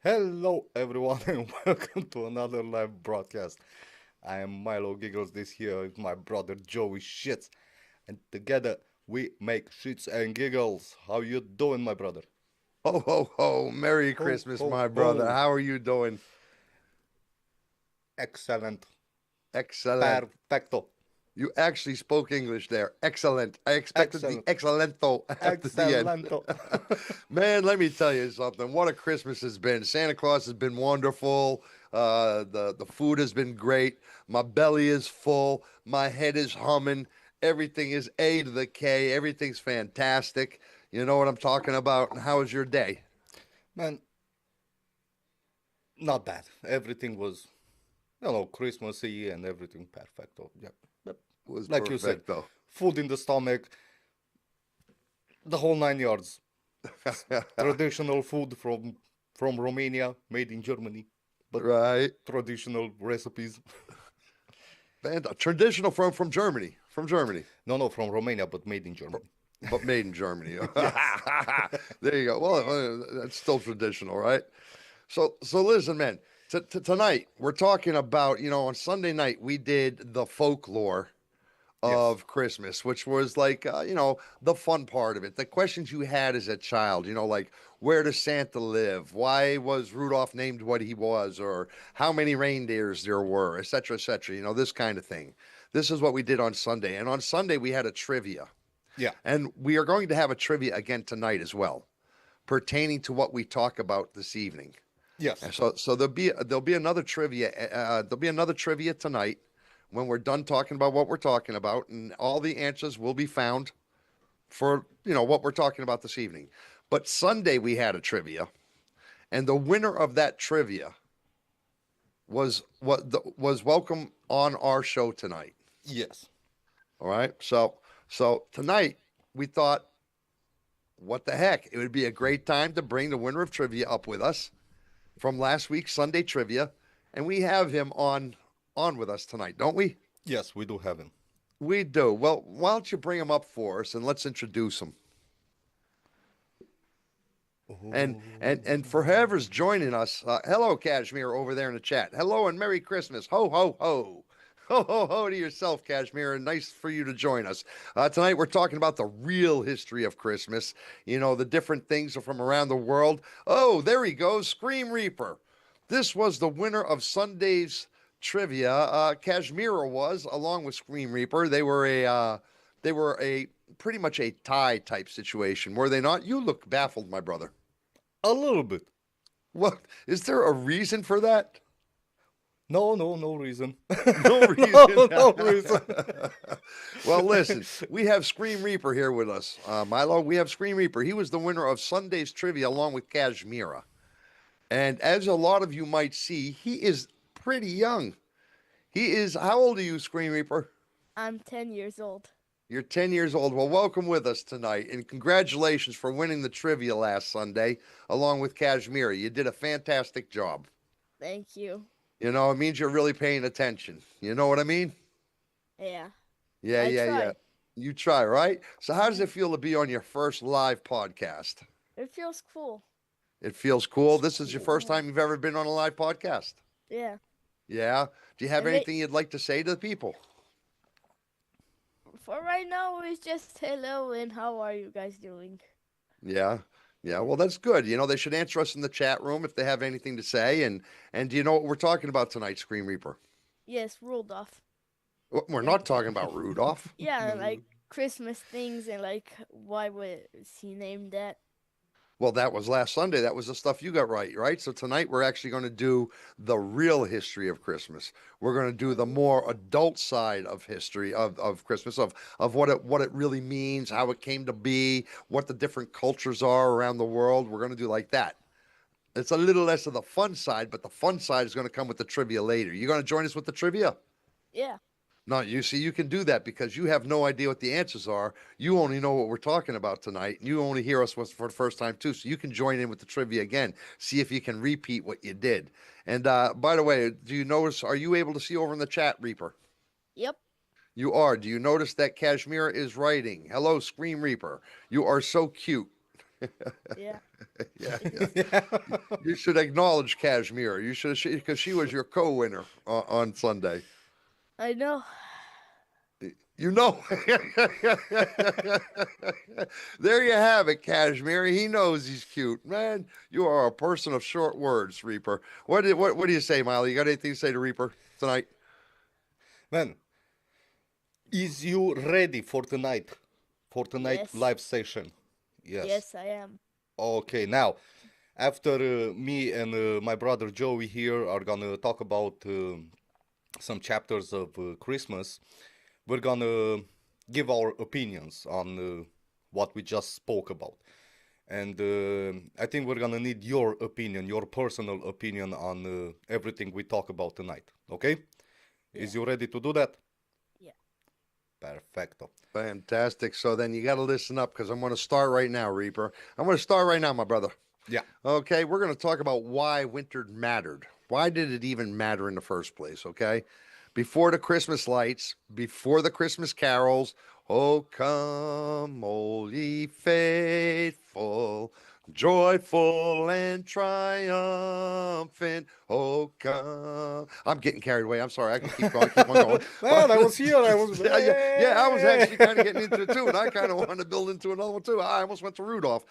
Hello, everyone, and welcome to another live broadcast. I am Milo Giggles this year with my brother Joey Shits, and together we make shits and giggles. How you doing, my brother? Ho, ho, ho. Merry Ho, Christmas, ho, my brother. ho. How are you doing? Excellent. Excellent. Perfecto. You actually spoke English there. Excellent. I expected the Excellent. excellento after the end. Excellento. Man, let me tell you something. What a Christmas has been. Santa Claus has been wonderful. The food has been great. My belly is full. My head is humming. Everything is A to the K. Everything's fantastic. You know what I'm talking about? And how was your day? Man, not bad. Everything was, Christmassy and everything perfecto. Yep. Yep. Was Like you said, perfecto. food in the stomach, the whole 9 yards. Traditional food from Romania, made in Germany, but Right. traditional recipes. And traditional from Germany. From Germany. No, no, from Romania, but made in Germany. But made in Germany. Yes. There you go. Well, that's still traditional, right? So listen, man. Tonight we're talking about, on Sunday night we did the folklore Yes. of Christmas, which was like, the fun part of it. The questions you had as a child, like where does Santa live? Why was Rudolph named what he was? Or how many reindeers there were, et cetera, et cetera. This kind of thing. This is what we did on Sunday. And on Sunday we had a trivia. Yeah. And we are going to have a trivia again tonight as well, pertaining to what we talk about this evening. Yes. And so there'll be another trivia. There'll be another trivia tonight when we're done talking about what we're talking about, and all the answers will be found for what we're talking about this evening. But Sunday we had a trivia, and the winner of that trivia was welcome on our show tonight. Yes. All right. So tonight we thought, what the heck? It would be a great time to bring the winner of trivia up with us from last week's Sunday trivia, and we have him on with us tonight, don't we? Yes, we do have him. We do. Well, why don't you bring him up for us and let's introduce him. And for whoever's joining us, hello, Kashmir, over there in the chat. Hello and Merry Christmas. Ho, ho, ho. Ho, ho, ho to yourself, Kashmir, and nice for you to join us. Tonight, we're talking about the real history of Christmas, the different things from around the world. Oh, there he goes, Scream Reaper. This was the winner of Sunday's trivia. Kashmir was, along with Scream Reaper. They were a pretty much a tie type situation, were they not? You look baffled, my brother. A little bit. What is there a reason for that? No, no, no reason. No No, reason. no reason. Well, listen, we have Scream Reaper here with us. Milo, we have Scream Reaper. He was the winner of Sunday's trivia along with Kashmira. And as a lot of you might see, he is pretty young. How old are you, Scream Reaper? I'm 10 years old. You're 10 years old. Well, welcome with us tonight. And congratulations for winning the trivia last Sunday along with Kashmira. You did a fantastic job. Thank you. It means you're really paying attention. You know what I mean? Yeah. Yeah, I yeah, try. yeah. You try, right? So how does it feel to be on your first live podcast? It feels cool. It feels cool. This is your first Yeah. time you've ever been on a live podcast. Yeah. Yeah. Do you have And anything you'd like to say to the people? for right now, it's just hello and how are you guys doing? Yeah. Yeah, well, that's good. They should answer us in the chat room if they have anything to say. And do you know what we're talking about tonight, Scream Reaper? Yes, Rudolph. We're not talking about Rudolph. Yeah, No. like Christmas things and like why was he named that? Well, that was last Sunday. That was the stuff you got right, right? So tonight we're actually going to do the real history of Christmas. We're going to do the more adult side of history of Christmas, of what it really means, how it came to be, what the different cultures are around the world. We're going to do like that. It's a little less of the fun side, but the fun side is going to come with the trivia later. You going to join us with the trivia? Yeah. No, you see, you can do that because you have no idea what the answers are. You only know what we're talking about tonight, and you only hear us for the first time too. So you can join in with the trivia again, see if you can repeat what you did. And by the way, do you notice? Are you able to see over in the chat, Reaper? Yep. You are. Do you notice that Kashmira is writing? Hello, Scream Reaper. You are so cute. Yeah, Yeah, it yeah. is. Yeah. You should acknowledge Kashmir. You should, because she was your co-winner on Sunday. I know. You know. There you have it, Kashmir. He knows he's cute. Man, you are a person of short words, Reaper. What do you say, Miley? You got anything to say to Reaper tonight? Man, is you ready for tonight? For tonight Yes, live session? Yes. yes, I am. Okay, now, after me and my brother Joey here are gonna talk about some chapters of Christmas, we're gonna give our opinions on what we just spoke about. And I think we're gonna need your opinion, your personal opinion on everything we talk about tonight. Okay? Yeah, Is you ready to do that? yeah. Perfecto. Fantastic. So then you got to listen up because I'm going to start right now, Reaper. I'm going to start right now, my brother. Yeah. Okay, we're going to talk about why winter mattered. Why did it even matter in the first place? Okay, before the Christmas lights, before the Christmas carols, oh come, all ye faithful, joyful and triumphant. Oh come. I'm getting carried away. I'm sorry. I can keep going, keep on going. Man, I was here. I was. Yeah, yeah, yeah, I was actually kind of getting into it too, and I kind of wanted to build into another one too. I almost went to Rudolph.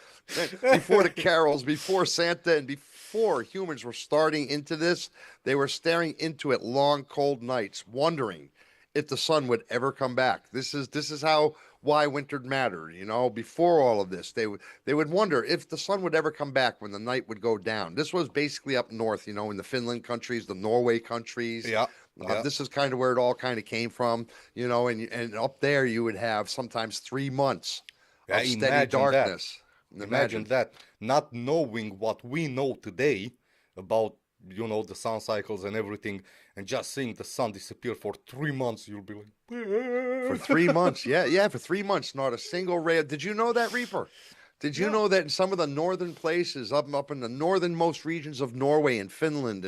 Before the carols, before Santa, and before humans were starting into this, they were staring into it long, cold nights, wondering if the sun would ever come back. This is how why winter mattered. You know, before all of this, they would wonder if the sun would ever come back when the night would go down. This was basically up north, you know, in the Finland countries, the Norway countries. Yeah. Yeah. This is kind of where it all kind of came from, you know, and up there you would have sometimes 3 months Yeah. of steady Imagine that. darkness. Imagine Imagine. that. Not knowing what we know today about, the sun cycles and everything, and just seeing the sun disappear for 3 months, you'll be For like, 3 months, yeah, yeah, for 3 months, not a single ray. Did you know that, Reaper? Did you yeah. know that in some of the northern places, up in the northernmost regions of Norway and Finland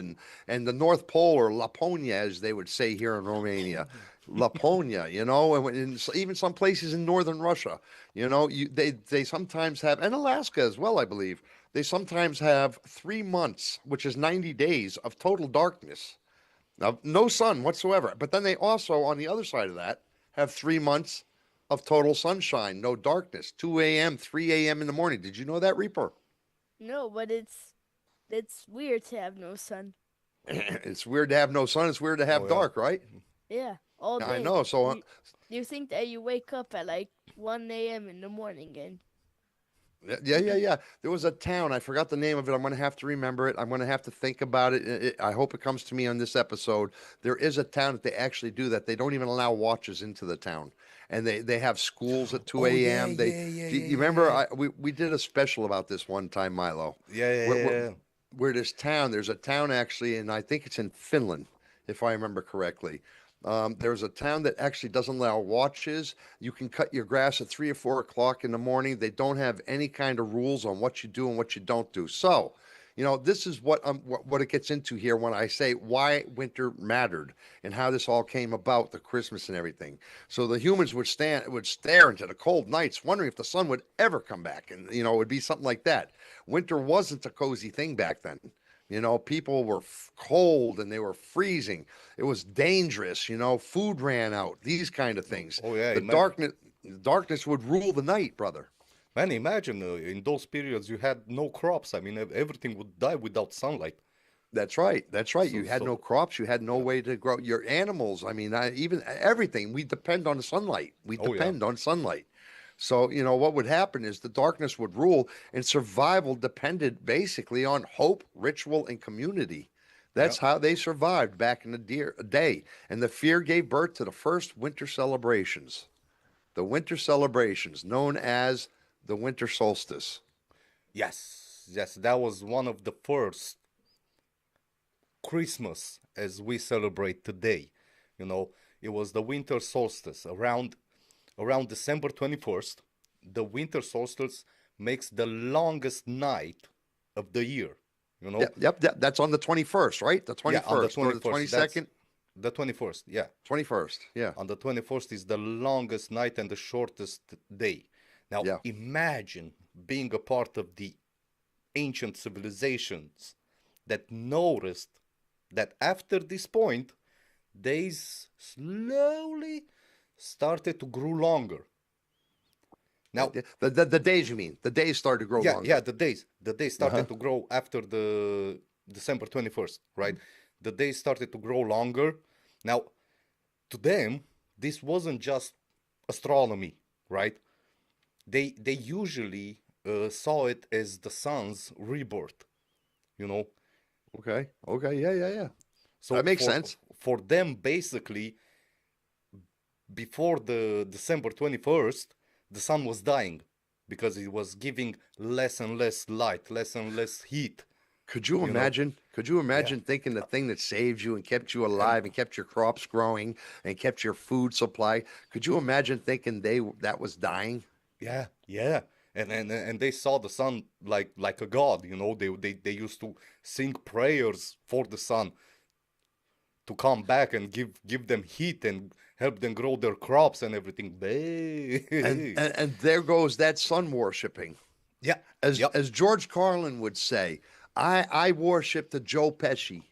and the North Pole, or Laponia, as they would say here in Romania, Laponia, you know, and even some places in northern Russia, you know, they sometimes have, and Alaska as well, I believe, they sometimes have 3 months, which is 90 days of total darkness. Now, no sun whatsoever. But then they also, on the other side of that, have 3 months of total sunshine, no darkness, 2 a.m., 3 a.m. in the morning. Did you know that, Reaper? No, but it's weird to have no sun. It's weird to have no sun. It's weird to Oh have yeah. dark, right? Yeah, all I day. know. So, You think that you wake up at like 1 a.m. in the morning and yeah, yeah, yeah. There was a town. I forgot the name of it. I'm going to have to remember it. I'm going to have to think about it. I hope it comes to me on this episode. There is a town that they actually do that. They don't even allow watches into the town, and they have schools at Oh 2 yeah, a.m. They, yeah, yeah, do yeah, you yeah, remember? yeah. We did a special about this one time, Milo. Yeah, yeah, Where, yeah, where, yeah. where this town, there's a town actually, and I think it's in Finland, if I remember correctly. There's a town that actually doesn't allow watches. You can cut your grass at 3 or 4 o'clock in the morning. They don't have any kind of rules on what you do and what you don't do. So, you know, this is what it gets into here when I say why winter mattered and how this all came about, the Christmas and everything. So the humans would stare into the cold nights, wondering if the sun would ever come back, and you know, it would be something like that. Winter wasn't a cozy thing back then. You know, people were cold and they were freezing. It was dangerous. You know, food ran out. These kind of things. Oh yeah. The Imagine. darkness would rule the night, brother. Man, imagine in those periods you had no crops. I mean, everything would die without sunlight. That's right. That's right. So, You had no so crops. You had no yeah. way to grow your animals. I mean, even everything. We depend on the sunlight. We Oh yeah. depend on sunlight. So, you know, what would happen is the darkness would rule, and survival depended basically on hope, ritual, and community. Yeah. That's how they survived back in the day. And the fear gave birth to the first winter celebrations. The winter celebrations, known as the winter solstice. Yes. Yes. That was one of the first Christmas as we celebrate today. It was the winter solstice around December 21st. The winter solstice makes the longest night of the year. You know, Yep, yep, yep. That's on the 21st, right? The yeah, on the 21st or the 21st. That's 22nd? the 21st. Yeah, 21st. Yeah. on the 21st is the longest night and the shortest day. Now Yeah. imagine being a part of the ancient civilizations that noticed that after this point, days slowly started to grow longer. Now, The days, you mean? The days started to grow longer. yeah, the days started to grow after the December 21st, right? The days started to grow longer. Now, to them, this wasn't just astronomy, right? They usually saw it as the sun's rebirth, you know. Okay. Yeah. So That makes sense. for them, basically, before the December 21st, the sun was dying because it was giving less and less light, less and less heat, Could you you know. imagine? Could you Yeah, imagine thinking the thing that saved you and kept you and alive and kept your crops growing and kept your food supply? Could you imagine thinking that was dying? yeah, and they saw the sun like a god, you know. They used to sing prayers for the sun to come back and give them heat and help them grow their crops and everything. And there goes that sun worshiping. Yeah, As yep, as George Carlin would say, I worship to Joe Pesci.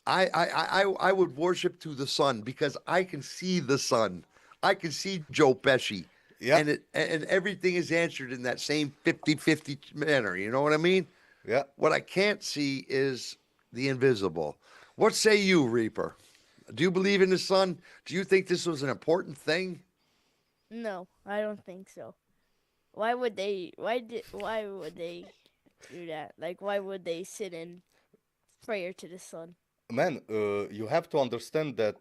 I would worship to the sun because I can see the sun. I can see Joe Pesci. yeah, And everything is answered in that same 50-50 manner. You know what I mean? yeah. What I can't see is the invisible. What say you, Reaper? Do you believe in the sun? Do you think this was an important thing? No, I don't think so. Why would they do that? Like, why would they sit in prayer to the sun? Man, you have to understand that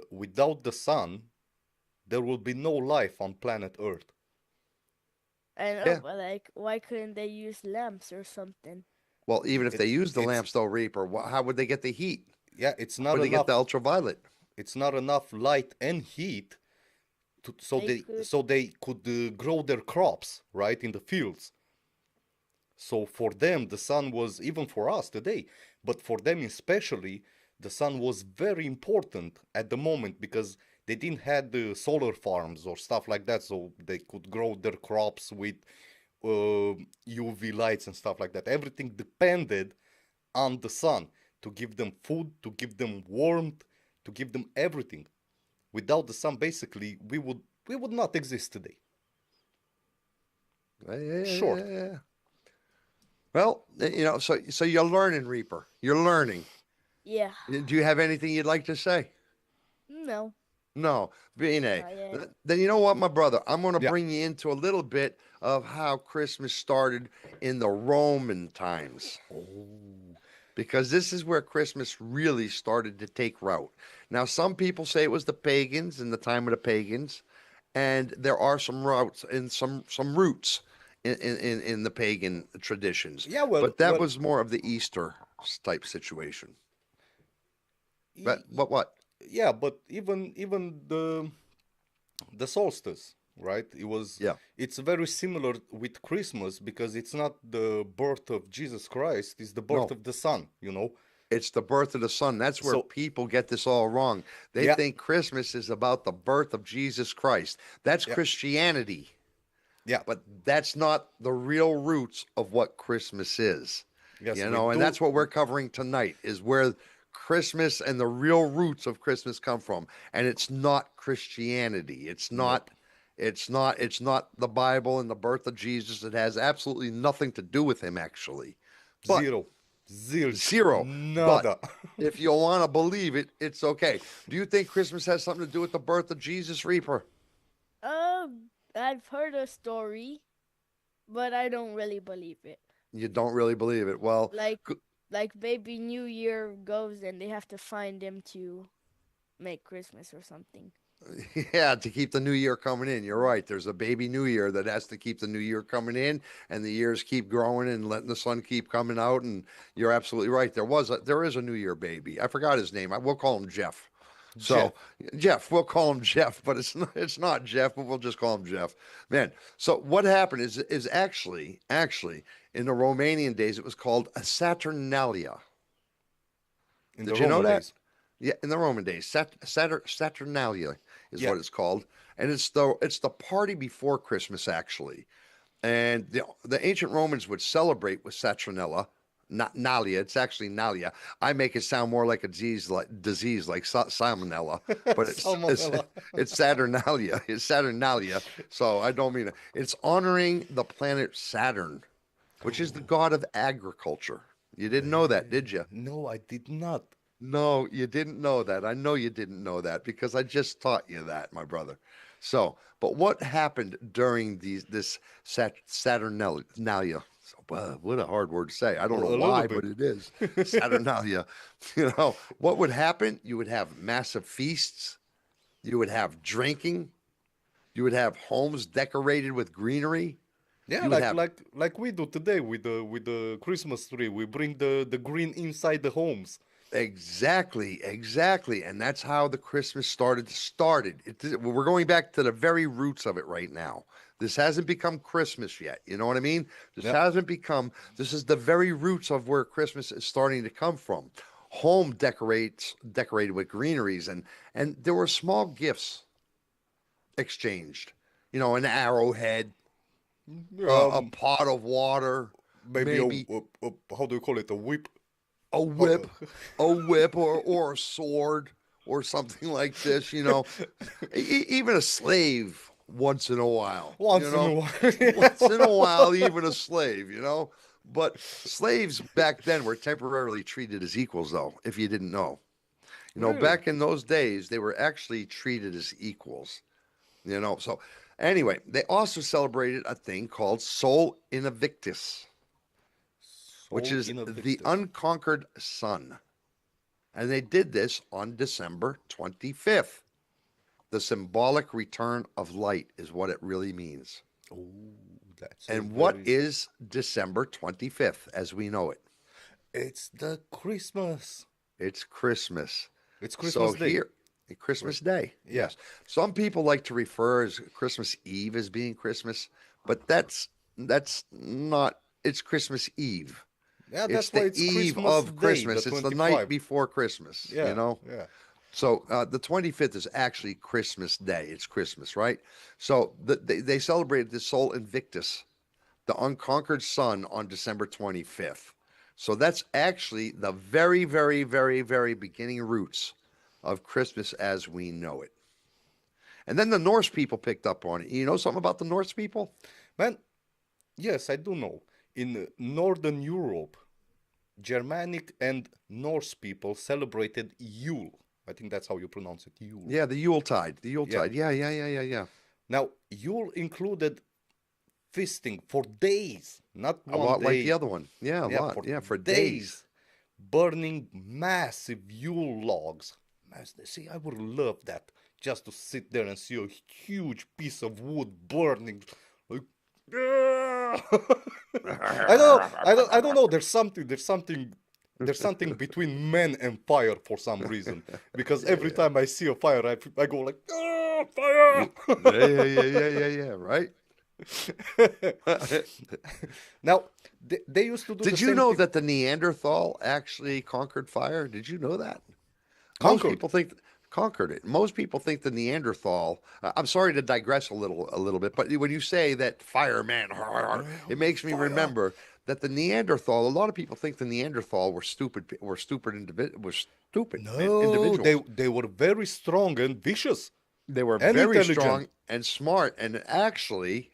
without the sun, there will be no life on planet Earth. I know, Yeah. but like, why couldn't they use lamps or something? Well, even if they It's use the it's lamps, though, Reaper, how would they get the heat? yeah, it's How not would they get the enough. ultraviolet? It's not enough light and heat so They they could. so they could grow their crops right in the fields. So for them, the sun was, even for us today, but for them especially, the sun was very important at the moment because they didn't have the solar farms or stuff like that, so they could grow their crops with UV lights and stuff like that. Everything depended on the sun to give them food, to give them warmth, to give them everything. Without the sun, basically, we would not exist today. Short. Yeah. Well, so you're learning, Reaper. You're learning. Yeah. Do you have anything you'd like to say? No. No, Bene. Not yet. Then you know what, my brother? I'm going to Yeah. bring you into a little bit of how Christmas started in the Roman times, because this is where Christmas really started to take route. Now, some people say it was the pagans in the time of the pagans, and there are some routes and some roots in the pagan traditions, Yeah, well, but that was more of the Easter type situation. But y- what? yeah, but even the solstice, right? Yeah. It's very similar with Christmas because it's not the birth of Jesus Christ, it's the birth No. of the sun, you know. It's the birth of the sun. That's where So people get this all wrong. They yeah, think Christmas is about the birth of Jesus Christ. That's yeah, Christianity, yeah. but that's not the real roots of what Christmas is. Yes, we And do. that's what we're covering tonight is where Christmas and the real roots of Christmas come from. And it's not Christianity. Nope. It's not the Bible and the birth of Jesus. It has absolutely nothing to do with him actually. But Zero. Zilch. zero. But Nada. if you want to believe it, it's okay. Do you think Christmas has something to do with the birth of Jesus, Reaper? I've heard a story, but I don't really believe it. You don't really believe it. Well, Like, baby New Year goes and they have to find him to make Christmas or something. yeah, to keep the new year coming in. You're right. There's a baby new year that has to keep the new year coming in, and the years keep growing and letting the sun keep coming out. And you're absolutely right. There is a new year baby. I forgot his name. We'll call him Jeff. So Jeff, we'll call him Jeff, but it's not Jeff, but we'll just call him Jeff. Man, so what happened is actually in the Romanian days it was called a Saturnalia. In Did the you know Roman that? days. Yeah, in the Roman days, Saturnalia is Yeah. what it's called, and it's the party before Christmas actually, And the ancient Romans would celebrate with Saturnalia, not Nalia. It's actually Nalia. I make it sound more like a disease like salmonella, but Salmonella. it's Saturnalia. It's Saturnalia. So I don't mean it. It's honoring the planet Saturn, which is the god of agriculture. You didn't know that, did you? No, I did not. No, you didn't know that. I know you didn't know that because I just taught you that, my brother. So, but what happened during this Saturnalia? What a hard word to say. I don't know A little why, bit. but it is Saturnalia. What would happen? You would have massive feasts. You would have drinking. You would have homes decorated with greenery. Yeah, You would like have like we do today with the Christmas tree. We bring the green inside the homes. exactly, and that's how the Christmas started. We're going back to the very roots of it right now. This hasn't become Christmas yet. You know what I mean? This Yep. hasn't become. This is the very roots of where Christmas is starting to come from. Home decorated with greeneries, and there were small gifts exchanged. An arrowhead, a Um, pot of water, maybe maybe how do you call it? A whip? a Uh, whip, or a sword or something like this. Even a slave once in a while. once in a while. Once in a while, even a slave. But slaves back then were temporarily treated as equals, though. If you didn't know, Really? back in those days, they were actually treated as equals. So anyway, they also celebrated a thing called Sol Invictus, which Soul is the Invictus. unconquered sun. And they did this on December 25th. The symbolic return of light is what it really means. Oh, that's a And what very. is December 25th as we know it? It's the Christmas. It's Christmas. It's So Christmas Day. here, Christmas Day, Yeah. yes. Some people like to refer as Christmas Eve as being Christmas, but that's not. It's Christmas Eve. Yeah, It's that's why the it's eve Christmas of Day, the Christmas. It's the night 25. before Christmas. Yeah, yeah. So the 25th is actually Christmas Day. It's Christmas, right? So they celebrated the Sol Invictus, the unconquered sun, on December 25th. So that's actually the very, very, very, very beginning roots of Christmas as we know it. And then the Norse people picked up on it. You know something about the Norse people? Man, yes, I do know. In Northern Europe, Germanic and Norse people celebrated Yule. I think that's how you pronounce it, Yule. Yeah, the Yuletide. The Yeah. Yuletide. Yeah. Now, Yule included feasting for days, not A one lot like the day. other one. Yeah, a Yeah, lot. for Yeah, for days. days, burning massive Yule logs. See, I would love that, just to sit there and see a huge piece of wood burning. Like, I don't know. There's something between men and fire for some reason. Because every time I see a fire, I go like, fire! Yeah. Right? Now, they used to do the Did you same know thing. that the Neanderthal actually conquered fire? Did you know that? Most Conquered. people think conquered it. Most people think the Neanderthal. I'm sorry to digress a little bit, but when you say that fireman, it makes me Fire. remember that the Neanderthal. A lot of people think the Neanderthal were stupid No, individuals. they were very strong and vicious They were and very intelligent. strong and smart, and actually,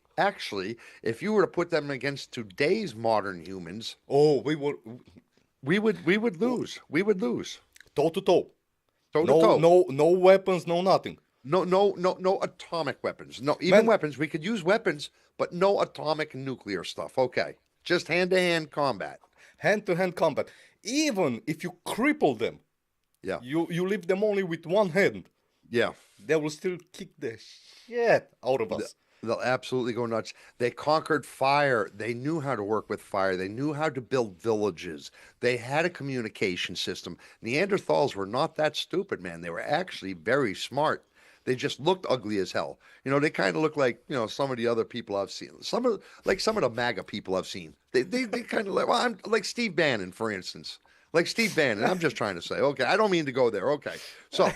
if you were to put them against today's modern humans, Oh, we were we would lose. We would lose. toe to toe. Toe to No, toe. no weapons, no nothing. No atomic weapons. No, even Man, weapons. We could use weapons, but no atomic and nuclear stuff. Okay. Just hand-to-hand combat. hand-to-hand combat. Even if you cripple them, Yeah. you leave them only with one hand, Yeah. they will still kick the shit out of us. They'll absolutely go nuts. They conquered fire. They knew how to work with fire. They knew how to build villages. They had a communication system. Neanderthals were not that stupid, man. They were actually very smart. They just looked ugly as hell. They kind of look like, some of the other people I've seen. Some of the MAGA people I've seen. They kind of I'm like Steve Bannon, for instance. Like Steve Bannon. I'm just trying to say, okay, I don't mean to go there. Okay. So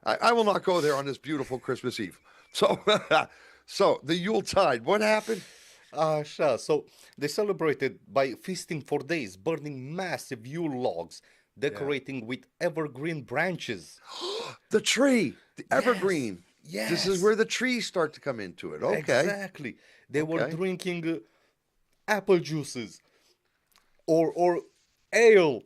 I will not go there on this beautiful Christmas Eve. So, so the Yuletide, what happened? Sure. So they celebrated by feasting for days, burning massive Yule logs, Yeah. decorating with evergreen branches. The tree, the Yes, evergreen. This is yes, where the trees start to come into it. Okay. exactly. They were Okay. drinking apple juices or ale.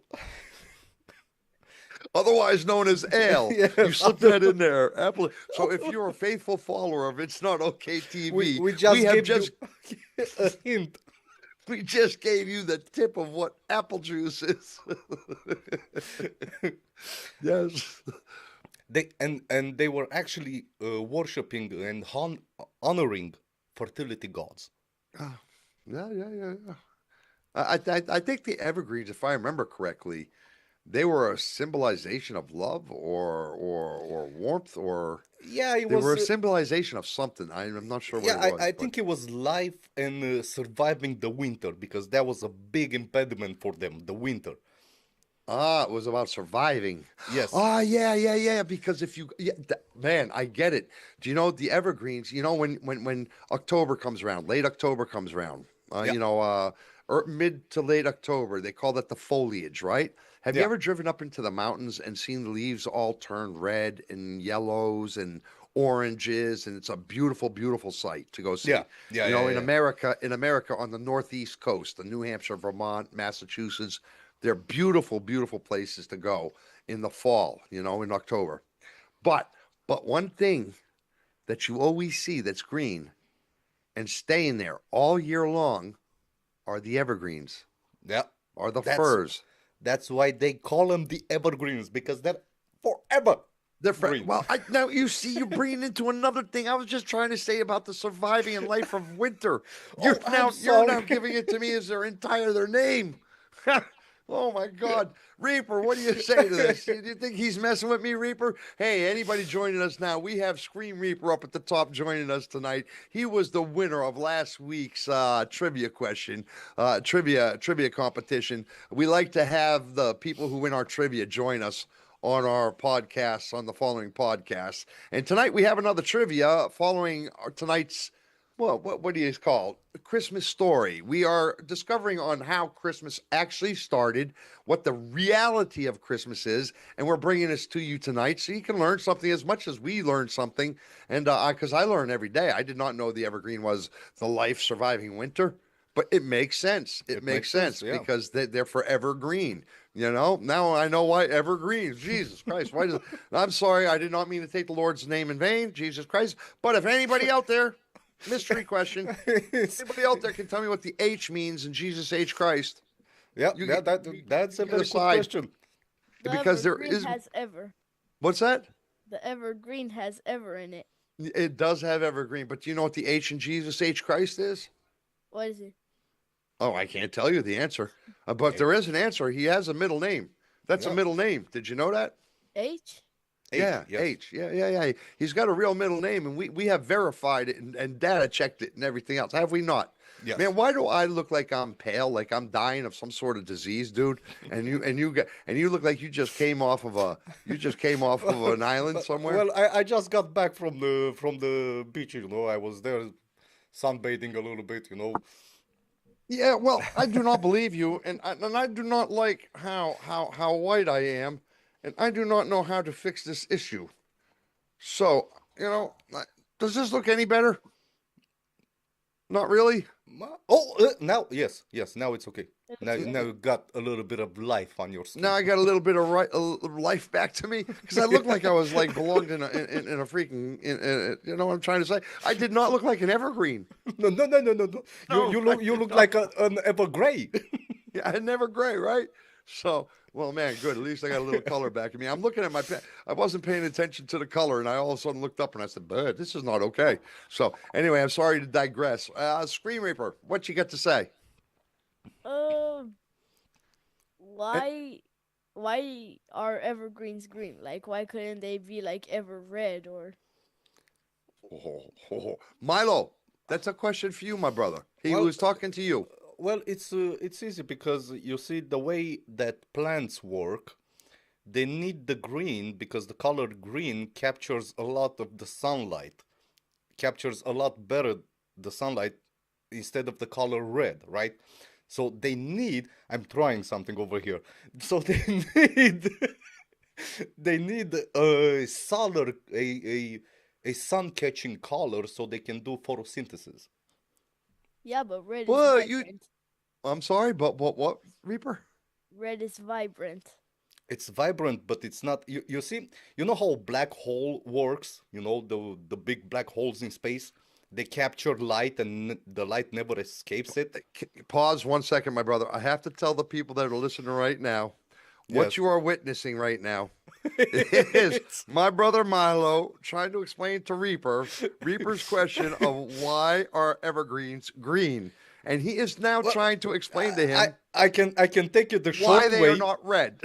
Otherwise known as ale. You Yes, slip that in there. Apple. So if you're a faithful follower of It's Not Okay we TV, we we just have gave you just a hint. we just gave you the tip of what apple juice is. Yes. And they were actually worshiping and honoring fertility gods. Ah, yeah, yeah, yeah, yeah. I think the evergreens, if I remember correctly, they were a symbolization of love or warmth, or Yeah, it they were was. a symbolization of something. I'm not sure what Yeah, it was, I but think it was life and surviving the winter because that was a big impediment for them. The winter. it was about surviving. Yes. Ah, yeah, yeah, yeah. Because if you, yeah, man, I get it. Do you know the evergreens? You know when October comes around, late October comes around. Yeah. Mid to late October, they call that the foliage, right? Have you Yeah. ever driven up into the mountains and seen the leaves all turn red and yellows and oranges, and it's a beautiful, beautiful sight to go Yeah. see. Yeah. Yeah. Yeah. In America, on the northeast coast, the New Hampshire, Vermont, Massachusetts, they're beautiful, beautiful places to go in the fall, in October. But one thing that you always see that's green and staying there all year long are the evergreens, Yeah. are the That's firs. that's why they call them the evergreens because they're forever green. Well, now you see, you're bringing into another thing. I was just trying to say about the surviving and life of winter. Oh, I'm You're sorry. now giving it to me as their name. Oh my God, Reaper, what do you say to this? Do you think he's messing with me, Reaper? Hey, anybody joining us now? We have Scream Reaper up at the top joining us tonight. He was the winner of last week's trivia question, trivia competition. We like to have the people who win our trivia join us on our podcasts, on the following podcasts. And tonight we have another trivia following tonight's, well, what do you call it? Christmas story. We are discovering on how Christmas actually started, what the reality of Christmas is, and we're bringing this to you tonight so you can learn something as much as we learn something. And because I learn every day, I did not know the evergreen was the life surviving winter. But it makes sense. It It makes makes sense. sense Yeah. because they're forever green. Now I know why evergreens. Jesus Christ. Why does I'm sorry, I did not mean to take the Lord's name in vain, Jesus Christ. But if anybody out there, mystery question, anybody out there can tell me what the H means in Jesus H Christ, Yeah. you Yeah. get That's you a get a very good side question. The because there evergreen is has ever. what's that? The evergreen has ever in it. It does have evergreen, but do you know what the H in Jesus H Christ is? What is it? Oh, I can't tell you the answer. But there is an answer. He has a middle name. That's a Yeah. middle name. Did you know that? H? H. Yeah, Yes. H. Yeah, yeah, yeah. He's got a real middle name, and we have verified it and data checked it and everything else. Have we not? Yes. Man, why do I look like I'm pale, like I'm dying of some sort of disease, dude? And you look like you just came off of an island somewhere. Well, I just got back from the beach. I was there sunbathing a little bit. Yeah, well, I do not believe you, and I do not like how white I am, and I do not know how to fix this issue. So, does this look any better? Not really. Oh, now yes, yes. Now it's okay. Now, It's now you got a little bit of life on your Now skin. I got a little bit of life back to me because I looked like I was like belonged in a freaking. You know what I'm trying to say? I did not look like an evergreen. No, no, no, no, no, no. No, You look like an evergrey. Yeah, I never gray, right? So, well, man, good. At least I got a little color back in me. I'm looking at I wasn't paying attention to the color, and I all of a sudden looked up and I said, "But this is not okay." So, anyway, I'm sorry to digress. Screen Reaper, what you got to say? Um, Eh, why are evergreens green? Like, why couldn't they be like ever red or? Milo, that's a question for you, my brother. He Well, was talking to you. well, it's easy because you see the way that plants work. They need the green because the color green captures a lot of the sunlight, captures a lot better the sunlight instead of the color red, right? So they need, I'm trying something over here. So they need they need a solar a sun catching color so they can do photosynthesis. Yeah, but red is Well, you. vibrant. I'm sorry, but what, Reaper? Red is vibrant. It's vibrant, but it's not. You see, you know how black hole works? You know the big black holes in space. They capture light, and the light never escapes it. Pause 1 second, my brother. I have to tell the people that are listening right now what Yes. you are witnessing right now is my brother Milo trying to explain to Reaper's question of why are evergreens green, and he is now Well, trying to explain to I him I can take it the why short they are way. not red.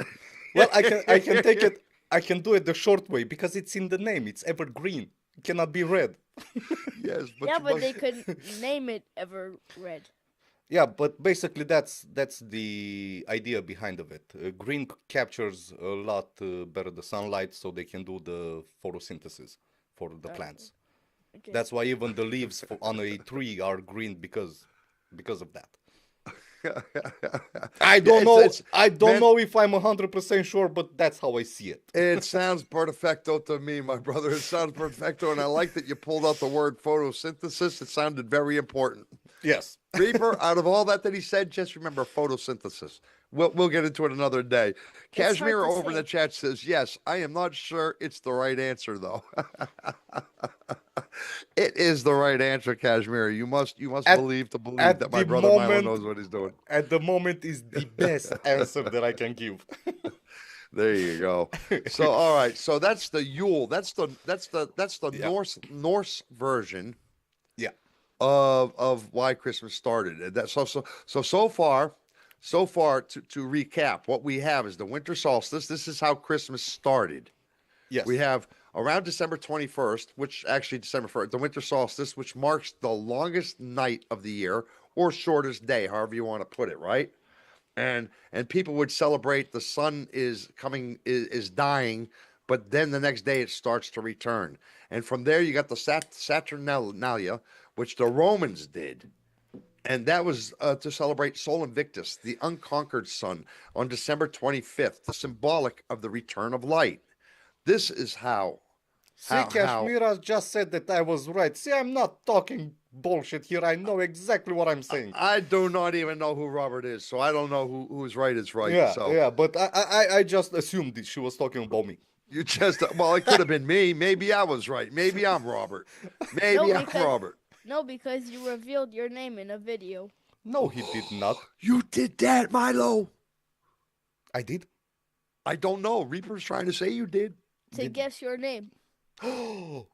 Well, I can take it. I can do it the short way because it's in the name. It's evergreen. It cannot be red. Yes, but Yeah, you but must. they could name it ever red. Yeah, but basically that's the idea behind of it. Green captures a lot better the sunlight, so they can do the photosynthesis for the Okay. plants. Okay. That's why even the leaves on a tree are green because of that. I Yeah, don't know. it's I don't man. know if I'm 100% sure, but that's how I see it. It sounds perfecto to me, my brother. It sounds perfecto, and I like that you pulled out the word photosynthesis. It sounded very important. Yes. Reaper, out of all that he said, just remember photosynthesis. We'll get into it another day. It's hard Kashmir to over in the say. chat says, yes, I am not sure it's the right answer though. It is the right answer, Kashmir. You must At believe at that my the brother Milo moment knows what he's doing. at the moment is the best answer that I can give. There you go. So all right, so that's the Yule. That's the Yeah. Norse version Yeah. of why Christmas started. And that so far to recap, what we have is the winter solstice. This is how Christmas started. We Yes. have around December 21st, which actually December 1st, the winter solstice, which marks the longest night of the year or shortest day, however you want to put it, right? And people would celebrate the sun is coming is dying, but then the next day it starts to return. And from there you got the Saturnalia, which the Romans did, and that was to celebrate Sol Invictus, the unconquered sun, on December 25th, the symbolic of the return of light. This is how See, how Kashmira just said that I was right. See, I'm not talking bullshit here. I know exactly what I'm saying. I do not even know who Robert is, so I don't know who's right is right. Yeah, So yeah, but I just assumed that she was talking about me. you just well, it could have been me. Maybe I was right. Maybe I'm Robert. No, Maybe I'm because Robert. no, because you revealed your name in a video No, he did not. You did that, Milo. I did. I don't know. Reaper's trying to say you did. to Did guess your name. oh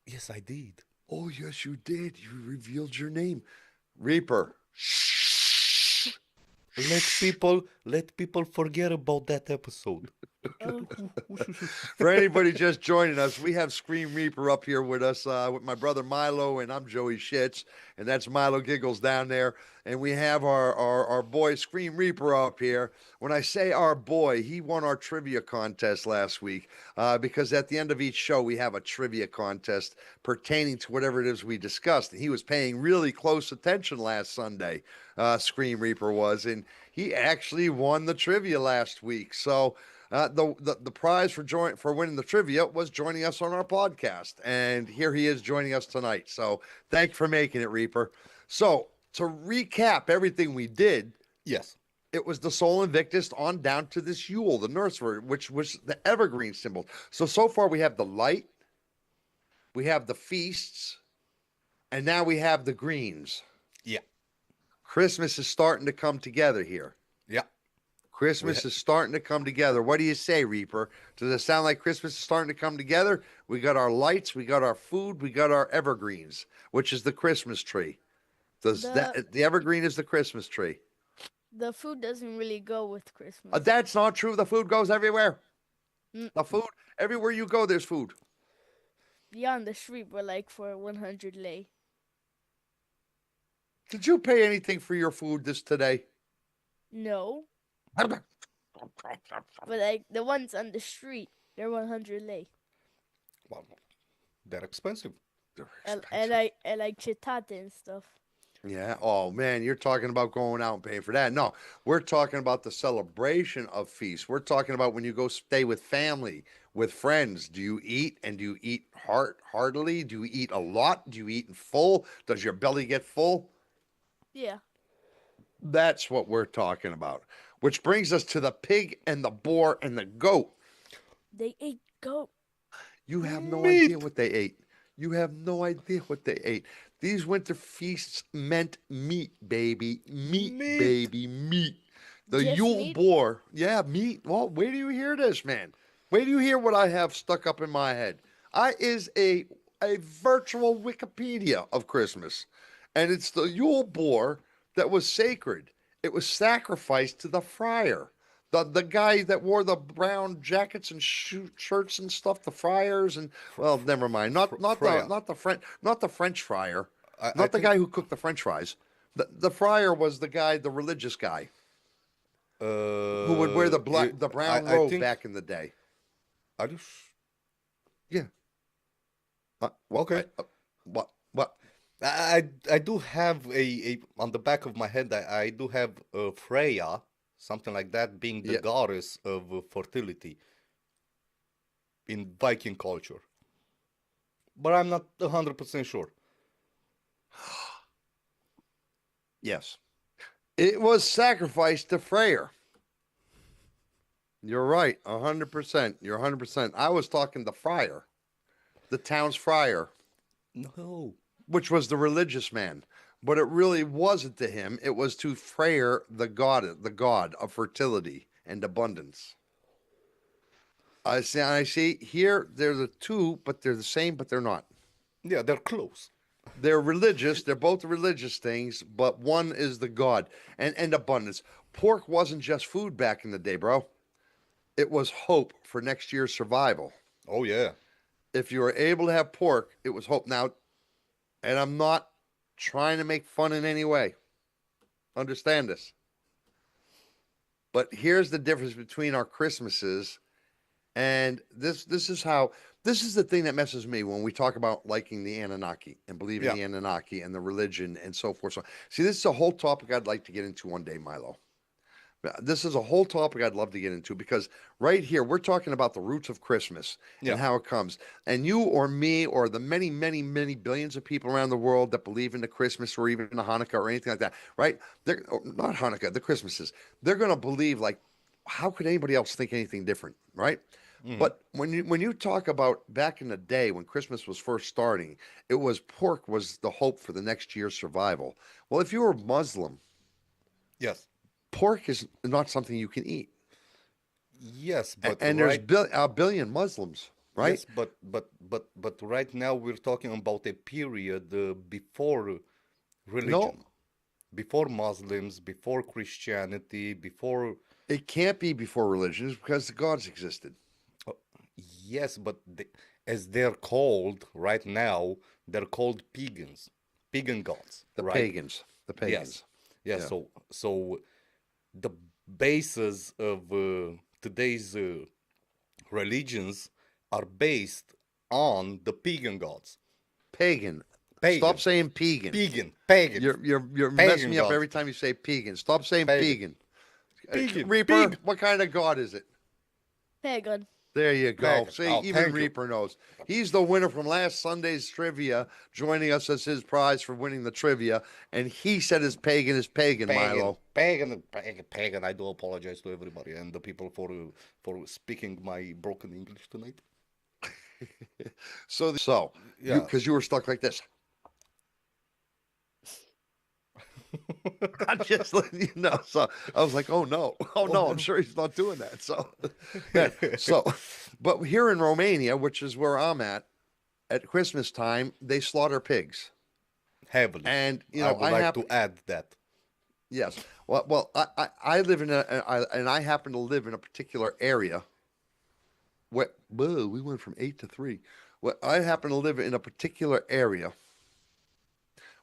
yes, I did. Oh, yes, you did. You revealed your name. Reaper. Let people forget about that episode. Oh, For anybody just joining us, we have Scream Reaper up here with us, with my brother Milo, and I'm Joey Shits, and that's Milo Giggles down there. And we have our boy Scream Reaper up here. When I say our boy, he won our trivia contest last week, because at the end of each show, we have a trivia contest pertaining to whatever it is we discussed. And he was paying really close attention last Sunday, Scream Reaper was, and he actually won the trivia last week. So the prize for winning the trivia was joining us on our podcast, and here he is joining us tonight. So thank you for making it, Reaper. So to recap everything we did, Yes. it was the Sol Invictus on down to this Yule, the Norse word, which was the evergreen symbol. So far we have the light, we have the feasts, and now we have the greens. Yeah. Christmas is starting to come together here. Yeah. Christmas is starting to come together. What do you say, Reaper? Does it sound like Christmas is starting to come together? We got our lights, we got our food, we got our evergreens, which is the Christmas tree. The evergreen is the Christmas tree? the food doesn't really go with Christmas. That's not true. The food goes everywhere. Mm, The food, everywhere you go, there's food. Beyond the street, we're like for 100 lei. Did you pay anything for your food this today? No, but like the ones on the street, they're 100 lei. Well, they're expensive. They're And expensive. I like chitate and stuff. Yeah. Oh man, you're talking about going out and paying for that. No, we're talking about the celebration of feasts. We're talking about when you go stay with family, with friends. Do you eat and do you eat heartily? Do you eat a lot? Do you eat in full? Does your belly get full? Yeah. That's what we're talking about. Which brings us to the pig and the boar and the goat. They ate goat. You have no idea Meat. what they ate. You have no idea what they ate. These winter feasts meant meat, baby. Meat, Meat. baby, meat. The Just Yule meat? boar. Yeah, meat. Well, where do you hear this, man? Where do you hear what I have stuck up in my head? I is a virtual Wikipedia of Christmas. And it's the Yule boar that was sacred. It was sacrificed to the friar. The guy that wore the brown jackets and shirts and stuff, the friars and well, never mind. Freya. Not the French friar, I not the think. guy who cooked the French fries. The friar was the guy, the religious guy who would wear the brown I robe think. back in the day. Are you? Yeah. What? Okay. What? I do have a on the back of my head. I do have Freya, something like that, being the Yeah. goddess of fertility in Viking culture, but I'm not 100% sure. Yes. It was sacrificed to Freyr. You're right, 100%. You're 100%. I was talking the friar, the town's friar, No. which was the religious man. But it really wasn't to him. It was to Freyr, the god of fertility and abundance. I see here they're the two, but they're the same, but they're not. Yeah, they're close. They're religious. They're both religious things, but one is the god and abundance. Pork wasn't just food back in the day, bro. It was hope for next year's survival. Oh yeah. If you were able to have pork, it was hope. Now, and I'm not trying to make fun in any way. Understand this. But here's the difference between our Christmases and this is the thing that messes me when we talk about liking the Anunnaki and believing Yeah. the Anunnaki and the religion and so forth. So see, this is a whole topic I'd like to get into one day, Milo. This is a whole topic I'd love to get into because right here we're talking about the roots of Christmas Yeah. and how it comes. And you or me or the many, many, many billions of people around the world that believe in the Christmas or even the Hanukkah or anything like that, right? They're not Hanukkah, the Christmases. They're gonna believe like, how could anybody else think anything different, right? Hmm. But when you talk about back in the day when Christmas was first starting, it was pork was the hope for the next year's survival. Well, if you were Muslim, Yes. pork is not something you can eat. Yes, And, but and there's right. a billion Muslims, right? Yes, but right now we're talking about a period before No, religion, before Muslims, before Christianity, before. it can't be before religion because the gods existed. Oh, yes, but as they're called right now, they're called pagans, pagan gods, The right? pagans, the Yes, pagans. yes. Yeah. So the bases of today's religions are based on the pagan gods. Pagan. Stop Pagan, saying pagan. pagan, You're messing pagan me up gods. every time you say pagan. Stop saying Pagan, pagan. pagan, Reaper, pig, what kind of god is it? Pagan. There you go. pagan. See, Oh, even thank you. Reaper knows. He's the winner from last Sunday's trivia, joining us as his prize for winning the trivia. And he said his pagan is pagan, Pagan, Milo. pagan, pagan, pagan. I do apologize to everybody and the people for speaking my broken English tonight. So you Yeah. because you were stuck like this. I'm just letting you know. So I was like, oh no, oh Oh no, I'm no. sure he's not doing that. So, yeah. So, but here in Romania, which is where I'm at Christmas time, they slaughter pigs. Heavily. And, I would I like happen, to add that. yes. Well, I live and I happen to live in a particular area where, whoa, we went from 8 to 3. Well, I happen to live in a particular area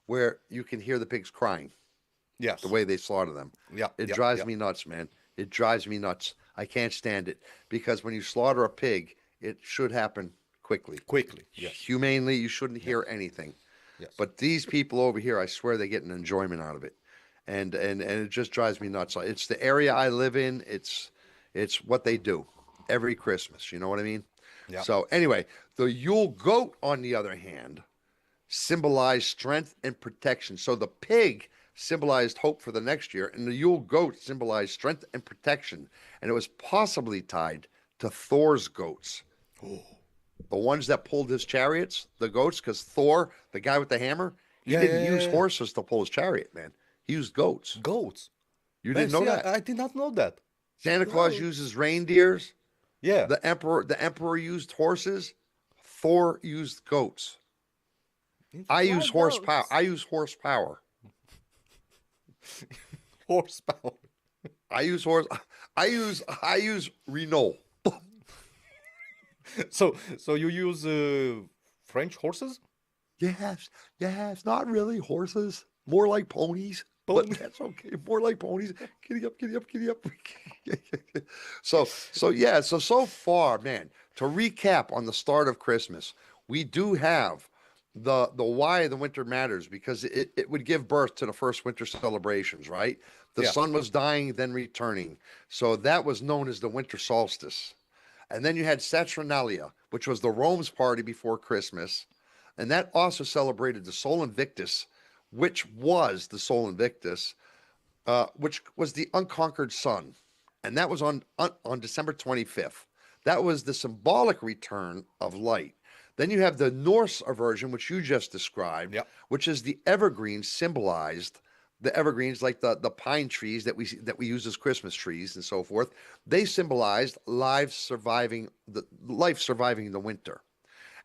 where you can hear the pigs crying, the Yes. way they slaughter them. Yeah. It Yeah. drives Yeah. me nuts, man. It drives me nuts. I can't stand it because when you slaughter a pig, it should happen quickly. Quickly. Yes. Humanely, you shouldn't Yeah. hear anything. Yes. But these people over here, I swear they get an enjoyment out of it. And it just drives me nuts. It's the area I live in. It's what they do every Christmas. You know what I mean? Yeah. So anyway, the Yule goat, on the other hand, symbolized strength and protection. So the pig symbolized hope for the next year, and the Yule goat symbolized strength and protection. And it was possibly tied to Thor's goats, the ones that pulled his chariots, the goats, because Thor, the guy with the hammer, he Yeah, yeah, didn't yeah, use yeah. horses to pull his chariot, man. He used goats. Goats. You Man, didn't know see, that? I did not know that. Santa Claus Goats. uses reindeers. Yeah. The emperor used horses. Thor used goats. I Why use horsepower. goats? I use horsepower. Horsepower. I use horse. I use Renault. So you use French horses? Yes, not really horses. More like ponies, but Pony. that's okay. More like ponies. Giddy up, giddy up, giddy up. So far, man. To recap on the start of Christmas, we do have the why the winter matters, because it would give birth to the first winter celebrations, right? The Yeah. sun was dying, then returning. So that was known as the winter solstice. And then you had Saturnalia, which was the Rome's party before Christmas. And that also celebrated the Sol Invictus, which was the Sol Invictus, which was the unconquered sun. And that was on December 25th. That was the symbolic return of light. Then you have the Norse version, which you just described, Yep. which is the evergreen, symbolized the evergreens, like the pine trees that we use as Christmas trees and so forth. They symbolized life surviving the winter.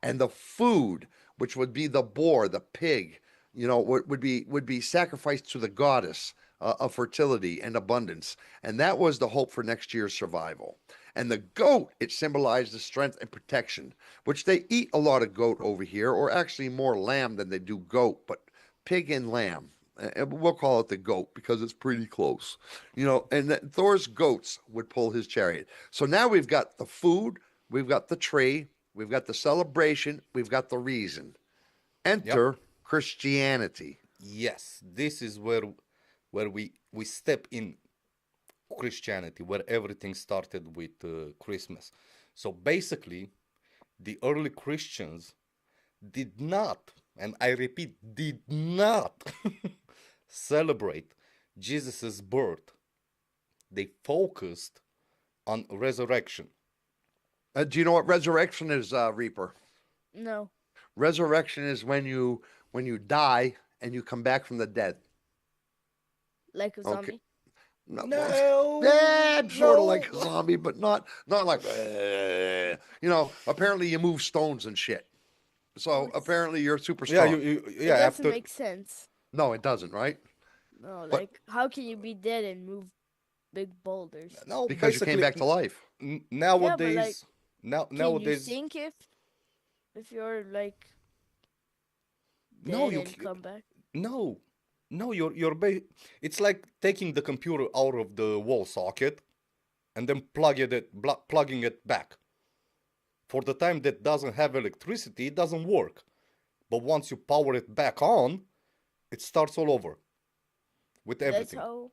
And the food, which would be the boar, the pig, would be sacrificed to the goddess of fertility and abundance, and that was the hope for next year's survival. And the goat, it symbolized the strength and protection, which they eat a lot of goat over here, or actually more lamb than they do goat, but pig and lamb. We'll call it the goat because it's pretty close, And Thor's goats would pull his chariot. So now we've got the food, we've got the tree, we've got the celebration, we've got the reason. Yep. Enter Christianity. Yes. This is where we step in Christianity, where everything started with Christmas. So basically, the early Christians did not, and I repeat, did not celebrate Jesus' birth. They focused on resurrection. Do you know what resurrection is, Reaper? No. Resurrection is when you die and you come back from the dead. Like a Okay. zombie. No, No. yeah, sort of No. like a zombie, but not like Apparently you move stones and shit. So What? apparently you're super Yeah, strong. you It yeah, doesn't after make sense. No, it doesn't, right? No, But like how can you be dead and move big boulders? no, because you came basically back to life. Yeah, but like, nowadays can you nowadays sink if you're like no dead you and come back? no no it's like taking the computer out of the wall socket and then plugging it back. For the time that doesn't have electricity, it doesn't work. But once you power it back on, it starts all over with That's everything. how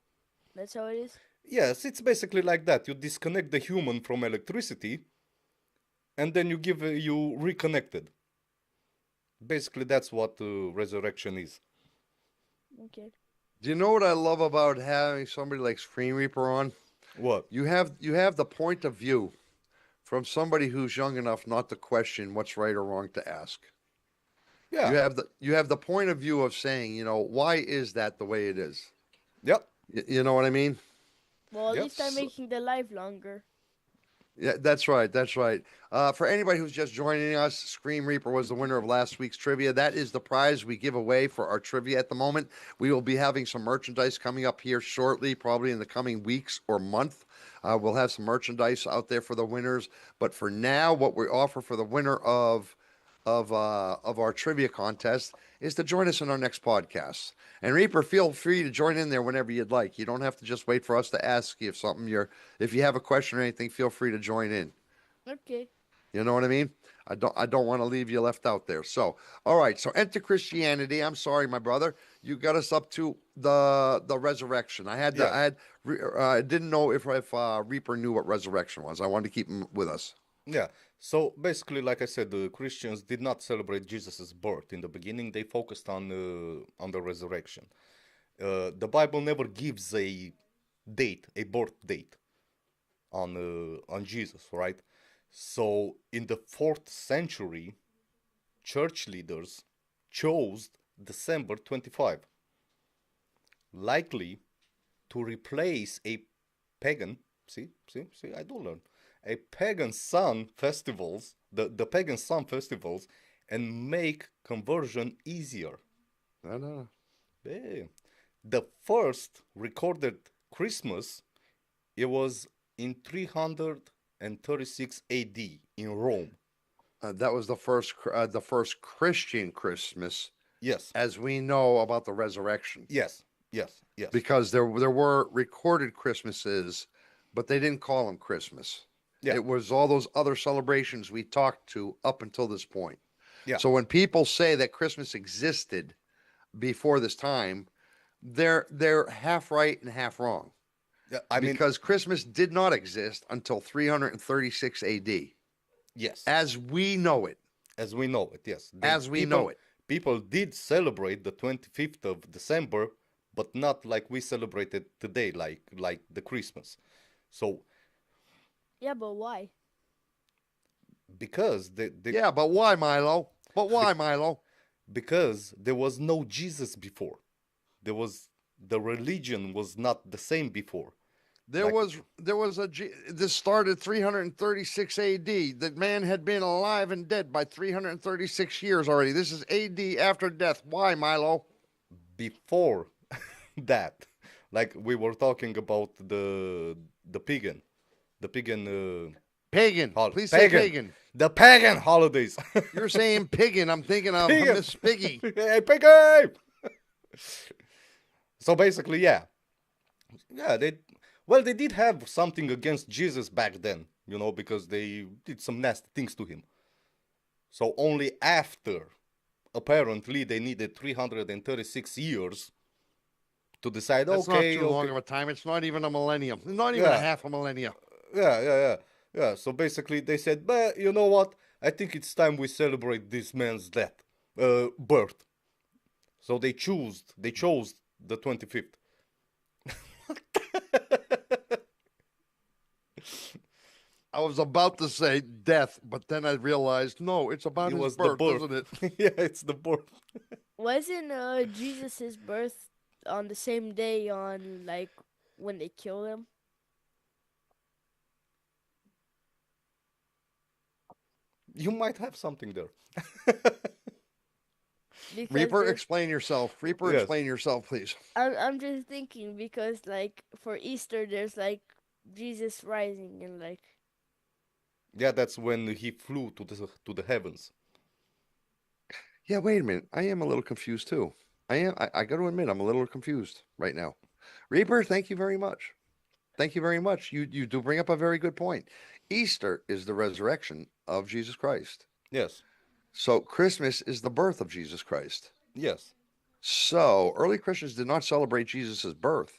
it is. Yes, it's basically like that. You disconnect the human from electricity, and then you reconnected. Basically, that's what resurrection is. Okay. Do you know what I love about having somebody like Screen Reaper on? What? You have the point of view from somebody who's young enough not to question what's right or wrong to ask. Yeah. You have the point of view of saying, why is that the way it is? Yep. You know what I mean? Well, at Yep. least I'm making the life longer. Yeah, that's right. That's right. For anybody who's just joining us, Scream Reaper was the winner of last week's trivia. That is the prize we give away for our trivia at the moment. We will be having some merchandise coming up here shortly, probably in the coming weeks or month. We'll have some merchandise out there for the winners. But for now, what we offer for the winner of our trivia contest is to join us in our next podcast. And Reaper, feel free to join in there whenever you'd like. You don't have to just wait for us to ask you if you have a question or anything, feel free to join in. Okay. You know what I mean? I don't want to leave you left out there. So, all right. So enter Christianity. I'm sorry, my brother. You got us up to the resurrection. Yes. I didn't know if Reaper knew what resurrection was. I wanted to keep him with us. Yeah. So basically, like I said, the Christians did not celebrate Jesus' birth in the beginning. They focused on the resurrection. The Bible never gives a date, a birth date on Jesus, right? So in the fourth century, church leaders chose December 25, likely to replace a pagan. See, I do learn a pagan sun festivals, the pagan sun festivals, and make conversion easier. I know. Yeah. The first recorded Christmas, it was in 336 AD in Rome. That was the first Christian Christmas, Yes, as we know about the resurrection, yes, yes, yes. because there were recorded Christmases, but they didn't call them Christmas. Yeah, It was all those other celebrations we talked to up until this point. yeah, So when people say that Christmas existed before this time, they're half right and half wrong, yeah. I mean, because Christmas did not exist until 336 AD, yes, as we know it. as we know it. Yes, As we know it. people did celebrate the 25th of December, but not like we celebrated today, like the Christmas. So Yeah, but why? because the Yeah, but why, Milo? But why, Milo? because there was no Jesus before. The religion was not the same before. There Like was this started 336 AD. The man had been alive and dead by 336 years already. This is AD after death. Why, Milo? before that, like we were talking about the pagan, the pagan Pagan. Please say pagan, pagan. the pagan holidays. You're saying piggin. I'm thinking of Pagan. Miss Piggy. Hey, pagan. So basically, yeah, they did have something against Jesus back then, because they did some nasty things to him. So only after, apparently, they needed 336 years to decide, That's not okay, too long okay, of a time. It's not even a millennium. Not even a yeah, half a millennia. yeah. So basically, they said, but you know what? I think it's time we celebrate this man's birth. So they chose the 25th. I was about to say death, but then I realized no, it's about It his was the birth, birth. isn't it? Yeah, it's the birth. Wasn't Jesus's birth on the same day on like when they killed him? You might have something there. Because Reaper, explain yourself. Reaper, Yes. explain yourself, please. I'm just thinking because like for Easter there's like Jesus rising and like Yeah, that's when he flew to the heavens. Yeah, wait a minute. I am a little confused too. I am. I got to admit, I'm a little confused right now. Reaper, thank you very much. Thank you very much. You do bring up a very good point. Easter is the resurrection of Jesus Christ. Yes, So Christmas is the birth of Jesus Christ. yes, So early Christians did not celebrate Jesus' birth.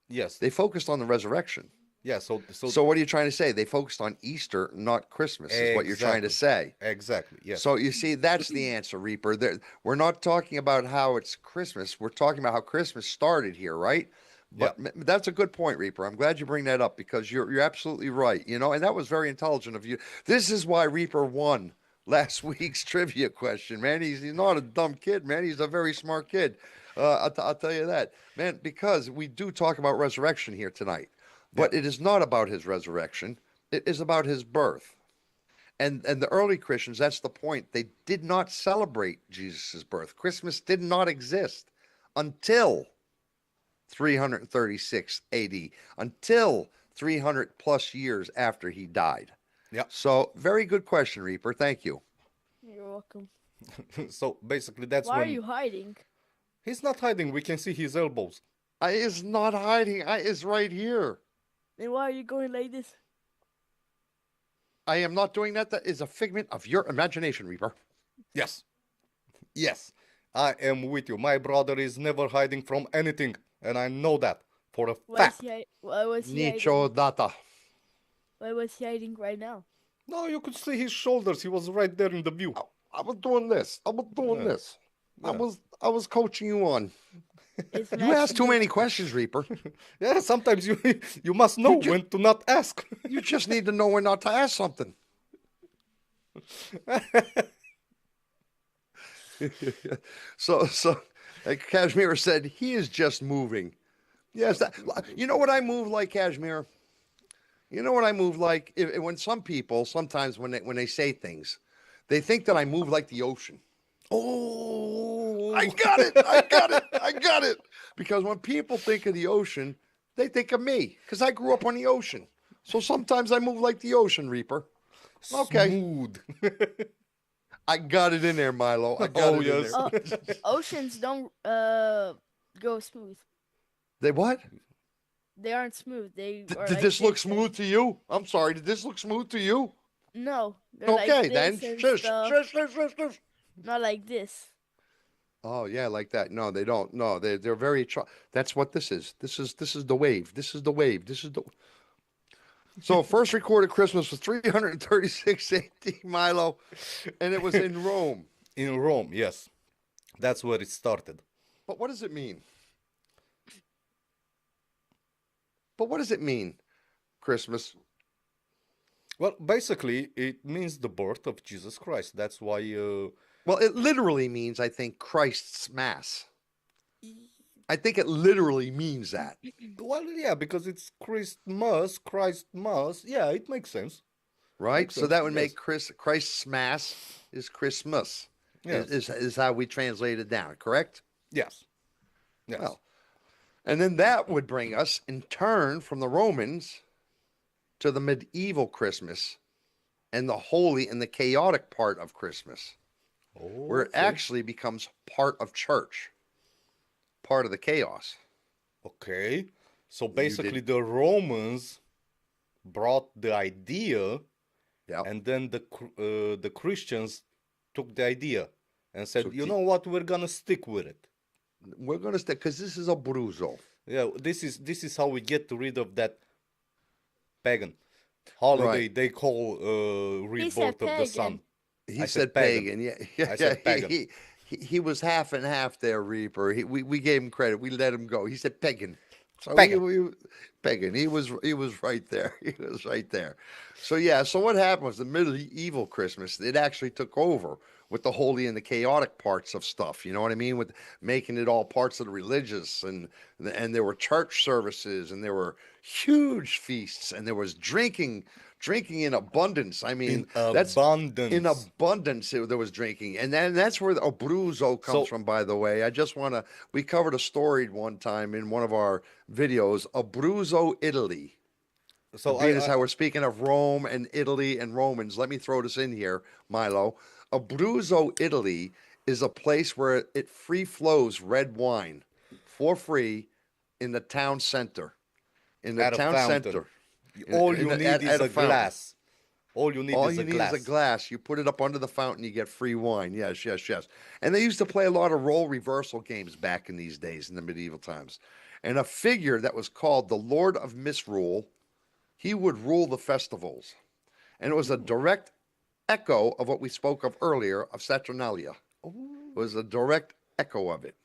yes. They focused on the resurrection. Yeah, so So what are you trying to say? They focused on Easter, not Christmas, is what you're trying to say. exactly. Yes, So you see, that's the answer, Reaper. We're not talking about how it's Christmas. We're talking about how Christmas started here, right? yeah, But that's a good point, Reaper. I'm glad you bring that up because you're absolutely right. And that was very intelligent of you. This is why Reaper won last week's trivia question, man. He's not a dumb kid, man. He's a very smart kid. I'll tell you that, man, because we do talk about resurrection here tonight, but yeah, it is not about his resurrection. It is about his birth. And the early Christians, that's the point. They did not celebrate Jesus' birth. Christmas did not exist until 336 AD, until 300 plus years after he died. yeah. So, very good question, Reaper. Thank you. you're welcome. So basically, that's Why are when you hiding? he's not hiding. We can see his elbows. I is not hiding. I is right here. Then why are you going like this? I am not doing that. That is a figment of your imagination, Reaper. Yes. Yes. I am with you. My brother is never hiding from anything, and I know that for a Why is fact. why was he hiding? Nicho data. Why was he hiding right now? No, you could see his shoulders. He was right there in the view. I was doing this. I was doing Yeah. this. Yeah. I was coaching you on. It's You ask too matching many questions, Reaper. Yeah, sometimes you you must know when to not ask. You just need to know when not to ask something. So, like Kashmir said, he is just moving. Yes, you know what I move like, Kashmir? You know what I move like? When some people, sometimes when they say things, they think that I move like the ocean. Oh, I got it. I got it. I got it. Because when people think of the ocean, they think of me. Because I grew up on the ocean. So sometimes I move like the ocean, Reaper. Okay. Smooth. I got it in there, Milo. I got Oh, it yes. in there. Oceans don't go smooth. They what? They aren't smooth. They are Did like this look and- smooth to you? I'm sorry. Did this look smooth to you? No. They're like Okay, this then. and Shush, stuff, shush, shush, shush, shush. not like this. Oh yeah, like that. No, they don't. No, they're very. That's what this is. This is the wave. This is the wave. This is the. So first recorded Christmas was 336 AD, Milo, and it was in Rome. In Rome, yes. That's where it started. But what does it mean? But what does it mean, Christmas? Well, basically, it means the birth of Jesus Christ. That's why. Well, it literally means, I think, Christ's Mass. I think it literally means that. Well, yeah, because it's Christmas, Christmas. Yeah, it makes sense. Right? Makes So sense, that would yes. make Christ's Mass is Christmas. Yes. Is how we translate it down, correct? Yes. Yes. Well, and then that would bring us in turn from the Romans to the medieval Christmas and the holy and the chaotic part of Christmas, where it Okay. actually becomes part of church, part of the chaos. Okay. So basically, the Romans brought the idea, Yeah. and then the Christians took the idea and said, So you know what, we're gonna stick with it. We're gonna stick because this is a bruzo. Yeah, this is how we get rid of that pagan holiday Right. they call He said rebirth of the sun. pagan. He I said said pagan. pagan. Yeah, I said pagan. He was half and half there, Reaper. We gave him credit. We let him go. He said pagan. So Pagan. pagan. He was right there. He was right there. So yeah. So what happened was the medieval Christmas. It actually took over with the holy and the chaotic parts of stuff. You know what I mean? With making it all parts of the religious, and there were church services, and there were huge feasts, and there was drinking in abundance. I mean, In that's abundance. in abundance. There was drinking, and then that's where the Abruzzo comes So- from. By the way, I just want to. We covered a story one time in one of our videos, Abruzzo, Italy. So Being as how we're speaking of Rome and Italy and Romans, let me throw this in here, Milo. Abruzzo, Italy is a place where it free flows red wine for free in the town center. In the At a town fountain. center. all in you the- need at is a a fountain. glass. All you need All is you a need glass. is a glass. You put it up under the fountain, you get free wine. Yes, yes, yes. And they used to play a lot of role reversal games back in these days in the medieval times. And a figure that was called the Lord of Misrule, he would rule the festivals. And it was a direct echo of what we spoke of earlier of Saturnalia. It was a direct echo of it.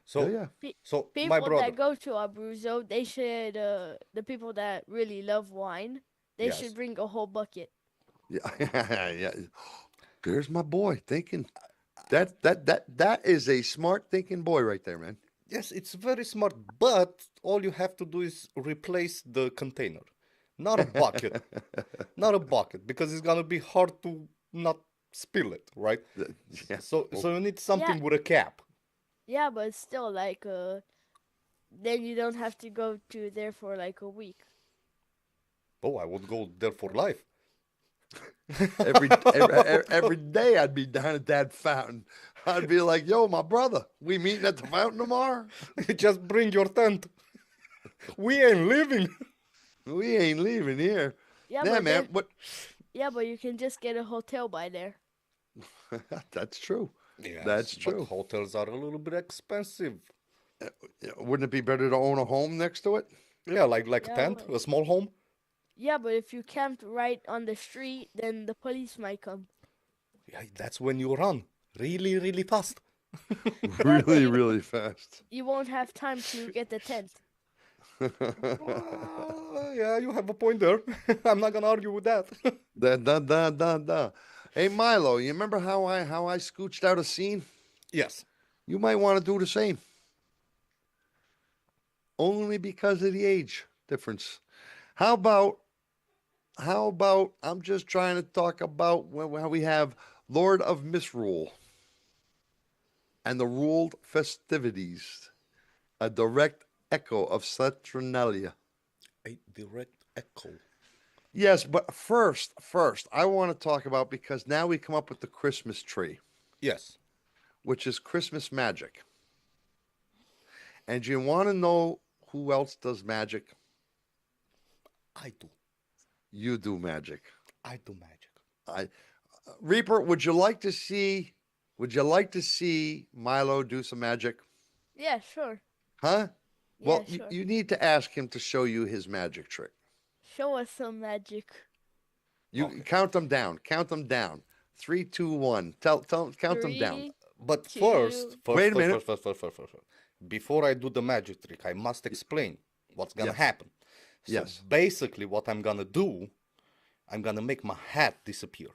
So, Yeah. so my People brother. that go to Abruzzo, they should the people that really love wine, they Yes. should bring a whole bucket. Yeah. Yeah. There's my boy thinking. That is a smart thinking boy right there, man. Yes, it's very smart, but all you have to do is replace the container, not a bucket, not a bucket, because it's gonna be hard to not spill it, right? Yeah. So you need something with a cap. Yeah, but still, like, then you don't have to go to there for like a week. Oh, I would go there for life. Every day I'd be down at that fountain. I'd be like, yo, my brother, we meeting at the fountain tomorrow? Just bring your tent. We ain't leaving. We ain't leaving here. Yeah, Yeah, but man. then, What? yeah, but you can just get a hotel by there. That's true. Yes, That's but true. hotels are a little bit expensive. Yeah, wouldn't it be better to own a home next to it? Yeah, like a Yeah, tent, but, a small home. yeah, but if you camped right on the street, then the police might come. Yeah, that's when you run really, really fast. Yeah, but Really, really fast. you won't have time to get the tent. Yeah, you have a point there. I'm not gonna argue with that. Da da da da da. Hey Milo, you remember how I scooched out a scene? Yes. You might want to do the same. Only because of the age difference. How about I'm just trying to talk about how we have Lord of Misrule and the ruled festivities, a direct echo of Saturnalia. A direct echo. Yes, but first, I want to talk about because now we come up with the Christmas tree, Yes. which is Christmas magic. And you want to know who else does magic? I do. You do magic. I do magic. I Reaper, would you like to see Milo do some magic? Yeah, sure. Huh? Yeah, Well, sure. you need to ask him to show you his magic trick. Show us some magic. You Okay. count them down. Count them down. 3, 2, 1. Count them down. 3, But 2. Wait a minute. first. Before I do the magic trick, I must explain what's gonna Yes. happen. So Yes. basically, what I'm gonna do, I'm gonna make my hat disappear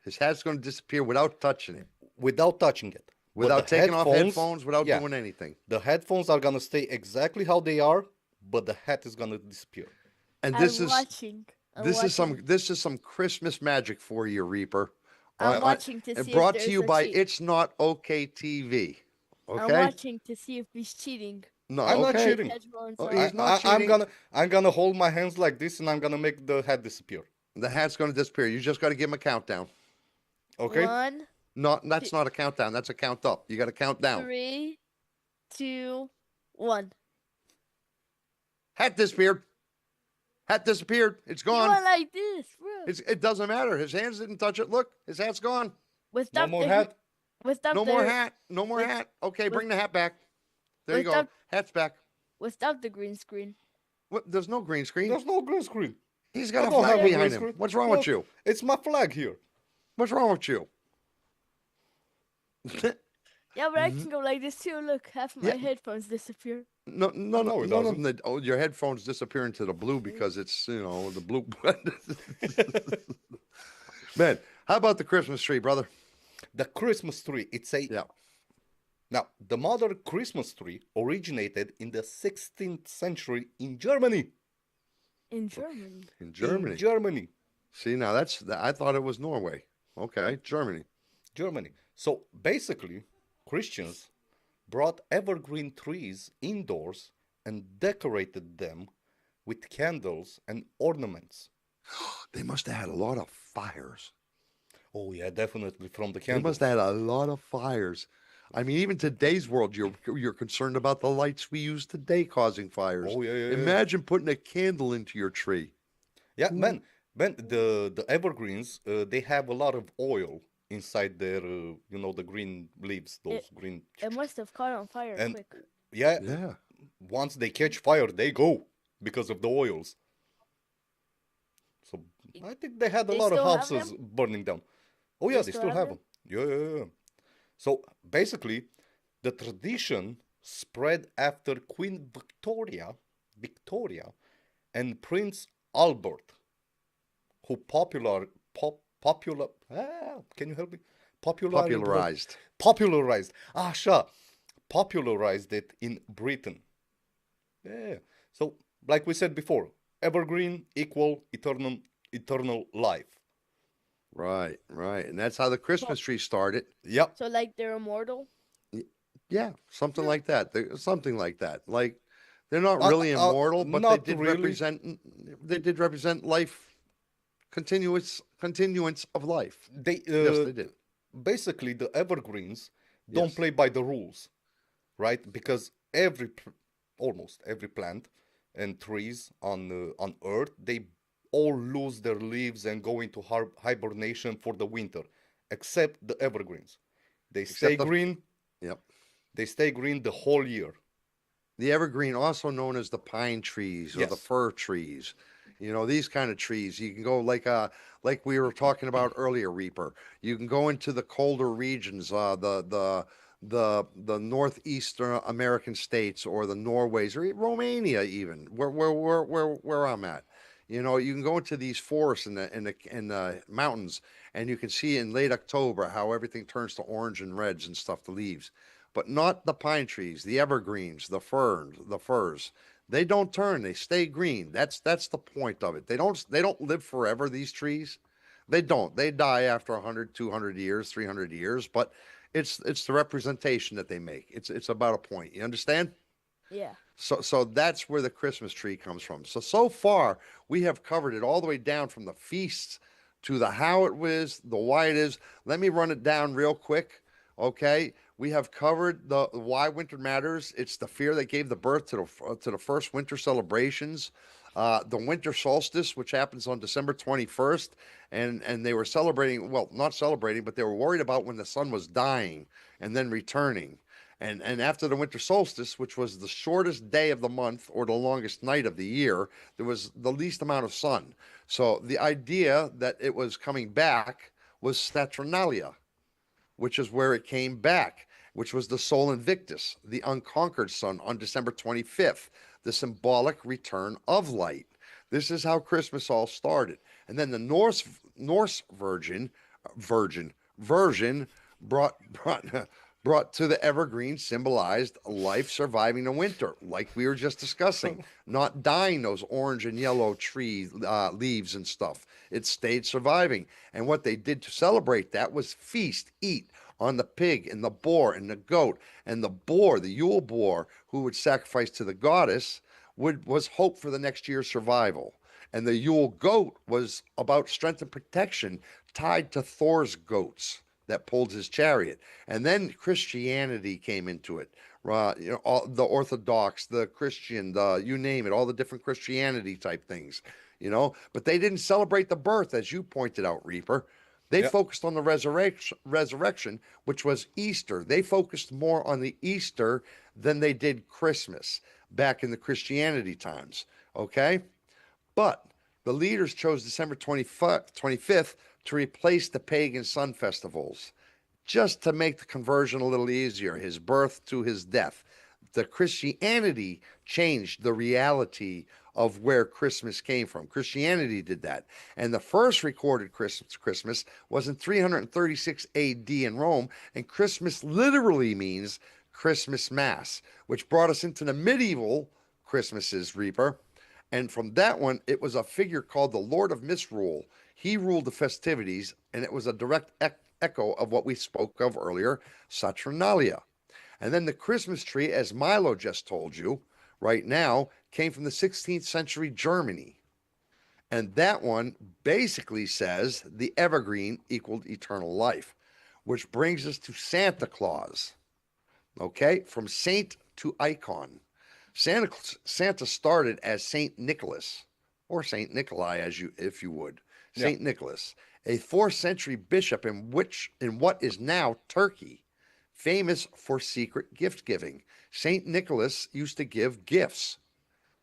His hat's going to disappear without touching it, without touching it. But without the taking off headphones, without yeah, doing anything. the headphones are gonna stay exactly how they are, but the hat is gonna disappear. And I'm watching. I'm watching. this is some Christmas magic for you, Reaper. I'm watching to And see if brought to there's you a by cheat. It's Not Okay TV. I'm Okay? watching to see if he's cheating. No, I'm not okay. cheating. Headphones Oh, on. he's not cheating. I'm gonna hold my hands like this, and I'm gonna make the hat disappear. The hat's going to disappear. You just got to give him a countdown. Okay? 1, No, that's not a countdown. That's a count up. You got to count down. 3, 2, 1. Hat disappeared. Hat disappeared. It's You gone. are like this, bro. It doesn't matter. His hands didn't touch it. Look, his hat's gone. No Without more the hat. Without No the more hat. No more with- hat. Okay, with- bring the hat back. There you go. without- Hat's back. Without the green screen. What? There's no green screen. There's no green screen. He's I got a don't flag have a behind green him. screen. What's wrong with Look, you? It's my flag here. What's wrong with you? Yeah, but I can go like this too. Look, half of my Mm-hmm. Yeah. headphones disappear. No, No, it none of doesn't. them. Oh, your headphones disappear into the blue because it's the blue. Man, how about the Christmas tree, brother? The Christmas tree. It's a Yeah. Now, the modern Christmas tree originated in the 16th century in Germany. In Germany. In Germany. In Germany. See, now I thought it was Norway. Okay, Germany. Germany. So basically, Christians brought evergreen trees indoors and decorated them with candles and ornaments. They must have had a lot of fires. Oh yeah, definitely from the They candles. must have had a lot of fires. I mean, even today's world, you're concerned about the lights we use today causing fires. Oh yeah. Imagine putting a candle into your tree. Yeah, man, the evergreens, they have a lot of oil inside their, the green leaves, those green. It must have caught on fire And quick. yeah, Yeah. once they catch fire, they go because of the oils. So I think they had a They lot of still have houses them? burning down. Oh yeah, they still have them. Yeah. So basically, the tradition spread after Queen Victoria, and Prince Albert, who can you help me? Popularized. Popularized it in Britain. Yeah. So, like we said before, evergreen equal eternal life. Right. And that's how the Christmas tree started. Yep. So like they're immortal. Yeah, something like that. Something like that. Like they're not Uh, really uh, immortal, but not they did really. represent life, continuance of life. They Yes, they did. basically the evergreens don't Yes. play by the rules, right? Because almost every plant and trees on Earth, they all lose their leaves and go into hibernation for the winter, except the evergreens. They stay Except the green. yep. They stay green the whole year. The evergreen, also known as the pine trees or the Yes. fir trees, these kind of trees. You can go like we were talking about earlier, Reaper. You can go into the colder regions, the northeastern American states, or the Norways, or Romania, even where I'm at. You can go into these forests in the mountains, and you can see in late October how everything turns to orange and reds and stuff, the leaves, but not the pine trees, the evergreens, the firs. They don't turn; they stay green. That's the point of it. They don't live forever. These trees, they don't. They die after 100, 200 years, 300 years. But it's the representation that they make. It's about a point. You understand? Yeah. So that's where the Christmas tree comes from. So far we have covered it all the way down from the feasts to the how it was, the why it is. Let me run it down real quick. Okay, we have covered the why winter matters. It's the fear that gave the birth to the first winter celebrations. The winter solstice, which happens on December 21st, and they were celebrating, well, not celebrating, but they were worried about when the sun was dying and then returning. And after the winter solstice, which was the shortest day of the month or the longest night of the year, there was the least amount of sun. So the idea that it was coming back was Saturnalia, which is where it came back, which was the Sol Invictus, the unconquered sun on December 25th, the symbolic return of light. This is how Christmas all started. And then the Norse virgin version brought to the evergreen symbolized life surviving the winter, like we were just discussing, not dying those orange and yellow tree leaves and stuff. It stayed surviving. And what they did to celebrate that was feast, eat on the pig and the boar and the goat. And the boar, the Yule boar, who would sacrifice to the goddess, was hope for the next year's survival. And the Yule goat was about strength and protection, tied to Thor's goats that pulled his chariot. And then Christianity came into it. All the Orthodox, the Christian, the you name it, all the different Christianity type things, But they didn't celebrate the birth, as you pointed out, Reaper. They Yeah. focused on the resurrection, which was Easter. They focused more on the Easter than they did Christmas back in the Christianity times. Okay? But the leaders chose December 25th to replace the pagan sun festivals, just to make the conversion a little easier, his birth to his death. The Christianity changed the reality of where Christmas came from. Christianity did that. And the first recorded Christmas was in 336 AD in Rome, and Christmas literally means Christmas Mass, which brought us into the medieval Christmases, Reaper. And from that one, it was a figure called the Lord of Misrule. He ruled the festivities, and it was a direct echo of what we spoke of earlier, Saturnalia. And then the Christmas tree, as Milo just told you, right now, came from the 16th century Germany. And that one basically says the evergreen equaled eternal life, which brings us to Santa Claus. Okay, from saint to icon. Santa started as Saint Nicholas, or Saint Nikolai, if you would. Yeah. Saint Nicholas, a 4th century bishop in what is now Turkey, famous for secret gift giving. Saint Nicholas used to give gifts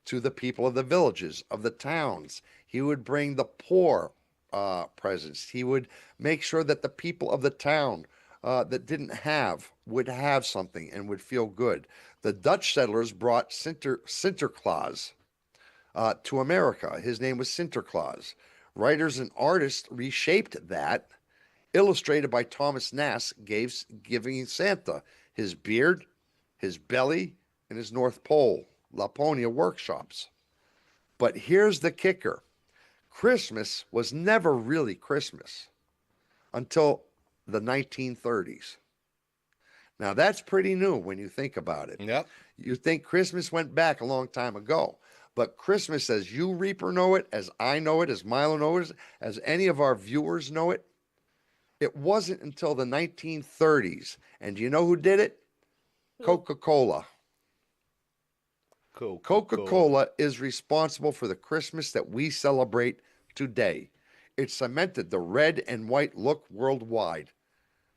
to the people of the villages, of the towns. He would bring the poor presents. He would make sure that the people of the town that didn't have would have something and would feel good. The Dutch settlers brought Sinterklaas to America. His name was Sinterklaas. Writers and artists reshaped that, illustrated by Thomas Nast, giving Santa his beard, his belly, and his North Pole, Laponia workshops. But here's the kicker. Christmas was never really Christmas until the 1930s. Now, that's pretty new when you think about it. Yeah. You think Christmas went back a long time ago. But Christmas, as you, Reaper, know it, as I know it, as Milo knows it, as any of our viewers know it, it wasn't until the 1930s. And do you know who did it? Coca-Cola. Coca-Cola is responsible for the Christmas that we celebrate today. It cemented the red and white look worldwide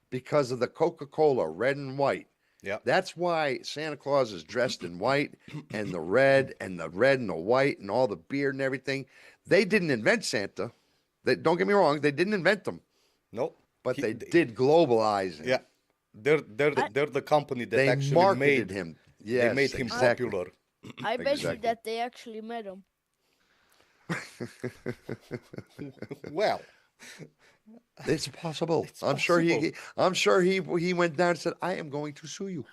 because of the Coca-Cola red and white. Yeah. That's why Santa Claus is dressed in white and the red and the red and the white and all the beard and everything. They didn't invent Santa. Don't get me wrong, they didn't invent them, No. but they did globalize him. Yeah. I They're the company that They actually marketed made him. they Yes, made him exactly. popular. I bet you Exactly. that they actually met him. Well, It's possible. it's I'm sure possible. he went down and said, "I am going to sue you."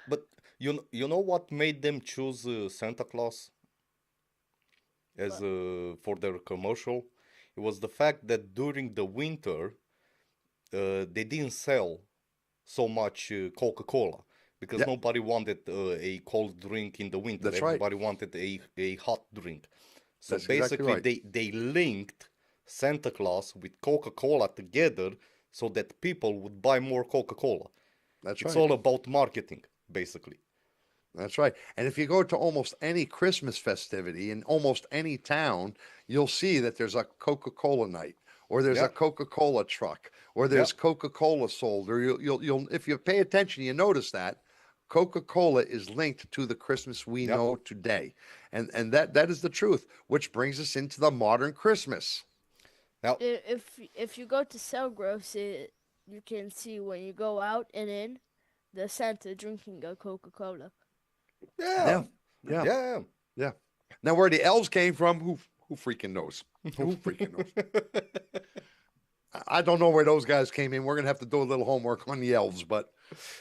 But you know what made them choose Santa Claus as But for their commercial? It was the fact that during the winter they didn't sell so much Coca-Cola because Yeah, nobody wanted a cold drink in the winter. that's right. Everybody wanted a hot drink. So That's exactly basically, right. they linked Santa Claus with Coca-Cola together so that people would buy more Coca-Cola. That's It's right. all about marketing, basically. That's right. And if you go to almost any Christmas festivity in almost any town, you'll see that there's a Coca-Cola night, or there's Yeah, a Coca-Cola truck, or yeah, there's Coca-Cola sold, or you'll if you pay attention, you notice that Coca-Cola is linked to the Christmas we yeah. know today. And that is the truth, which brings us into the modern Christmas. Now, if you go to Selgros, you can see when you go out and in the Santa drinking a Coca-Cola. yeah, Yeah. Yeah. yeah. Yeah. Now where the elves came from, who freaking knows? Who freaking knows? I don't know where those guys came in. We're gonna have to do a little homework on the elves, but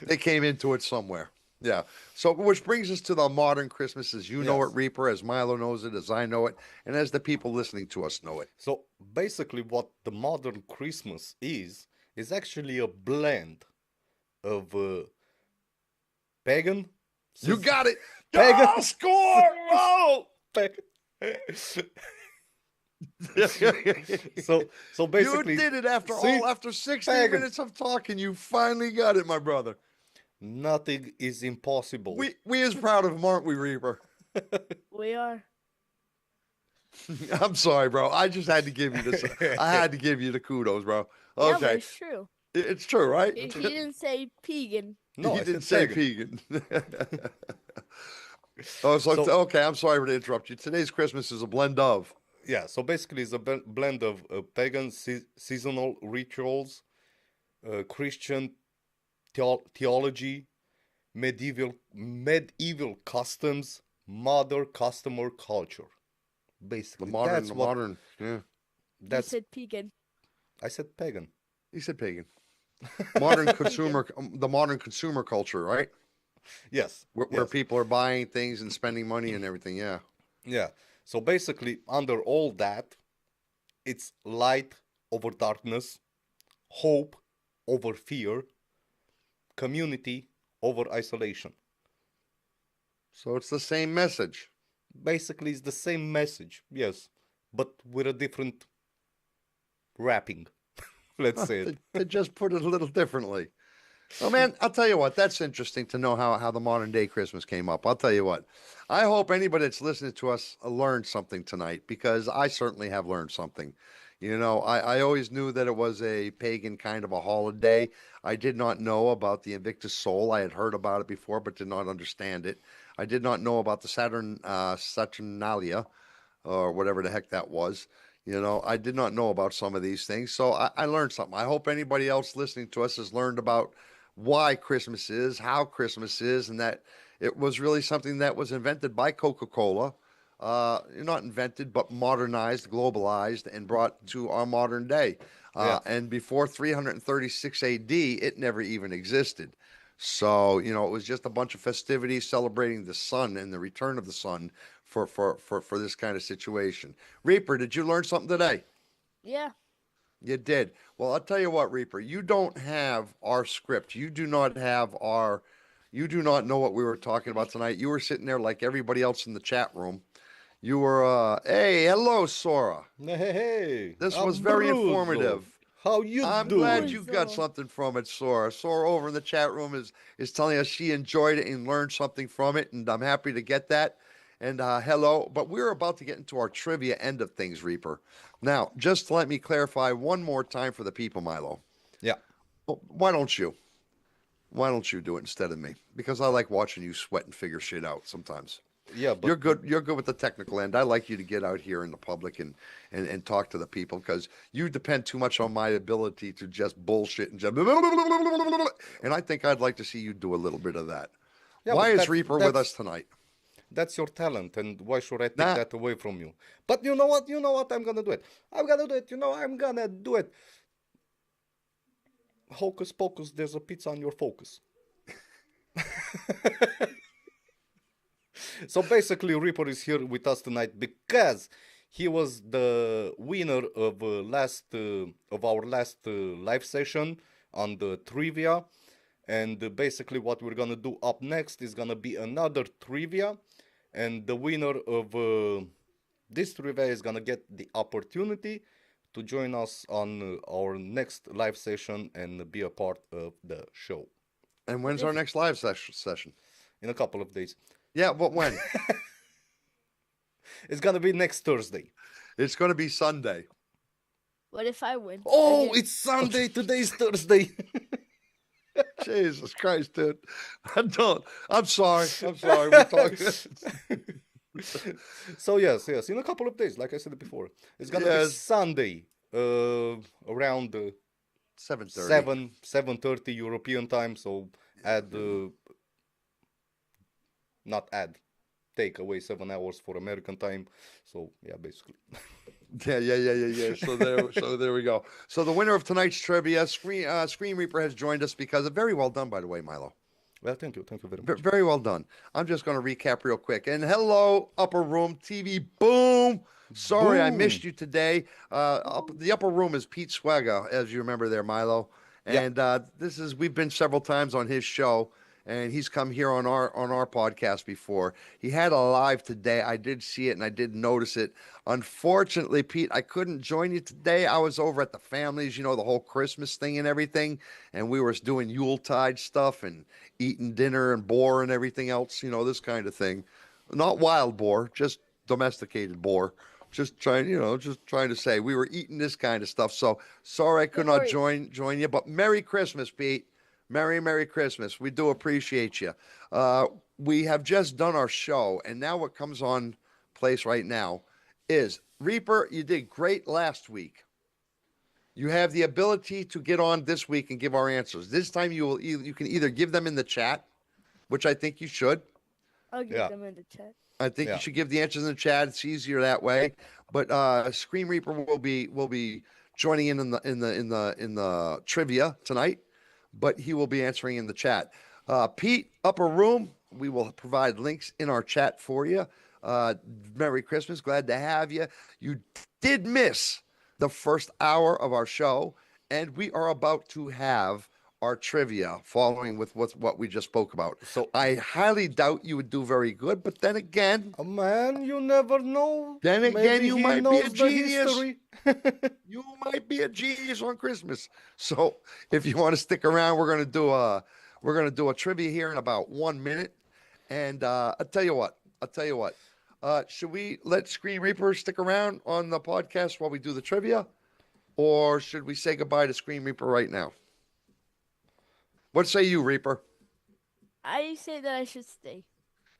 they came into it somewhere. Yeah. So, which brings us to the modern Christmas, as you know it, Yes. Reaper, as Milo knows it, as I know it, and as the people listening to us know it. So basically, what the modern Christmas is actually a blend of pagan, You sis- got it. pagan, Oh, score! Oh! pagan. So You basically, did it see, after 60 pagan. minutes of talking. You finally got it, my brother. Nothing is impossible. We as proud of him, aren't we, Reaper? We are. I'm sorry, bro. I just had to give you this. I had to give you the kudos, bro. Yeah, but Okay. it's true. It's true, right? He didn't say Pagan. No, He I didn't said say pagan. Pagan. Oh, so So okay. I'm sorry to interrupt you. Today's Christmas is a blend of. yeah, so basically it's a blend of pagan seasonal rituals, Christian theology, medieval customs, modern customer culture. Basically, The modern. Yeah, You that's said Pagan. I said pagan. he said pagan. Modern consumer, the modern consumer culture, right? Yes, Where yes, people are buying things and spending money and everything. Yeah. yeah. So basically, under all that, it's light over darkness, hope over fear, community over isolation. So it's the same message. Basically, it's the same message, yes, but with a different wrapping. Let's say it. They just put it a little differently. Oh man, I'll tell you what, that's interesting to know how the modern day Christmas came up. I'll tell you what. I hope anybody that's listening to us learned something tonight because I certainly have learned something. You know, I always knew that it was a pagan kind of a holiday. I did not know about the Invictus Sol. I had heard about it before, but did not understand it. I did not know about the Saturnalia, or whatever the heck that was. You know, I did not know about some of these things. So I learned something. I hope anybody else listening to us has learned about why Christmas is, how Christmas is, and that it was really something that was invented by Coca-Cola. Not invented, but modernized, globalized, and brought to our modern day. Yeah, And before 336 AD, it never even existed. So, you know, it was just a bunch of festivities celebrating the sun and the return of the sun for this kind of situation. Reaper, did you learn something today? Yeah. You did. Well, I'll tell you what, Reaper, you don't have our script. You do not know what we were talking about tonight. You were sitting there like everybody else in the chat room. You were, hey, hello, Sora. hey, This was I'm very Bruzo. informative. How you I'm glad doing? you got Bruzo. something from it, Sora. Sora over in the chat room is telling us she enjoyed it and learned something from it, and I'm happy to get that. And hello, but we're about to get into our trivia end of things, Reaper. Now, just let me clarify one more time for the people, Milo. Yeah. Well, why don't you? Why don't you do it instead of me? Because I like watching you sweat and figure shit out sometimes. Yeah, but You're good. You're good with the technical end. I like you to get out here in the public and talk to the people because you depend too much on my ability to just bullshit and just. And I think I'd like to see you do a little bit of that. yeah, Why but is Reaper with us that's tonight? that's your talent, and why should I take Nah, that away from you? But you know what? You know what? I'm gonna do it. I'm gonna do it. You know, I'm gonna do it. Hocus pocus, there's a pizza on your focus. So basically, Reaper is here with us tonight because he was the winner of our last live session on the trivia, and basically what we're gonna do up next is gonna be another trivia, and the winner of this trivia is gonna get the opportunity to join us on our next live session and be a part of the show and What when's our if next live session? in a couple of days. Yeah, but when? It's gonna be next Thursday. It's going to be Sunday. what if I win? I Oh, get it's Sunday. Today's Thursday. Jesus Christ, dude. I don't. I'm sorry. I'm sorry. We're talking. So yes, in a couple of days, like I said before, it's gonna be Yes, Sunday, around 7:30. 7:30 European time. So add not add, take away 7 hours for American time. So yeah, basically. Yeah. So there we go. So the winner of tonight's trivia, Screen Reaper, has joined us because very well done, by the way, Milo. Well, thank you very much. Very well done. I'm just going to recap real quick. And hello, Upper Room TV. Boom. Sorry I missed Boom. you today. The Upper Room is Pete Swagger, as you remember there, Milo. Yeah. And we've been several times on his show, and he's come here on our podcast before. He had a live today. I did see it and I did notice it. Unfortunately, Pete, I couldn't join you today. I was over at the families, the whole Christmas thing and everything, and we were doing Yuletide stuff and eating dinner and boar and everything else, this kind of thing. Not wild boar, just domesticated boar. Just trying to say we were eating this kind of stuff. So sorry I could Don't not worry. join you, but Merry Christmas, Pete. Merry Christmas. We do appreciate you. We have just done our show, and now what comes on place right now is Reaper. You did great last week. You have the ability to get on this week and give our answers. This time you can either give them in the chat, which I think you should. I'll give Yeah, them in the chat. I think you yeah. should give the answers in the chat. It's easier that way. But Screen Reaper will be joining in the trivia tonight, but he will be answering in the chat. Pete, Upper Room, we will provide links in our chat for you. Merry Christmas. Glad to have you. You did miss the first hour of our show, and we are about to have our trivia following with what we just spoke about. So, I highly doubt you would do very good, but then again, man, you never know. Maybe you he might be a knows the genius. history. You might be a genius on Christmas. So if you want to stick around, we're gonna do a trivia here in about 1 minute. And I'll tell you what. Should we let Screen Reaper stick around on the podcast while we do the trivia, or should we say goodbye to Screen Reaper right now? What say you, Reaper? I say that I should stay.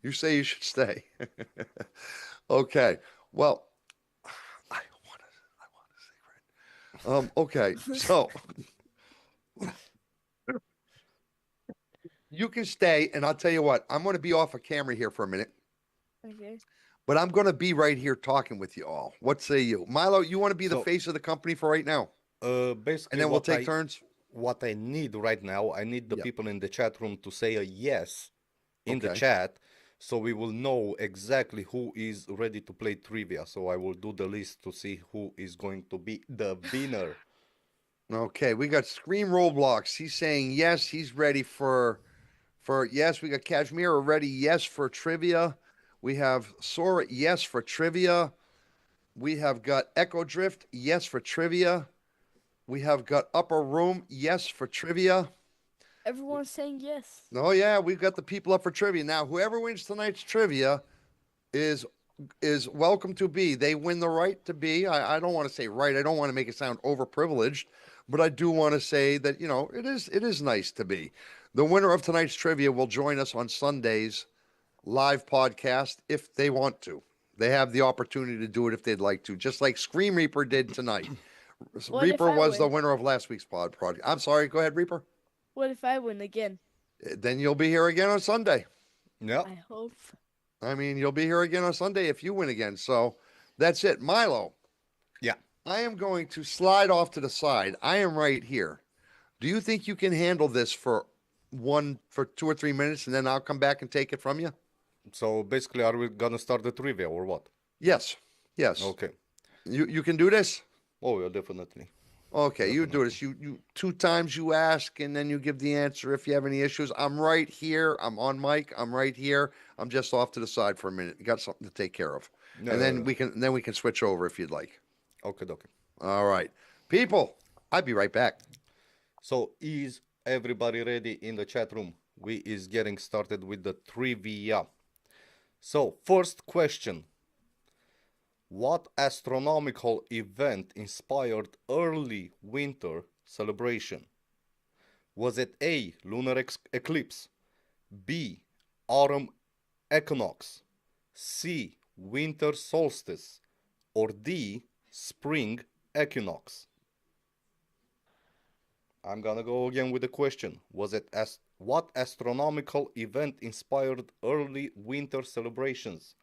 You say you should stay. Okay. Well, I want to okay. So you can stay, and I'll tell you what. I'm going to be off of camera here for a minute, Okay. but I'm going to be right here talking with you all. What say you, Milo? You want to be the So, face of the company for right now, and basically, then we'll take turns. what I need right now, I need the Yeah. people in the chat room to say a yes in the Okay. chat, so we will know exactly who is ready to play trivia. So I will do the list to see who is going to be the winner. Okay. We got Scream Roblox. He's saying yes. He's ready for yes. We got Kashmir ready. Yes for trivia. We have Sora. Yes for trivia. We have got Echo Drift. Yes for trivia. We have got Upper Room. Yes for trivia. Everyone's saying yes. Oh yeah, we've got the people up for trivia now. Whoever wins tonight's trivia is welcome to be. They win the right to be. I don't want to say right. I don't want to make it sound overprivileged, but I do want to say that, it is nice to be. The winner of tonight's trivia will join us on Sunday's live podcast if they want to. They have the opportunity to do it if they'd like to, just like Scream Reaper did tonight. What if Reaper I was the win? winner of last week's project. I'm sorry. Go ahead, Reaper. What if I win again? Then you'll be here again on Sunday. Yeah. I hope. I mean, you'll be here again on Sunday if you win again. So that's it. Milo, Yeah. I am going to slide off to the side. I am right here. Do you think you can handle this for 2 or 3 minutes and then I'll come back and take it from you? So basically, are we gonna start the trivia or what? Yes. Yes. Okay. You can do this? Oh, yeah, definitely. Okay, you do this. You 2 times you ask and then you give the answer if you have any issues. I'm right here. I'm on mic. I'm right here. I'm just off to the side for a minute. You got something to take care of. No, And no, then no. we can switch over if you'd like. Okay, okay. All right. People, I'll be right back. So is everybody ready in the chat room? We is getting started with the trivia. So first question. What astronomical event inspired early winter celebration? Was it A, lunar eclipse, B, autumn equinox, C, winter solstice, or D, spring equinox? I'm gonna go again with the question. Was it what astronomical event inspired early winter celebrations?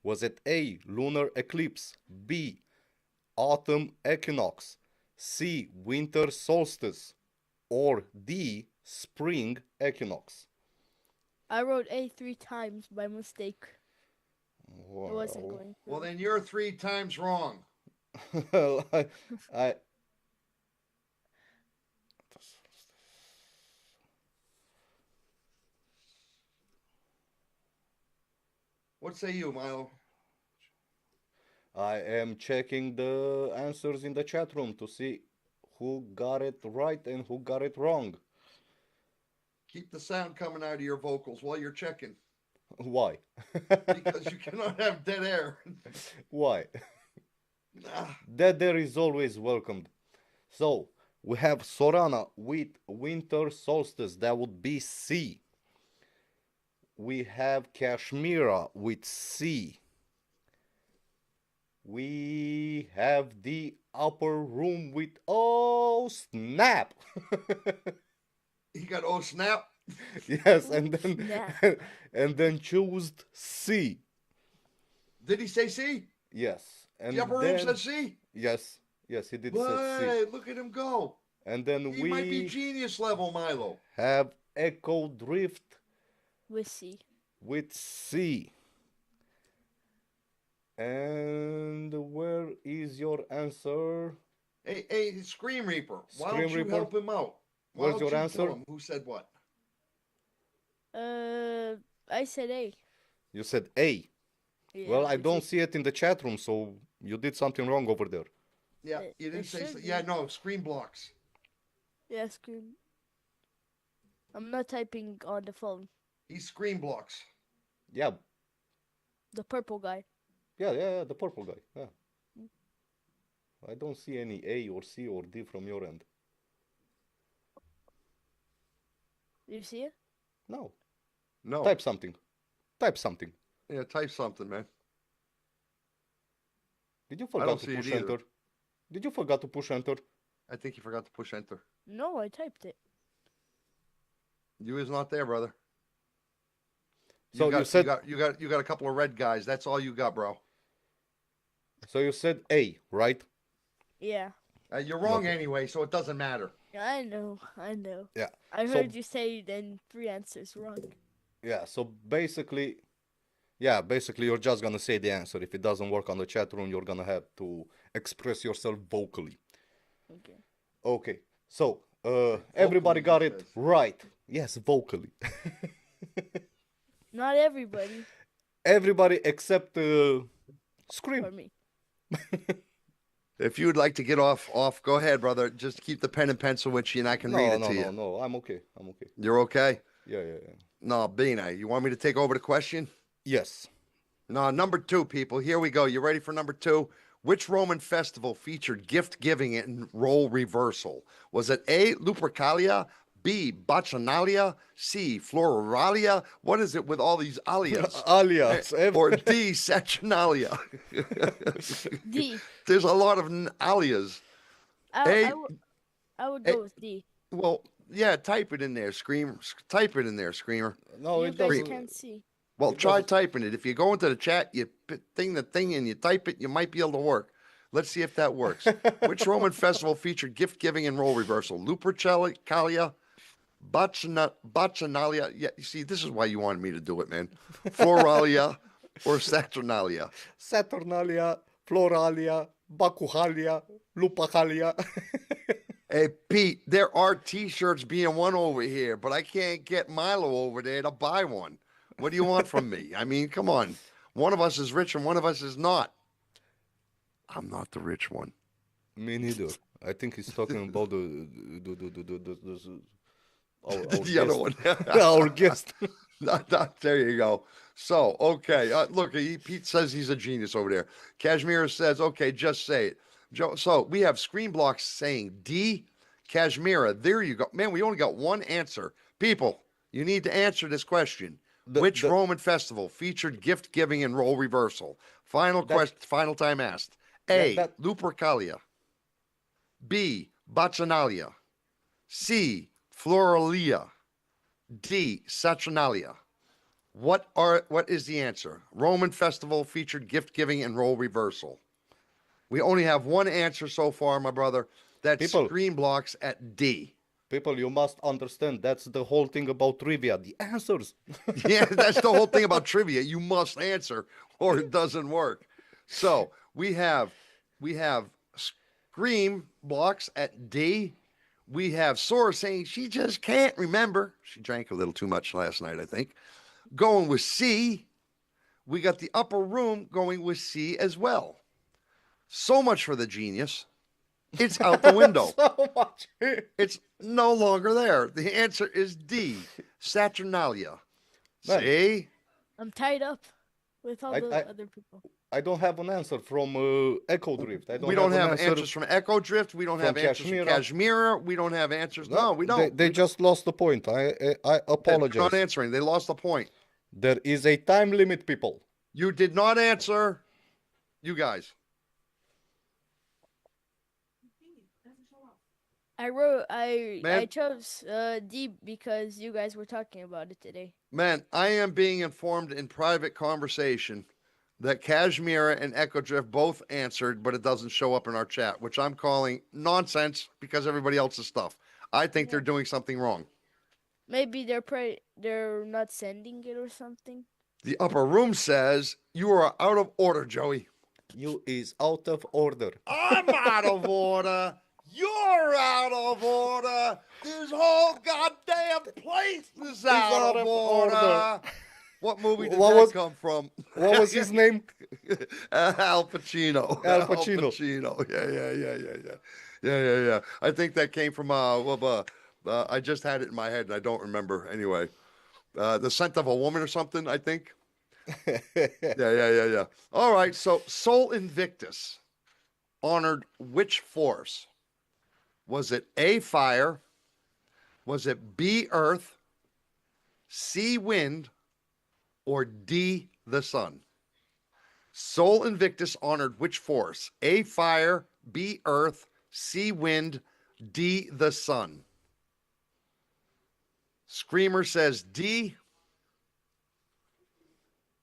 Was it A, lunar eclipse, B, autumn equinox, C, winter solstice, or D, spring equinox? I wrote A 3 times by mistake. It wasn't Well, going Well, through. then you're 3 times wrong. I What say you, Milo? I am checking the answers in the chat room to see who got it right and who got it wrong. Keep the sound coming out of your vocals while you're checking, Why? because you cannot have dead air. Why? Ah, That there is always welcomed. So we have Sorana with winter solstice. That would be C. We have Kashmira with C. We have the upper room with oh snap. he got oh snap. Yes, Oh, and then snap. and then choose C. Did he say C? Yes, and The upper room then said C. yes, yes, he did say C. Boy, look at him go. And then He might be we genius level, Milo. have Echo Drift With C. with C. And where is your answer? Hey, Scream Reaper. Why Scream don't you Reaper? help him out? Why Where's don't your you answer? tell him who said what? I said A. You said A. Yeah, Well, I did don't you? see it in the chat room, so you did something wrong over there. Yeah, It- you didn't it say so. should Yeah, be. no, Scream blocks. Yeah, screen. I'm not typing on the phone. He's Scream blocks. Yeah, The purple guy. yeah, the purple guy. Yeah. I don't see any A or C or D from your end. You see it? No. No. Type something. Type something. Yeah, type something, man. Did you I forget don't to see it push either. enter? Did you forget to push enter? I think you forgot to push enter. No, I typed it. You is not there, brother. So got, you said you got a couple of red guys. That's all you got, bro. so you said A, right? Yeah. You're wrong Okay. anyway, so it doesn't matter. I know. I know. Yeah. I So- heard you say then 3 answers wrong. Yeah, so basically you're just gonna say the answer. If it doesn't work on the chat room, you're gonna have to express yourself vocally. Okay. Okay, so everybody he got it says. right. Yes, vocally. Not everybody Everybody except for Scream. me. If you would like to get off, go ahead, brother. Just keep the pen and pencil with you, and I can read it to you. No. I'm okay. You're okay? Yeah. No, Bina, you want me to take over the question? Yes. No, number 2, people. Here we go. You ready for number 2? Which Roman festival featured gift giving and role reversal? Was it A, Lupercalia, B, Bacchanalia, C, Floralia? What is it with all these alias? Alias. Or D, Saturnalia? D. There's a lot of alias. A, I would go with D. well, yeah, type it in there, Screamer. Type it in there, Screamer. No, You it guys doesn't. can't see. Well, It try doesn't. typing it. If you go into the chat, you thing the thing and you type it, you might be able to work. Let's see if that works. Which Roman festival featured gift giving and role reversal? Lupercalia, Bacchanalia. Yeah, you see, this is why you wanted me to do it, man. Floralia or Saturnalia. Saturnalia, Floralia, Bacuhalia, Lupahalia. Hey, Pete, there are T-shirts being won over here, but I can't get Milo over there to buy one. What do you want from me? I mean, come on. One of us is rich and one of us is not. I'm not the rich one. Me neither. I think he's talking about our The other one. our guest. There you go. So, okay. Look, Pete says he's a genius over there. Kashmir says, okay, just say it. Joe, so we have screen blocks saying D, Kashmira. There you go. Man, we only got one answer. People, you need to answer this question. Which Roman festival featured gift giving and role reversal? Final question, final time asked. A, Lupercalia. B, Bacchanalia. C, Floralia. D, Saturnalia. What is the answer? Roman festival featured gift giving and role reversal. We only have one answer so far, my brother. That's screen blocks at D. People, you must understand that's the whole thing about trivia. The answers. Yeah, that's the whole thing about trivia. You must answer or it doesn't work. So we have scream blocks at D. We have Sora saying she just can't remember. She drank a little too much last night, I think. Going with C. We got the upper room going with C as well. So much for the genius. It's out the window. So much. It's no longer there. The answer is D, Saturnalia. See? I'm tied up with all the other people. I don't have an answer from Echo Drift. We don't have answers from Echo Drift. We don't have answers from Kashmir. We don't have answers. No, we don't. They just lost the point. I apologize. They're not answering. They lost the point. There is a time limit, people. You did not answer. You guys. I chose D because you guys were talking about it today. Man, I am being informed in private conversation that Kashmir and Echo Drift both answered, but it doesn't show up in our chat, which I'm calling nonsense because everybody else's stuff. I think they're doing something wrong. Maybe they're not sending it or something. The upper room says you are out of order, Joey. You is out of order. I'm out of order. You're out of order. This whole goddamn place is out of order. What movie did that come from? What was his name? Al Pacino. Al Pacino. Yeah. I think that came from I just had it in my head and I don't remember anyway. The Scent of a Woman or something, I think. Yeah. All right, so Sol Invictus honored which force? Was it A, fire? Was it B, earth? C, wind? Or D, the sun? Sol Invictus honored which force? A, fire, B, earth, C, wind, D, the sun. Screamer says D.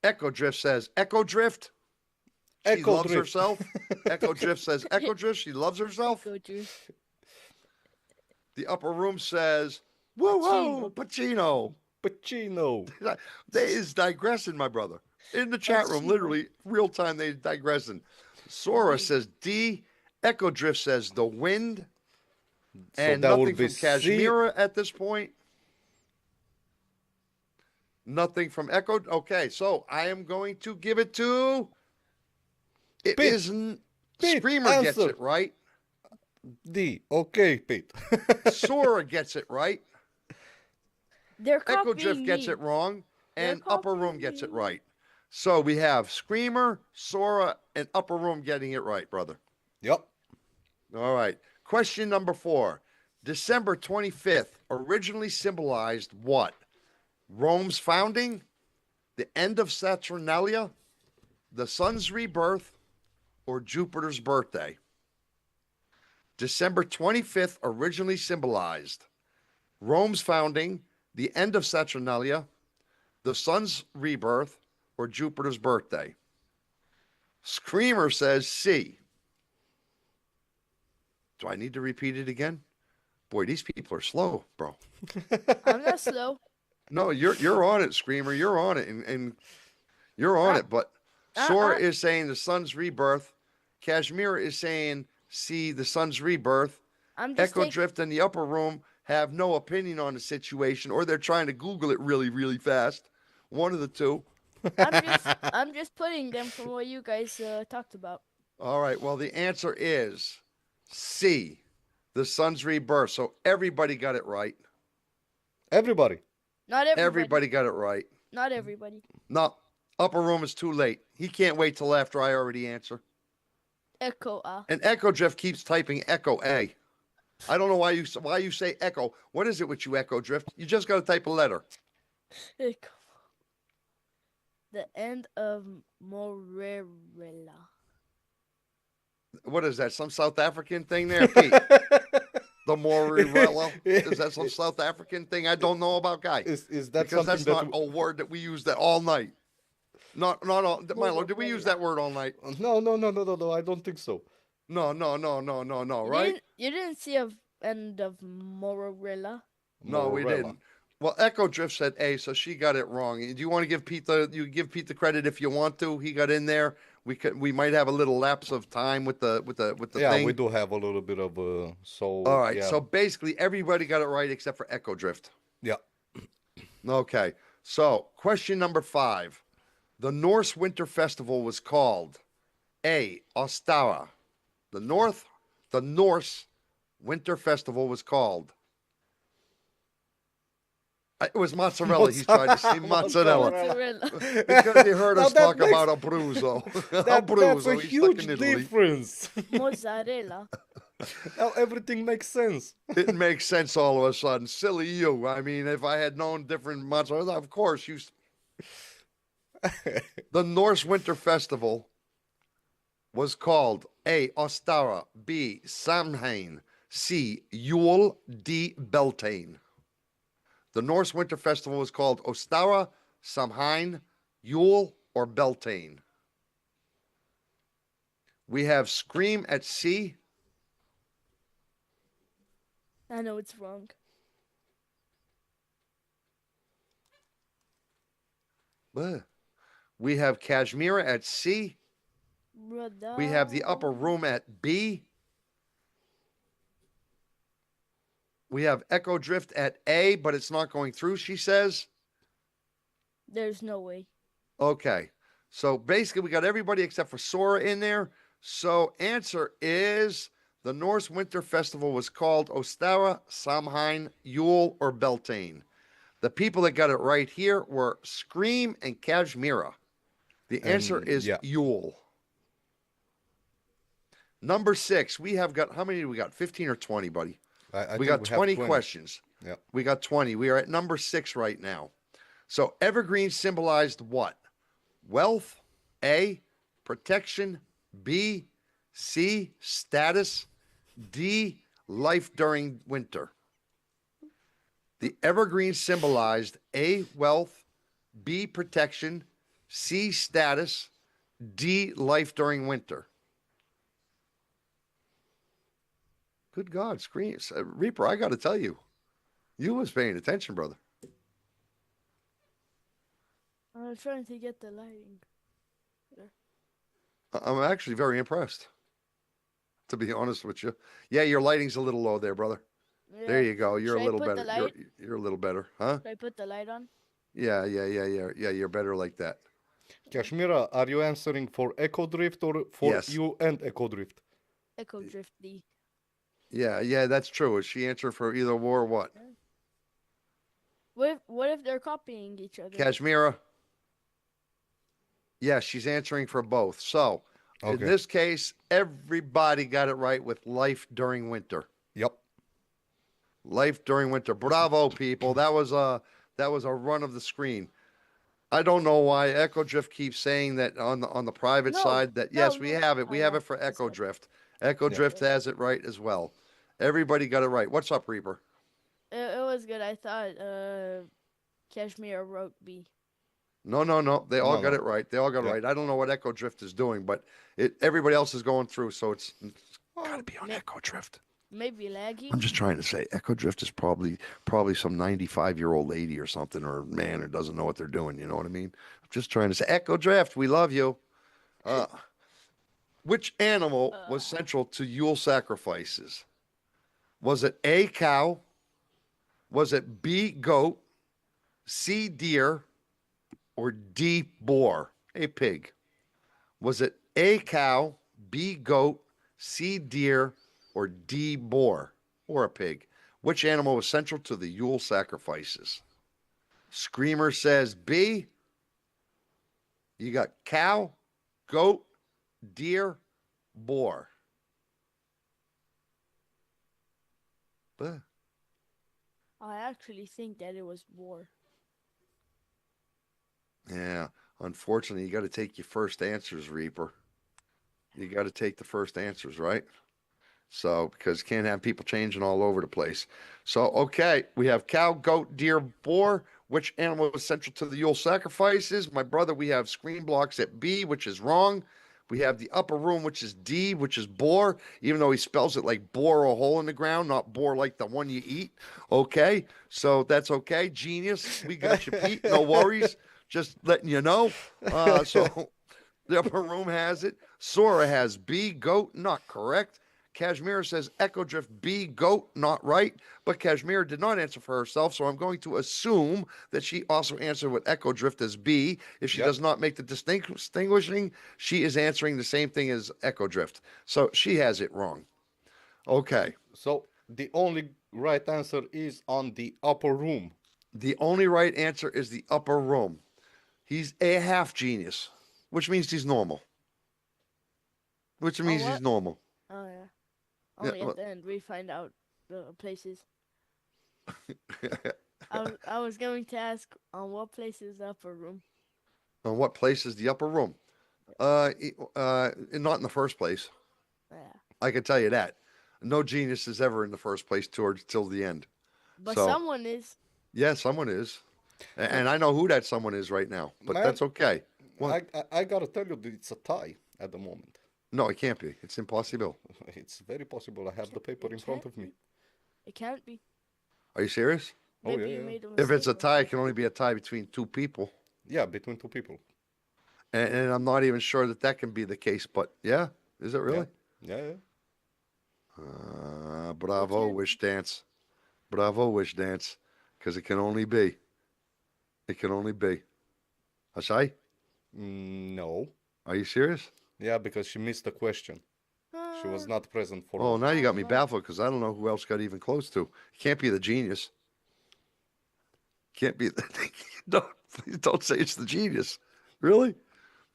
Echo Drift says Echo Drift. She loves herself. Echo Drift says Echo Drift. She loves herself. Echo Drift. The upper room says woo-hoo, Pacino. They is digressing, my brother. In the chat room, literally real time, they digressing. Sora says D. Echo Drift says the wind. So and nothing from Kashmira at this point. Nothing from Echo. Okay, so I am going to give it to. It Pete. Isn't. Pete, Screamer answer. Gets it right. D. Okay, Pete. Sora gets it right. They're Echo Drift gets it wrong. And Upper Room gets it right. So we have Screamer, Sora, and Upper Room getting it right, brother. Yep. All right. Question number 4. December 25th originally symbolized what? Rome's founding, the end of Saturnalia, the sun's rebirth, or Jupiter's birthday? December 25th originally symbolized Rome's founding, the end of Saturnalia, the sun's rebirth, or Jupiter's birthday? Screamer says C. Do I need to repeat it again? Boy, these people are slow, bro. I'm not slow. No, you're on it, Screamer. You're on it, and you're on it. But Sora is saying the sun's rebirth. Kashmir is saying C, the sun's rebirth. Echo Drift and the Upper Room have no opinion on the situation, or they're trying to Google it really, really fast. One of the two. I'm just putting them from what you guys talked about. All right. Well, the answer is C, the sun's rebirth. So everybody got it right. Everybody. Not everybody. Everybody got it right. Not everybody. No, Upper Room is too late. He can't wait till after I already answer. Echo A. And Echo Drift keeps typing Echo A. I don't know why you say Echo. What is it with you, Echo Drift? You just got to type a letter. Echo. The end of Morella. What is that? Some South African thing there, Pete? The Morella? Is that some South African thing I don't know about, guy? Is that because something that's not a word that we use that all night. Not all. Milo, did we use that word all night? No. I don't think so. No. Right? You didn't see a end of Morella. No, we didn't. Well, Echo Drift said A, so she got it wrong. Do you want to give Pete the credit if you want to? He got in there. We might have a little lapse of time with the thing. Yeah, we do have a little bit of so. All right. Yeah. So basically, everybody got it right except for Echo Drift. Yeah. Okay. So question number 5. The Norse Winter Festival was called A. Ostara. The Norse Winter Festival was called. It was mozzarella. He's trying to say mozzarella. Because he heard us talk about Abruzzo. That's a huge difference. Mozzarella. Now everything makes sense. It makes sense all of a sudden. Silly you. I mean, if I had known different mozzarella, of course you. The Norse Winter Festival was called A. Ostara, B. Samhain, C. Yule, D. Beltane. The Norse Winter Festival was called Ostara, Samhain, Yule, or Beltane. We have Scream at C. I know it's wrong. We have Kashmir at C. Brother. We have the Upper Room at B. We have Echo Drift at A, but it's not going through, she says. There's no way. Okay. So basically, we got everybody except for Sora in there. So answer is the Norse Winter Festival was called Ostara, Samhain, Yule, or Beltane. The people that got it right here were Scream and Kashmira. The answer is Yule. Number 6, we have got, how many do we got? 15 or 20, buddy? We got 20 questions. Yeah. We got 20. We are at number 6 right now. So evergreen symbolized what? Wealth, A, protection, B, C, status, D, life during winter. The evergreen symbolized A, wealth, B, protection, C, status, D, life during winter. Good God, screams. Reaper, I got to tell you, you was paying attention, brother. I'm trying to get the lighting. I'm actually very impressed, to be honest with you. Yeah, your lighting's a little low there, brother. Yeah. There you go. You're a little better. You're a little better, huh? Should I put the light on? Yeah. You're better like that. Kashmira, are you answering for Echo Drift or for you and Echo Drift? Echo Drift D. Yeah, that's true. Is she answering for either war or what? What if they're copying each other? Kashmira. Yeah, she's answering for both. So in Okay. this case, everybody got it right with life during winter. Yep. Life during winter. Bravo, people. That was a run of the screen. I don't know why Echo Drift keeps saying that on the private No, side that no, yes, we no. have it. Oh We have yeah, it for that's Echo good. Drift. Echo Yep. Drift has it right as well. Everybody got it right. What's up, Reaper? It was good. I thought Kashmir wrote B. No, no, no. They all No, got no. it right. They all got it Yeah. right. I don't know what Echo Drift is doing, but everybody else is going through, so it's got to Oh, be on May- Echo Drift. Maybe I'm lagging. just trying to say Echo Drift is probably some 95-year-old lady or something or man who doesn't know what they're doing. You know what I mean? I'm just trying to say Echo Drift. We love you. Uh, which animal was Uh, central to Yule sacrifices? Was it A, cow? Was it B, goat? C, deer? Or D, boar? A pig. Was it A, cow? B, goat? C, deer? Or D, boar? Or a pig? Which animal was central to the Yule sacrifices? Screamer says B. You got cow, goat, deer, boar. Buh. I actually think that it was war. Yeah, unfortunately, you got to take your first answers, Reaper. You got to take the first answers, right? So, because you can't have people changing all over the place. So, okay, we have cow, goat, deer, boar. Which animal was central to the Yule sacrifices? My brother, we have screen blocks at B, which is wrong. We have the upper room, which is D, which is boar, even though he spells it like bore a hole in the ground, not boar like the one you eat. Okay, so that's okay. Genius. We got you, Pete. No worries. Just letting you know. So the upper room has it. Sora has B, goat, not correct. Kashmir says Echo Drift B, goat, not right. But Kashmir did not answer for herself, so I'm going to assume that she also answered with Echo Drift as B. If she yep. does not make the distinguishing, she is answering the same thing as Echo Drift. So she has it wrong. Okay. So the only right answer is on the upper room. The only right answer is the upper room. He's a half genius, which means he's normal. Which On means he's what? normal. Oh yeah. Yeah, Only at the end we find out the places. I was going to ask on what place is the upper room. on what place is the upper room? Not in the first place. Yeah. I can tell you that. No genius is ever in the first place towards till the end. But So someone is. yeah, someone is, But and I know who that someone is right now. But man, that's okay. What? I gotta tell you that it's a tie at the moment. No, it can't be. It's impossible. It's very possible. I have the paper It in front can't of me. be. It can't be. Are you serious? Oh yeah, Maybe you yeah, made a If it's mistake. a tie, it can only be a tie between two people, yeah. Between two people. and I'm not even sure that can be the case. But yeah, is it Yeah, really? yeah, yeah. It Bravo, can wish be. dance. Bravo, wish dance. Because it can only be. It can only be. Asai, No. are you serious? Yeah, because she missed the question. She was Uh, not present for Oh, all. now you I got don't me know. baffled because I don't know who else got even close to. It can't be the genius. Can't be. Don't please don't say it's the genius. Really?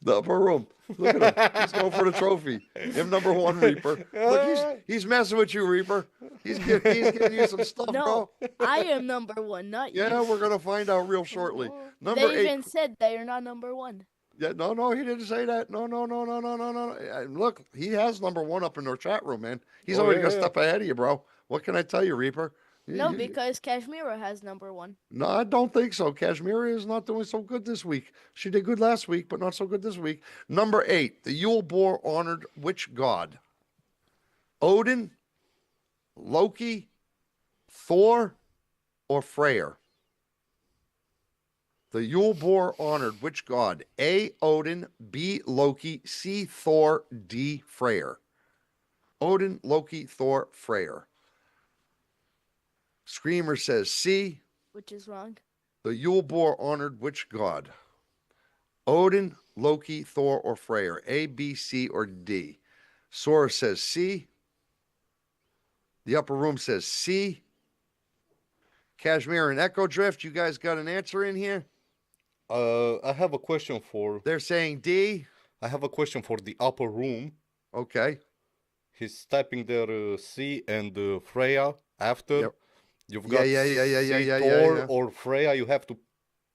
The upper room. Look at him. He's going for the trophy. Him number one, Reaper. Look, he's messing with you, Reaper. He's giving you some stuff, No, bro. I am number one, not Yeah, you. we're gonna find out real shortly. Number They eight. even said they are not number one. Yeah, no, no, he didn't say that. No, no, no, no, no, no, no. Look, he has number one up in our chat room, man. He's Oh already yeah, got a yeah. step ahead of you, bro. What can I tell you, Reaper? No, because Kashmira has number one. No, I don't think so. Kashmir is not doing so good this week. She did good last week, but not so good this week. Number eight, the Yule boar honored which god? Odin, Loki, Thor, or Freyr? The Yule boar honored which god? A. Odin, B. Loki, C. Thor, D. Freyr. Odin, Loki, Thor, Freyr. Screamer says C. Which is wrong. The Yule boar honored which god? Odin, Loki, Thor, or Freyr? A, B, C, or D? Sora says C. The upper room says C. Kashmir and Echo Drift, you guys got an answer in here? I have a question for. They're saying D. I have a question for the upper room. Okay. He's typing there C and Freya after. Yep. You've Yeah, got yeah, yeah, yeah, yeah, C yeah, yeah, Thor yeah. or Freya. You have to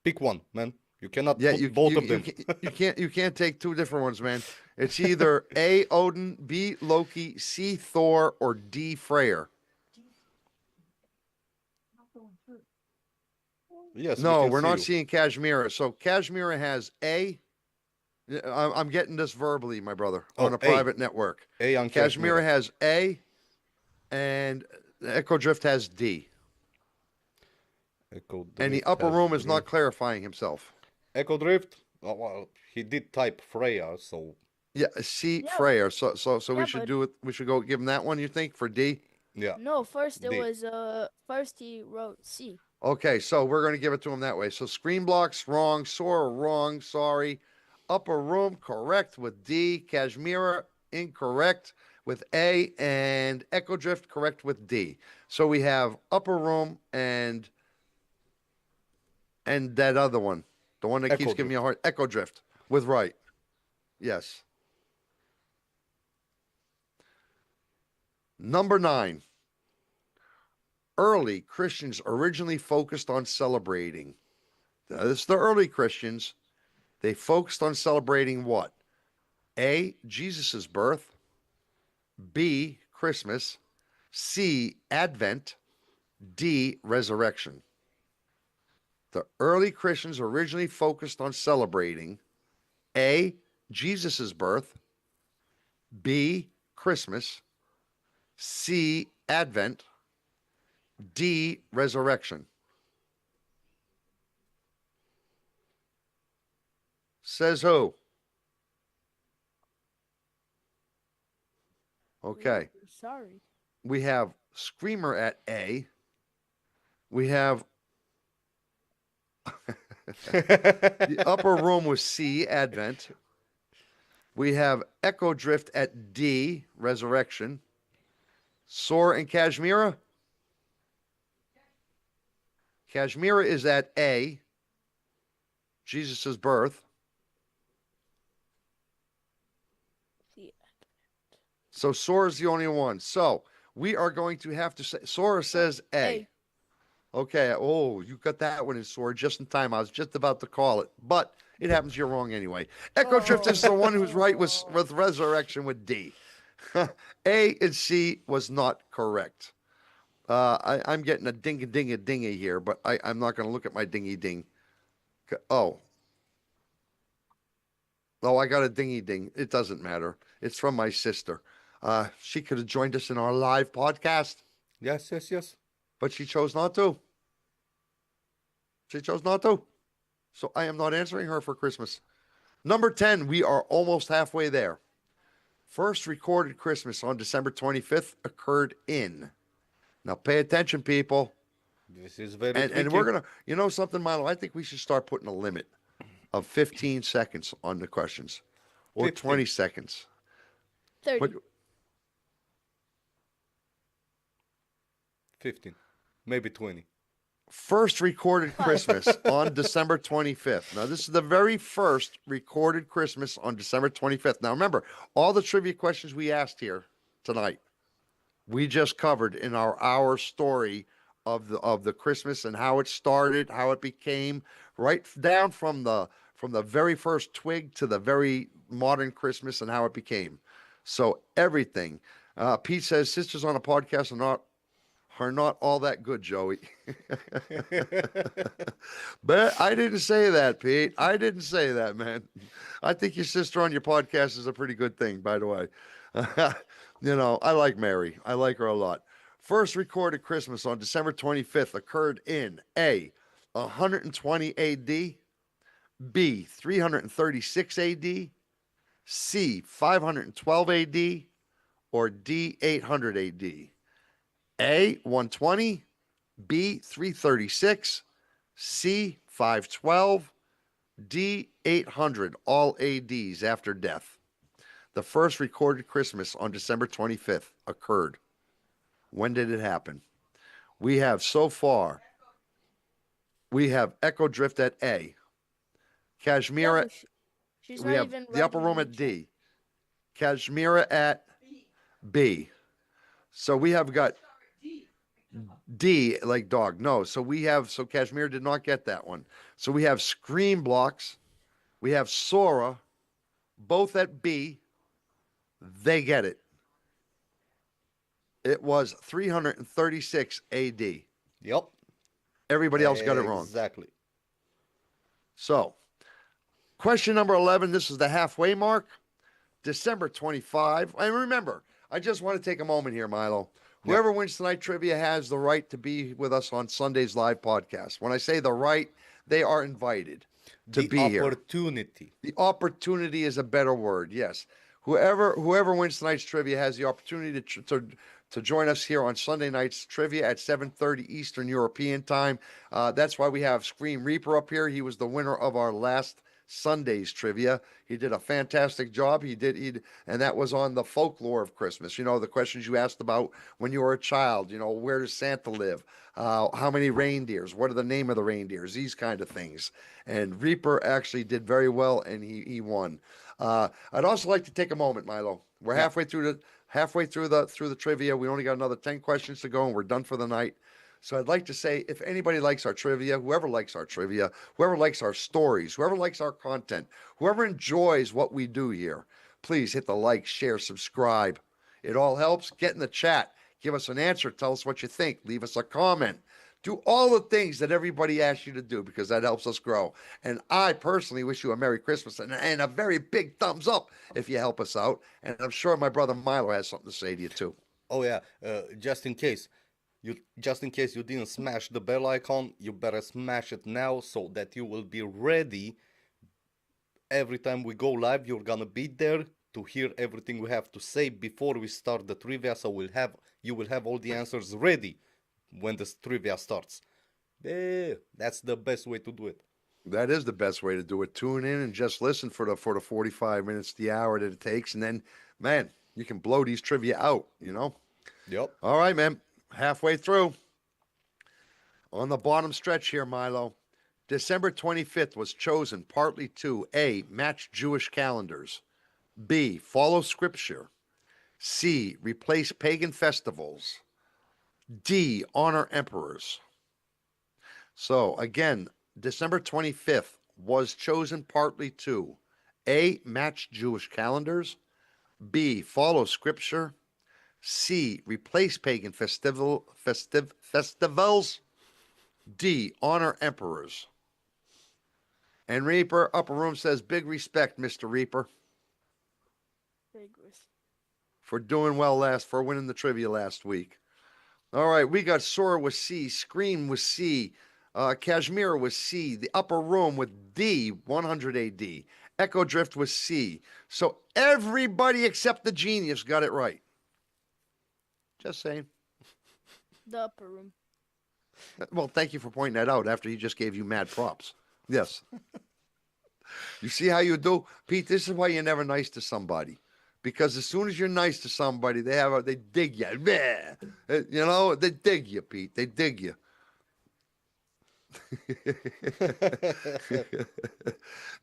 pick one, man. You cannot Yeah, put both of them. you can't take two different ones, man. It's either A Odin, B Loki, C Thor, or D Freyr. Yes, we No, can we're see not you. seeing Kashmira. So Kashmira has A. I'm getting this verbally, my brother, on Oh, a A. private network. A on Kashmira Kashmira. has A, and Echo Drift has D. Echo And the Drift upper has room is D. not clarifying himself. Echo Drift. Oh, well, he did type Freya, so Yeah, C Yeah, Freyr. So we yeah, should but do it. We should go give him that one. You think for D? yeah, no. First it D. was First he wrote C. Okay, so we're going to give it to him that way. So screen blocks wrong, Sora wrong, sorry. Upper room correct with D. Kashmira incorrect with A, and Echo Drift correct with D. So we have upper room and that other one, the one that keeps Echo giving me a Drift. hard Echo Drift with right. Yes. Number 9. Early Christians originally focused on celebrating. Now, this is the early Christians. They focused on celebrating what? A, Jesus' birth. B, Christmas. C, Advent. D, resurrection. The early Christians originally focused on celebrating A, Jesus' birth. B, Christmas. C, Advent. D, resurrection. Says who? Okay. Sorry. We have Screamer at A. We have the upper room was C, Advent. We have Echo Drift at D, Resurrection. Sora and Kashmira. Kashmira is at A, Jesus' birth. C. So Sora's the only one. So we are going to have to say, Sora says A. A. Okay. Oh, you got that one in Sora just in time. I was just about to call it, but it happens you're wrong anyway. Echo Drift is the one who's right with Resurrection with D. A and C was not correct. I'm getting a dingy here, but I'm not going to look at my dingy ding. Oh. Oh, I got a dingy ding. It doesn't matter. It's from my sister. She could have joined us in our live podcast, Yes, yes, yes. but she chose not to. She chose not to. So I am not answering her for Christmas. Number 10, we are almost halfway there. First recorded Christmas on December 25th occurred in. Now pay attention, people. This is very And tricky. we're going to, you know something, Milo? I think we should start putting a limit of 15 seconds on the questions or 15. 20 seconds. 30. But 15, maybe 20. first recorded Christmas on December 25th. Now, this is the very first recorded Christmas on December 25th. Now, remember, all the trivia questions we asked here tonight, we just covered in our story of the Christmas and how it started, how it became, right down from the very first twig to the very modern Christmas and how it became. So everything. Pete says sisters on a podcast are not all that good, Joey. But I didn't say that, Pete. I didn't say that, man. I think your sister on your podcast is a pretty good thing, by the way. You know, I like Mary. I like her a lot. First recorded Christmas on December 25th occurred in A, 120 AD, B, 336 AD, C, 512 AD, or D, 800 AD. A, 120, B, 336, C, 512, D, 800, all ADs after death. The first recorded Christmas on December 25th occurred. When did it happen? We have so far, we have Echo Drift at A. Yeah, Kashmira, but she's we not have even the upper writing in room the at chat. D. Kashmira at B. So we have got D like dog. No. So Kashmir did not get that one. So we have Scream Blocks. We have Sora, both at B. They get it. It was 336 AD. Yep. Everybody else got it wrong. Exactly. So, question number 11. This is the halfway mark. December 25. And remember, I just want to take a moment here, Milo. Whoever wins tonight trivia has the right to be with us on Sunday's live podcast. When I say the right, they are invited to be here. Opportunity. The opportunity is a better word. Yes. Whoever wins tonight's trivia has the opportunity to join us here on Sunday night's trivia at 7:30 Eastern European time. That's why we have Scream Reaper up here. He was the winner of our last Sunday's trivia. He did a fantastic job. And that was on the folklore of Christmas. You know, the questions you asked about when you were a child. You know, where does Santa live? How many reindeers? What are the name of the reindeers? These kind of things. And Reaper actually did very well, and he won. I'd also like to take a moment, Milo. We're halfway through the trivia. We only got another 10 questions to go, and we're done for the night. So I'd like to say, if anybody likes our trivia, whoever likes our trivia, whoever likes our stories, whoever likes our content, whoever enjoys what we do here, please hit the like, share, subscribe. It all helps. Get in the chat. Give us an answer. Tell us what you think. Leave us a comment. Do all the things that everybody asks you to do, because that helps us grow. And I personally wish you a Merry Christmas and a very big thumbs up if you help us out. And I'm sure my brother Milo has something to say to you too. Oh yeah, just in case you didn't smash the bell icon, you better smash it now so that you will be ready every time we go live. You're gonna be there to hear everything we have to say before we start the trivia, so you will have all the answers ready when the trivia starts. Yeah, that's the best way to do it. That is the best way to do it. Tune in and just listen for the 45 minutes, the hour that it takes, and then, man, you can blow these trivia out, you know? Yep. All right, man. Halfway through. On the bottom stretch here, Milo. December 25th was chosen partly to A, match Jewish calendars, B, follow scripture, C, replace pagan festivals, D, honor emperors. So again, December 25th was chosen partly to A, match Jewish calendars, B, follow scripture, C, replace pagan festivals, D, honor emperors. And Reaper, upper room says, big respect, Mr. Reaper, for doing well for winning the trivia last week. All right, we got Sora with C, Scream with C, Kashmir with C, the upper room with D, 100 AD, Echo Drift with C. So everybody except the genius got it right. Just saying. The upper room. Well, thank you for pointing that out after he just gave you mad props. Yes. You see how you do? Pete, this is why you're never nice to somebody. Because as soon as you're nice to somebody, they dig you. You know, they dig you, Pete. They dig you.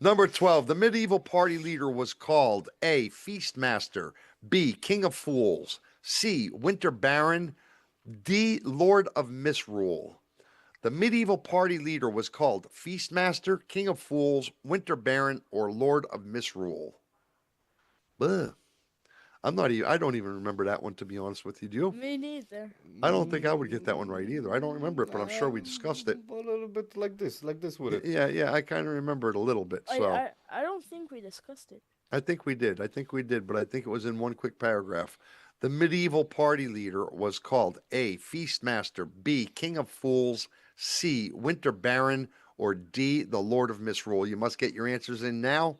Number 12, the medieval party leader was called A, Feastmaster, B, King of Fools, C, Winter Baron, D, Lord of Misrule. The medieval party leader was called Feastmaster, King of Fools, Winter Baron, or Lord of Misrule. Ugh. I don't even remember that one, to be honest with you. Do you? Me neither. I don't think I would get that one right either. I don't remember it, but I'm sure we discussed it. A little bit like this with it. Yeah, I kind of remember it a little bit. So I don't think we discussed it. I think we did, but I think it was in one quick paragraph. The medieval party leader was called A, Feastmaster, B, King of Fools, C, Winter Baron, or D, the Lord of Misrule. You must get your answers in now.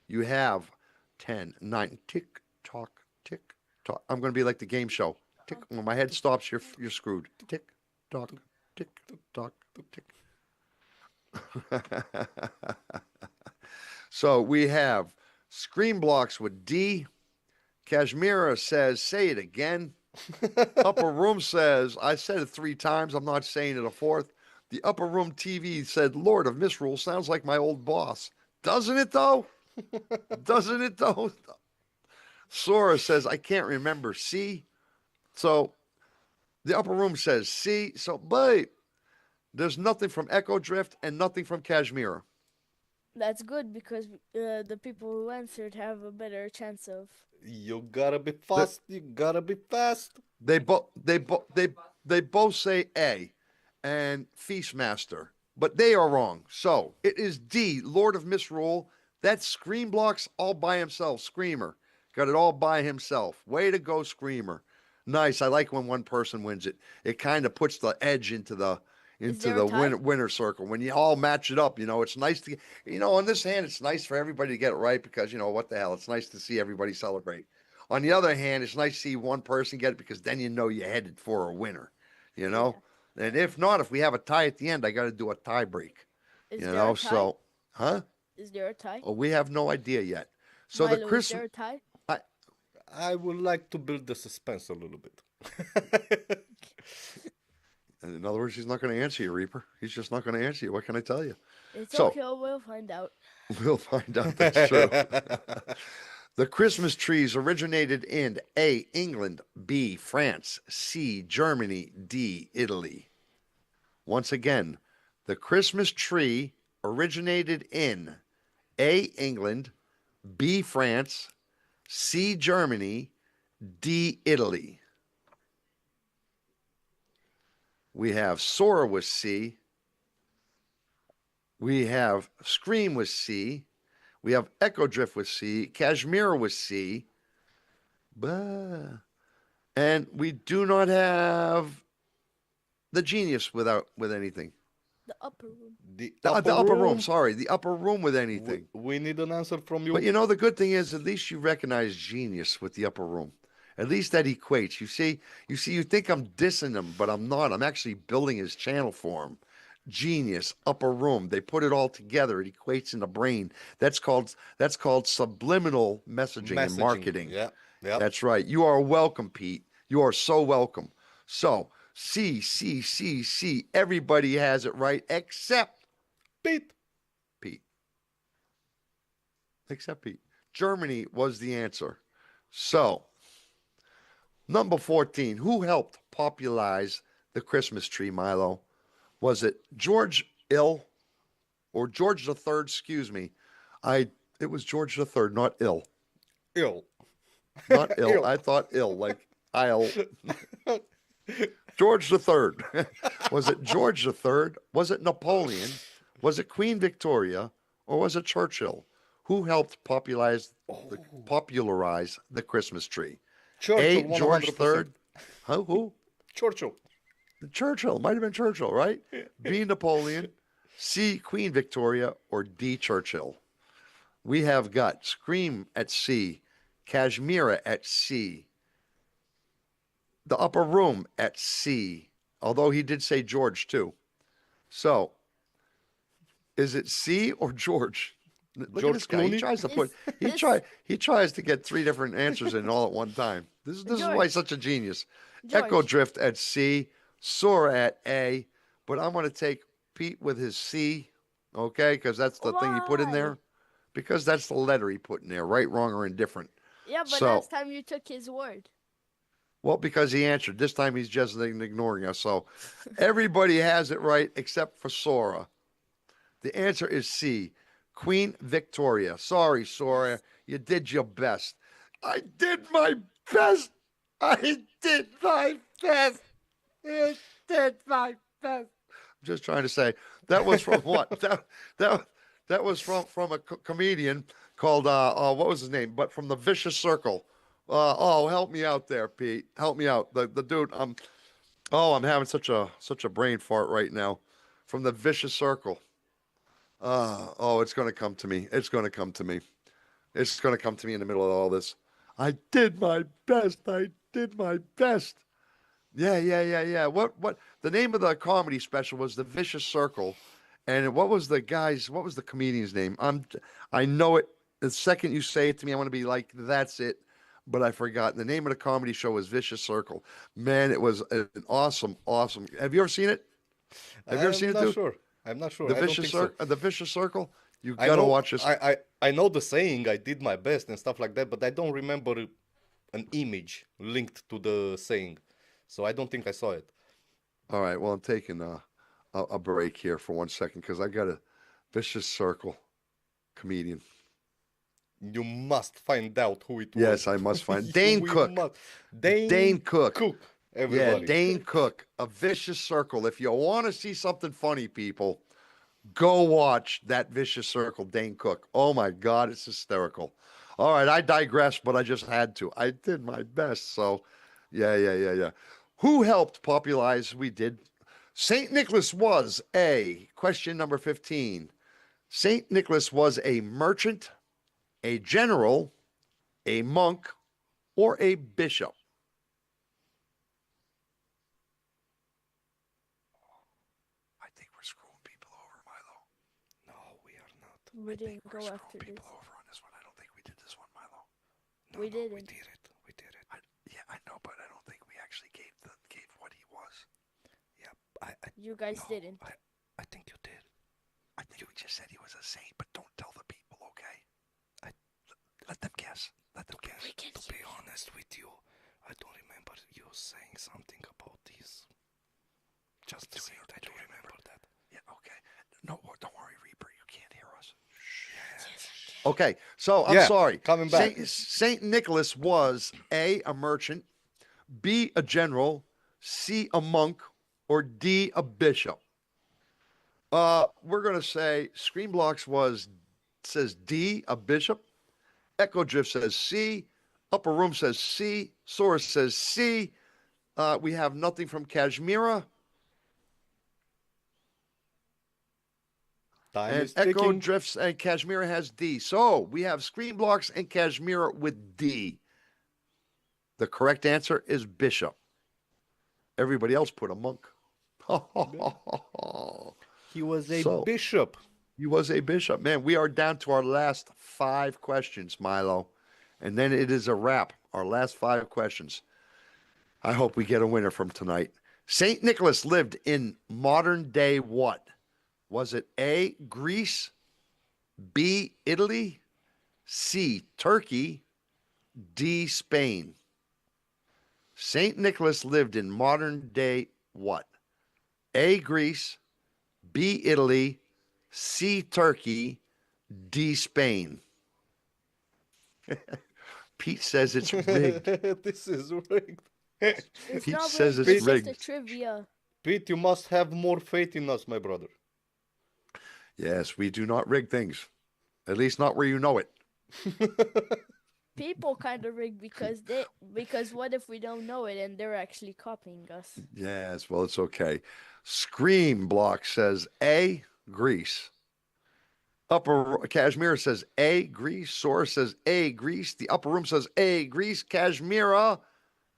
You have 10, 9, tick, tock, tick, tock. I'm going to be like the game show. Tick. When my head stops, you're screwed. Tick, tock, tick, tock, tick. So we have Screen Blocks with D. Kashmira says, say it again. Upper Room says, I said it 3 times. I'm not saying it a 4th. The Upper Room TV said, Lord of Misrule sounds like my old boss. Doesn't it though? Doesn't it though? Sora says, I can't remember. See? So the upper room says, see? So, but there's nothing from Echo Drift and nothing from Kashmir. That's good because the people who answered have a better chance of. You gotta be The, fast. You gotta be fast. they both say A and Feastmaster, but they are wrong. So it is D, Lord of Misrule. That's Scream Blocks all by himself. Screamer. Got it all by himself. Way to go, Screamer. Nice. I like when one person wins it. It kind of puts the edge into the Is there a tie? winner circle. When you all match it up, it's nice to, on this hand, it's nice for everybody to get it right because, what the hell, it's nice to see everybody celebrate. On the other hand, it's nice to see one person get it because then you're headed for a winner, Yeah. And if not, if we have a tie at the end, I got to do a tie break, Is there a tie? So, huh? Is there a tie? Oh, we have no idea yet. So Milo, the is Christmas, there a tie? I would like to build the suspense a little bit. in other words, he's not going to answer you, Reaper. He's just not going to answer you. What can I tell you? It's So- okay, we'll find out. We'll find out that's true. The Christmas trees originated in A, England, B, France, C, Germany, D, Italy. Once again, the Christmas tree originated in A, England, B, France, C, Germany, D, Italy. We have Sora with C. We have Scream with C. We have Echo Drift with C. Kashmir with C. And we do not have the Genius with anything. The upper room. The The upper upper room, room. sorry. The upper room with anything. We need an answer from you. But the good thing is at least you recognize Genius with the upper room. At least that equates. You think I'm dissing him, but I'm not. I'm actually building his channel for him. Genius, upper room. They put it all together. It equates in the brain. That's called subliminal messaging and marketing. Yeah. Yeah. That's right. You are welcome, Pete. You are so welcome. So C, C, C, C. Everybody has it right except Pete. Pete. Except Pete. Germany was the answer. So, number 14. Who helped popularize the Christmas tree, Milo? Was it George Ill or George the Third? Excuse me. It was George the Third, not Ill. Ill. Not ill. Ill. I thought ill, like I'll. George the Third. Was it George the Third? Was it Napoleon? Was it Queen Victoria? Or was it Churchill? Who helped popularize the Christmas tree? Churchill. A, George 100%. Third. Huh? Who? Churchill. Churchill. Might have been Churchill, right? B, Napoleon. C, Queen Victoria. Or D, Churchill. We have got Scream at C. Kashmira at C. The upper room at C. Although he did say George too. So, is it C or George? Look George at this guy. He Clooney? tries to put. It's- He tries to get three different answers in all at one time. This is why George. he's such a genius. George. Echo Drift at C. Sora at A. But I'm going to take Pete with his C. Okay, because that's the thing he put in Why? there. Because that's the letter he put in there. Right, wrong, or indifferent. Yeah, but So- last time you took his word. Well, because he answered. This time he's just ignoring us. So everybody has it right except for Sora. The answer is C. Queen Victoria. Sorry, Sora. You did your best. I did my best. I did my best. I did my best. I'm just trying to say that was from what? That was from a comedian called what was his name? But from the Vicious Circle. Help me out there, Pete. Help me out. The dude. I'm having such a brain fart right now. From the Vicious Circle. It's going to come to me. It's going to come to me. It's going to come to me in the middle of all this. I did my best. I did my best. Yeah. What? The name of the comedy special was The Vicious Circle. And what was the comedian's name? I know it. The second you say it to me, I want to be like, that's it. But I forgot. The name of the comedy show was Vicious Circle. Man, it was an awesome. Have you ever seen it? Have you ever seen it, dude? I'm not sure. The I don't Vicious think so. Circle. The Vicious Circle. You I gotta know, watch this. I know the saying. I did my best and stuff like that, but I don't remember an image linked to the saying, so I don't think I saw it. All right. Well, I'm taking a break here for 1 second because I got a vicious circle comedian. You must find out who it Yes, was. I must find Dane We Cook. must. Dane Cook. Cook, Yeah, everybody. Dane Cook. A vicious circle. If you want to see something funny, people, go watch that vicious circle, Dane Cook. Oh my God, it's hysterical. All right, I digress, but I just had to. I did my best. So, yeah. Who helped popularize? We did. Saint Nicholas was a question number 15. Saint Nicholas was a merchant, a general, a monk, or a bishop. I think we're screwing people over, Milo. No, we are not. We didn't go We're after screwing this. people over on this one. I don't think we did this one, Milo. No, We no, we didn't. did it. We did it. Yeah, I know, but I don't think we actually gave what he was. Yeah, You guys no, didn't. I think you did. I think we just said he was a saint, but don't tell the people, okay? I- Let them guess. Let them guess. We can To hear be you. honest with you, I don't remember you saying something about this. Just the saint, I do remember that. Yeah, okay. No, don't worry, Reaper. You can't hear us. Yes. Okay, so I'm Yeah, sorry. coming back. Saint Nicholas was A, a merchant, B, a general, C, a monk, or D, a bishop. We're gonna say Screenblocks says D, a bishop. Echo Drift says C. Upper Room says C. Source says C. We have nothing from Kashmira. Time And is Echo ticking. Drifts and Kashmira has D. So we have Screenblocks and Kashmira with D. The correct answer is bishop. Everybody else put a monk. He was a So- bishop. He was a bishop. Man, we are down to our last 5 questions, Milo. And then it is a wrap. Our last 5 questions. I hope we get a winner from tonight. St. Nicholas lived in modern day what? Was it A, Greece, B, Italy, C, Turkey, D, Spain? St. Nicholas lived in modern day what? A, Greece, B, Italy, C, Turkey, D, Spain. Pete says it's rigged. This is rigged. It's Pete not says rigged, it's it's just rigged. a trivia. Pete, you must have more faith in us, my brother. Yes, we do not rig things. At least not where you know it. People kind of rigged because what if we don't know it and they're actually copying us? Yes, well, it's okay. Scream Block says A, Greece. Upper Kashmir says A, Greece. Source says A, Greece. The upper room says A, Greece. Kashmira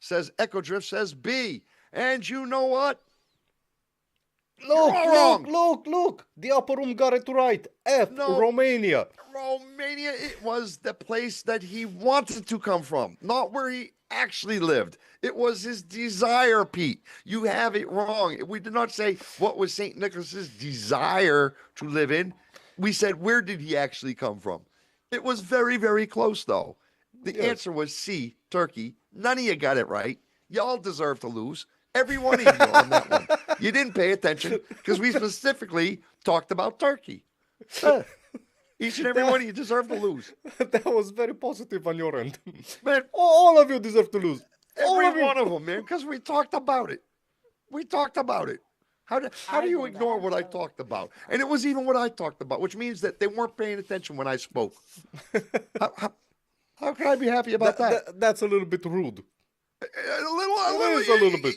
says Echo Drift says B. And you know what? Look, all wrong. look. The upper room got it right. F, No. Romania. Romania, it was the place that he wanted to come from, not where he actually lived. It was his desire, Pete. You have it wrong. We did not say what was St. Nicholas's desire to live in. We said, where did he actually come from? It was very, very close, though. The Yes. answer was C, Turkey. None of you got it right. Y'all deserve to lose. Every one of you on that one. You didn't pay attention because we specifically talked about Turkey. Each and every one of you deserve to lose. That was very positive on your end. Man, All of you deserve to lose. All of every you. one of them, man, because we talked about it. We talked about it. How do I you know ignore that, what I though. talked about? And it was even what I talked about, which means that they weren't paying attention when I spoke. How can I be happy about that? That's a little bit rude. It is a little bit.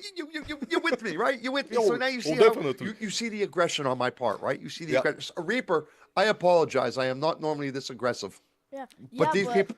You're with me, right? You're with me. Oh, So now you see oh, how definitely. you see the aggression on my part, right? You see the Yeah. aggression. Reaper, I apologize. I am not normally this aggressive. Yeah, But yeah, these people,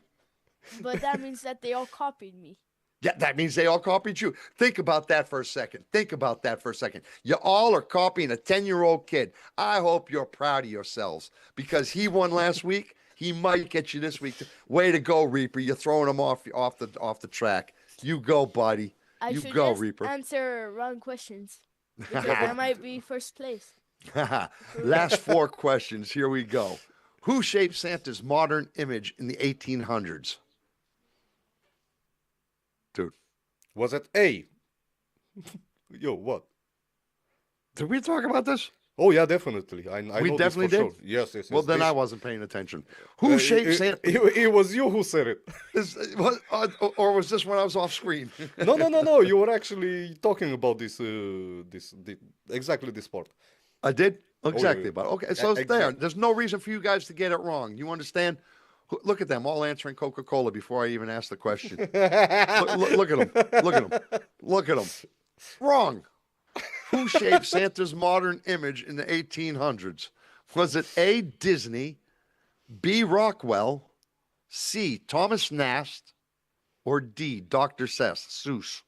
but that means that they all copied me. yeah, that means they all copied you. Think about that for a second. Think about that for a second. You all are copying a 10-year-old kid. I hope you're proud of yourselves because he won last week. He might get you this week. Way to go, Reaper. You're throwing him off the track. You go, buddy. I You should go, just Reaper. answer wrong questions because I might be first place. Last 4 questions. Here we go. Who shaped Santa's modern image in the 1800s? Dude. Was it A? Yo, what? Did we talk about this? Oh yeah, definitely. I We know definitely this for did? sure. Yes, yes, Well, yes. then I This- wasn't paying attention. Who shaped Santa? it was you who said it. Or was this when I was off screen? No, no, no, no. You were actually talking about exactly this part. I did? yeah, Exactly. yeah. But okay, so it's there. Exactly. There's no reason for you guys to get it wrong. You understand? Look at them, all answering Coca-Cola before I even ask the question. Look at them. Look at them. Look at them. Wrong. Who shaped Santa's modern image in the 1800s? Was it A, Disney, B, Rockwell, C, Thomas Nast, or D, Dr. Seuss?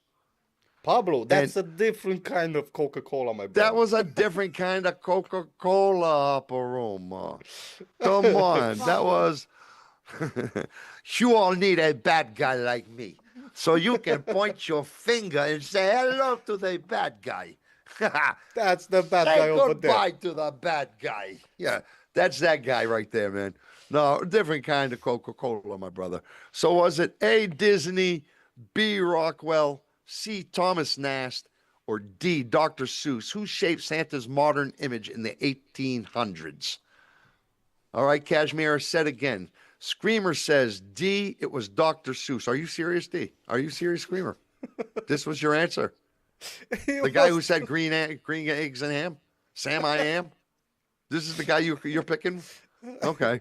Pablo, that's a different kind of Coca-Cola, my brother. That was a different kind of Coca-Cola aroma. Come on. That was... You all need a bad guy like me, so you can point your finger and say hello to the bad guy. That's the bad Say guy over there. goodbye to the bad guy. Yeah, that's that guy right there, man. No, different kind of Coca-Cola, my brother. So was it A, Disney, B, Rockwell, C, Thomas Nast, or D, Dr. Seuss? Who shaped Santa's modern image in the 1800s? All right, Kashmir said again. Screamer says D, it was Dr. Seuss. Are you serious, D? Are you serious, Screamer? This was your answer? The guy who said green eggs and ham? Sam I am? This is the guy you're picking? Okay.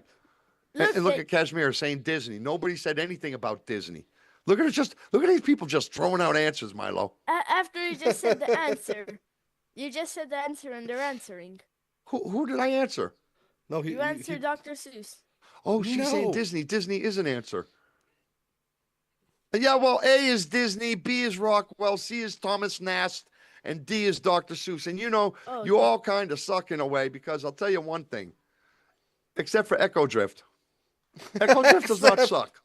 And look at Kashmir saying Disney. Nobody said anything about Disney. Look at these people just throwing out answers, Milo. After you just said the answer. You just said the answer and they're answering. Who did I answer? No, You answered Dr. Seuss. Oh, she's saying No. Disney. Disney is an answer. Yeah, well, A is Disney, B is Rockwell, C is Thomas Nast, and D is Dr. Seuss. And you know, Oh, you all kind of suck in a way because I'll tell you one thing, except for Echo Drift. Echo Drift does not suck.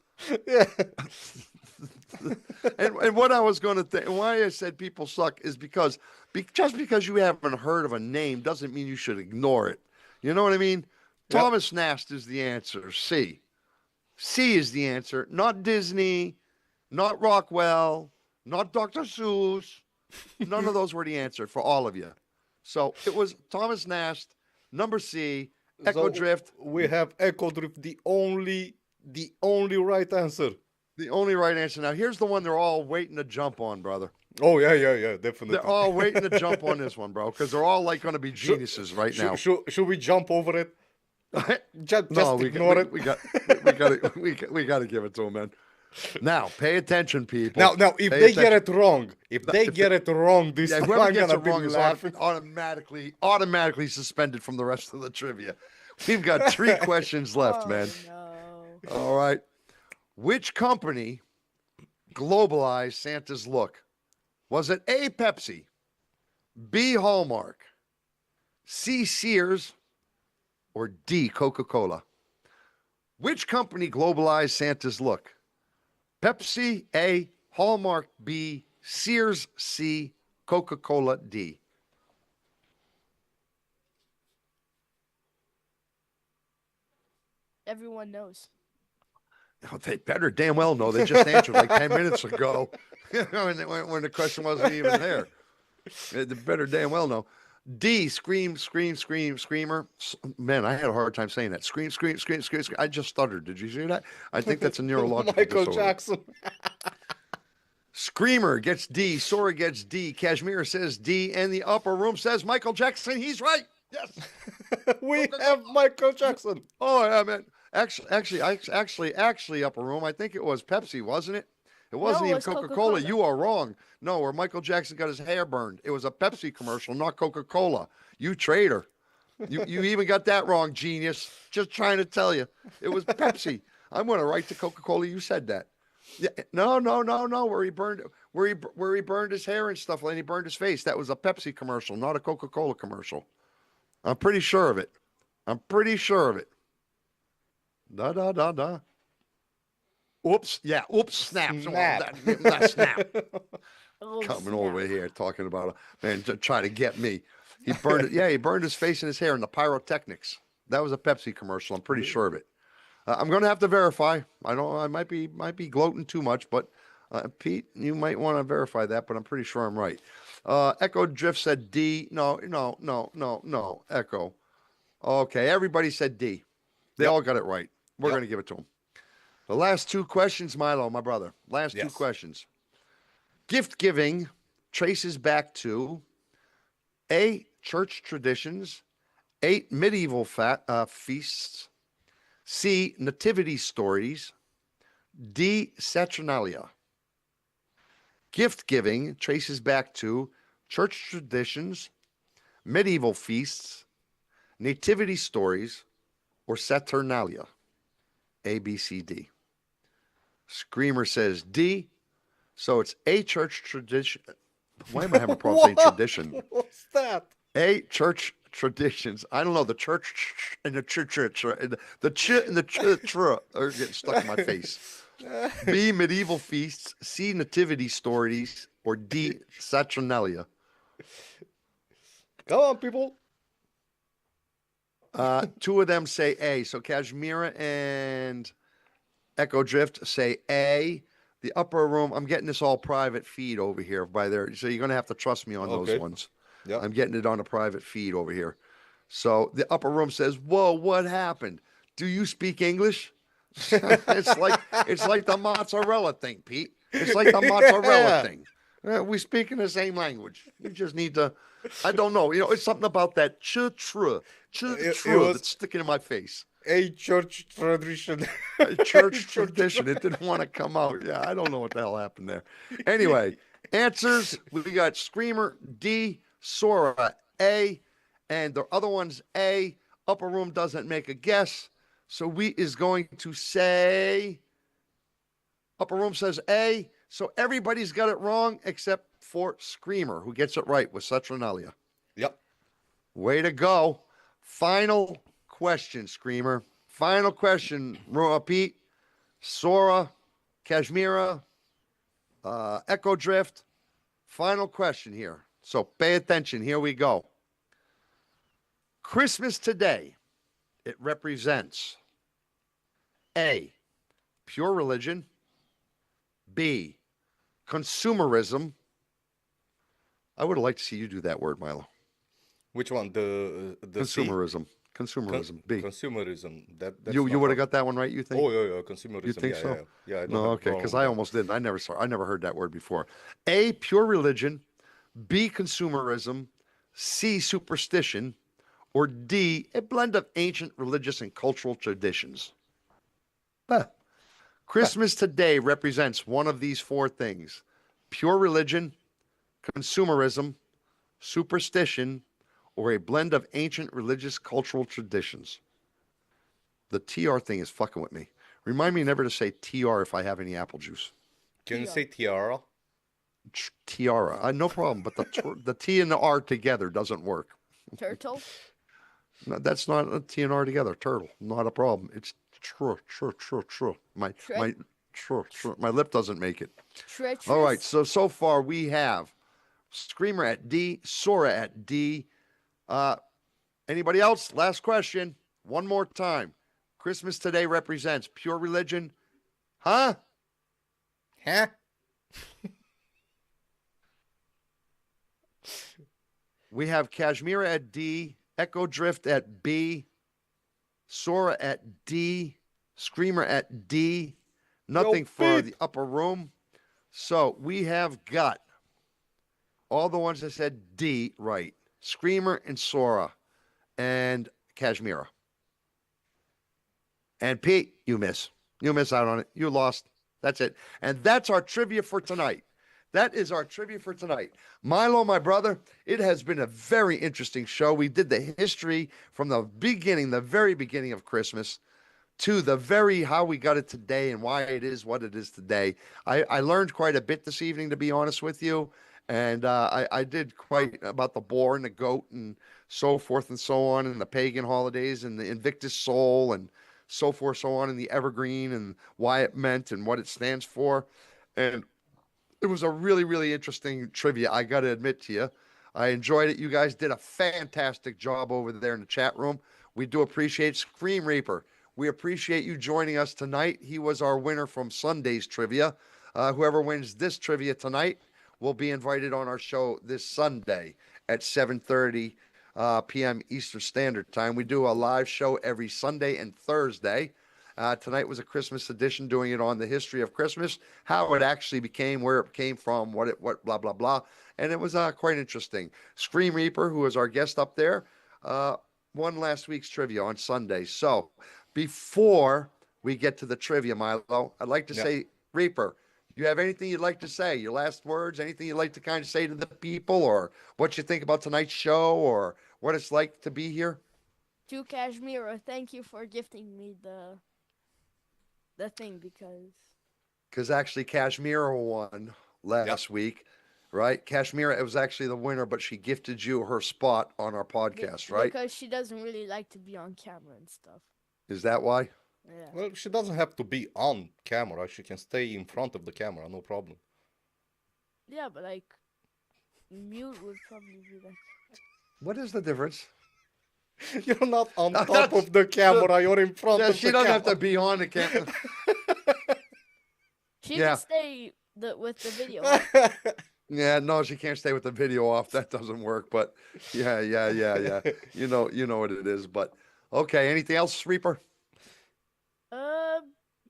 Yeah. And what I was going to think, why I said people suck is because just because you haven't heard of a name doesn't mean you should ignore it. You know what I mean? Yep. Thomas Nast is the answer. C. C is the answer. Not Disney, not Rockwell, not Dr. Seuss. None of those were the answer for all of you. So it was Thomas Nast, number C, Echo So Drift. We have Echo Drift, the only right answer. The only right answer. Now, here's the one they're all waiting to jump on, brother. Oh yeah, yeah, yeah, definitely. They're all waiting to jump on this one, bro, because they're all like going to be geniuses right now. Should we jump over it? Just No, ignore it. we got to give it to them, man. Now, pay attention, people. Now, if Pay they get attention. it wrong, if they get it wrong this Yeah, time, whoever I'm gets gonna it be wrong is laughing. automatically suspended from the rest of the trivia. We've got 3 questions left, Oh, man. no. All right. Which company globalized Santa's look? Was it A, Pepsi, B, Hallmark, C, Sears, or D, Coca-Cola? Which company globalized Santa's look? Pepsi, A, Hallmark, B, Sears, C, Coca-Cola, D. Everyone knows. Oh, they better damn well know. They just answered like 10 minutes ago when the question wasn't even there. They better damn well know. D, scream, screamer. Man, I had a hard time saying that. Scream. I just stuttered. Did you see that? I think that's a neurological Michael disorder. Jackson. Screamer gets D. Sora gets D. Kashmir says D. And the upper room says Michael Jackson. He's right. Yes. We have Michael Jackson. Oh, yeah, man. Actually, upper room. I think it was Pepsi, wasn't it? It wasn't No, it even was Coca-Cola. Coca-Cola. You are wrong. No, where Michael Jackson got his hair burned. It was a Pepsi commercial, not Coca-Cola. You traitor. You even got that wrong, genius. Just trying to tell you. It was Pepsi. I'm going to write to Coca-Cola. You said that. Yeah, no. Where he burned his hair and stuff, and he burned his face. That was a Pepsi commercial, not a Coca-Cola commercial. I'm pretty sure of it. Da. Oops. Yeah. Oops. Snap. Snap. Oh, Coming snap. over here talking about man to try to get me. He burned it. Yeah, he burned his face and his hair in the pyrotechnics. That was a Pepsi commercial. I'm pretty sure of it. I'm going to have to verify. I don't. I might be gloating too much, but Pete, you might want to verify that. But I'm pretty sure I'm right. Echo Drift said D. No, no, no, no, no. Echo. Okay, everybody said D. They Yep. all got it right. We're Yep. going to give it to them. The last two questions, Milo, my brother. Last two Yes. questions. Gift giving traces back to A, church traditions, 8 medieval feasts, C, nativity stories, D, Saturnalia. Gift giving traces back to church traditions, medieval feasts, nativity stories, or Saturnalia. A, B, C, D. Screamer says D. So it's a church tradition. Why am I having a problem saying tradition? What's that? A, church traditions. I don't know. The church and the church and the ch and the ch are getting stuck in my face. B, medieval feasts. C, nativity stories. Or D, Saturnalia. Come on, people. Two of them say A. So Kashmira and Echo Drift say A. The upper room, I'm getting this all private feed over here by there. So you're going to have to trust me on those ones. Yeah. I'm getting it on a private feed over here. So the upper room says, "Whoa, what happened? Do you speak English?" it's like the mozzarella thing, Pete. It's like the mozzarella thing. We speak in the same language. You just need to, I don't know. It's something about that that's sticking in my face. A church tradition. A church tradition. It didn't want to come out. Yeah, I don't know what the hell happened there. Anyway, answers. We got Screamer D, Sora A, and the other one's A. Upper room doesn't make a guess. So we is going to say, upper room says A. So everybody's got it wrong except for Screamer, who gets it right with Saturnalia. Yep. Way to go. Final question, Screamer. Final question, Pete, Sora, Kashmira, Echo Drift. Final question here. So pay attention. Here we go. Christmas today, it represents A, pure religion, B, consumerism. I would have liked to see you do that word, Milo. Which one? The Consumerism. C? Consumerism. B. Consumerism. That's You not would have right. got that one right, you think? Oh yeah, consumerism. You think yeah, so? Yeah, yeah. I don't No, have a okay, problem because with I that. almost didn't. I never heard that word before. A, pure religion, B, consumerism, C, superstition, or D, a blend of ancient religious and cultural traditions. Christmas today represents one of these four things: pure religion, consumerism, superstition, or a blend of ancient religious cultural traditions. The TR thing is fucking with me. Remind me never to say TR if I have any apple juice. Can you say tiara? Tiara. No problem, but the T and the R together doesn't work. Turtle. No, that's not a T and R together. Turtle. Not a problem. It's true. My lip doesn't make it. Treacherous. All right. So far we have Screamer at D, Sora at D. Anybody else? Last question. One more time. Christmas today represents pure religion. Huh? Huh? We have Kashmira at D, Echo Drift at B, Sora at D, Screamer at D. Nothing for Pete. the upper room. So we have got all the ones that said D right. Screamer and Sora and Kashmira. And Pete, you miss. You miss out on it. You lost. That's it. And that's our trivia for tonight. That is our trivia for tonight. Milo, my brother, it has been a very interesting show. We did the history from the beginning, the very beginning of Christmas, to the very how we got it today and why it is what it is today. I learned quite a bit this evening, to be honest with you. And I did quite about the boar and the goat and so forth and so on, and the pagan holidays and the Invictus Soul and so forth, so on, and the evergreen and why it meant and what it stands for. And it was a really, really interesting trivia, I got to admit to you. I enjoyed it. You guys did a fantastic job over there in the chat room. We do appreciate Scream Reaper. We appreciate you joining us tonight. He was our winner from Sunday's trivia. Whoever wins this trivia tonight will be invited on our show this Sunday at 7:30 p.m. Eastern Standard Time. We do a live show every Sunday and Thursday. Tonight was a Christmas edition, doing it on the history of Christmas, how it actually became, where it came from, what blah blah blah, and it was quite interesting. Scream Reaper, who was our guest up there, won last week's trivia on Sunday. So before we get to the trivia, Milo, I'd like to say, Reaper, you have anything you'd like to say? Your last words? Anything you'd like to kind of say to the people, or what you think about tonight's show, or what it's like to be here? To Kashmira, thank you for gifting me the thing, because actually Kashmira won last week, right? Kashmira, it was actually the winner, but she gifted you her spot on our podcast, right? Because she doesn't really like to be on camera and stuff. Is that why? Yeah. Well, she doesn't have to be on camera. She can stay in front of the camera, no problem. Yeah, but like, mute would probably be like. What is the difference? You're not on top of the camera, you're in front of the camera. She doesn't have to be on the camera. She can stay with the video. Yeah, no, she can't stay with the video off. That doesn't work. But yeah. You know what it is. But okay, anything else, Reaper?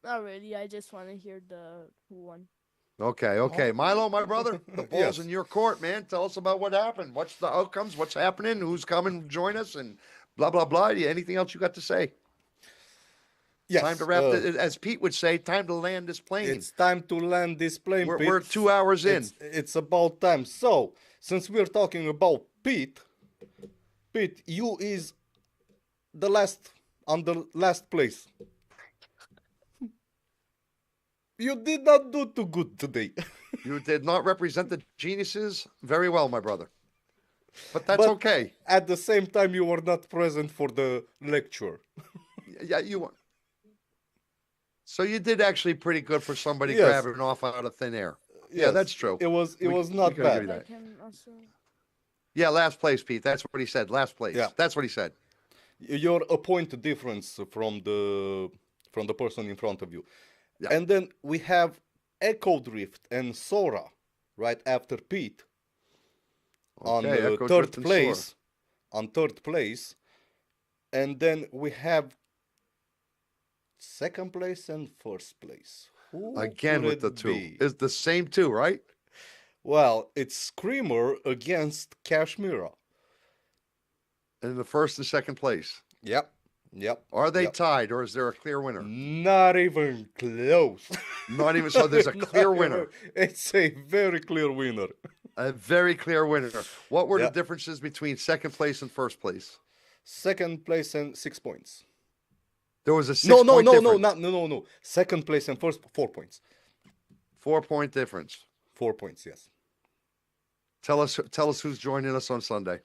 Not really. I just want to hear who won. Okay. Milo, my brother, the ball's in your court, man. Tell us about what happened. What's the outcomes? What's happening? Who's coming to join us? And blah, blah, blah. Anything else you got to say? Yes. Time to wrap it. As Pete would say, time to land this plane. It's time to land this plane, Pete. We're 2 hours in. It's about time. So, since we're talking about Pete, you is on the last place. You did not do too good today. You did not represent the geniuses very well, my brother. But that's okay. At the same time, you were not present for the lecture. Yeah, you were. So you did actually pretty good for somebody grabbing off out of thin air. Yes. Yeah, that's true. It was not bad. Yeah, last place, Pete. That's what he said. Last place. Yeah. That's what he said. You're a point difference from the person in front of you. Yeah. And then we have Echo Drift and Sora right after Pete on third place. On third place. And then we have second place and first place. Who again with the two? It's the same two, right? Well, it's Screamer against Kashmira. In the first and second place. Yep. Are they tied, or is there a clear winner? Not even close. Not even so. There's a clear winner. It's a very clear winner. A very clear winner. What were the differences between second place and first place? Second place and 6 points. There was a 6 point difference. No. Second place and first 4 points. 4 point difference. 4 points, yes. Tell us who's joining us on Sunday.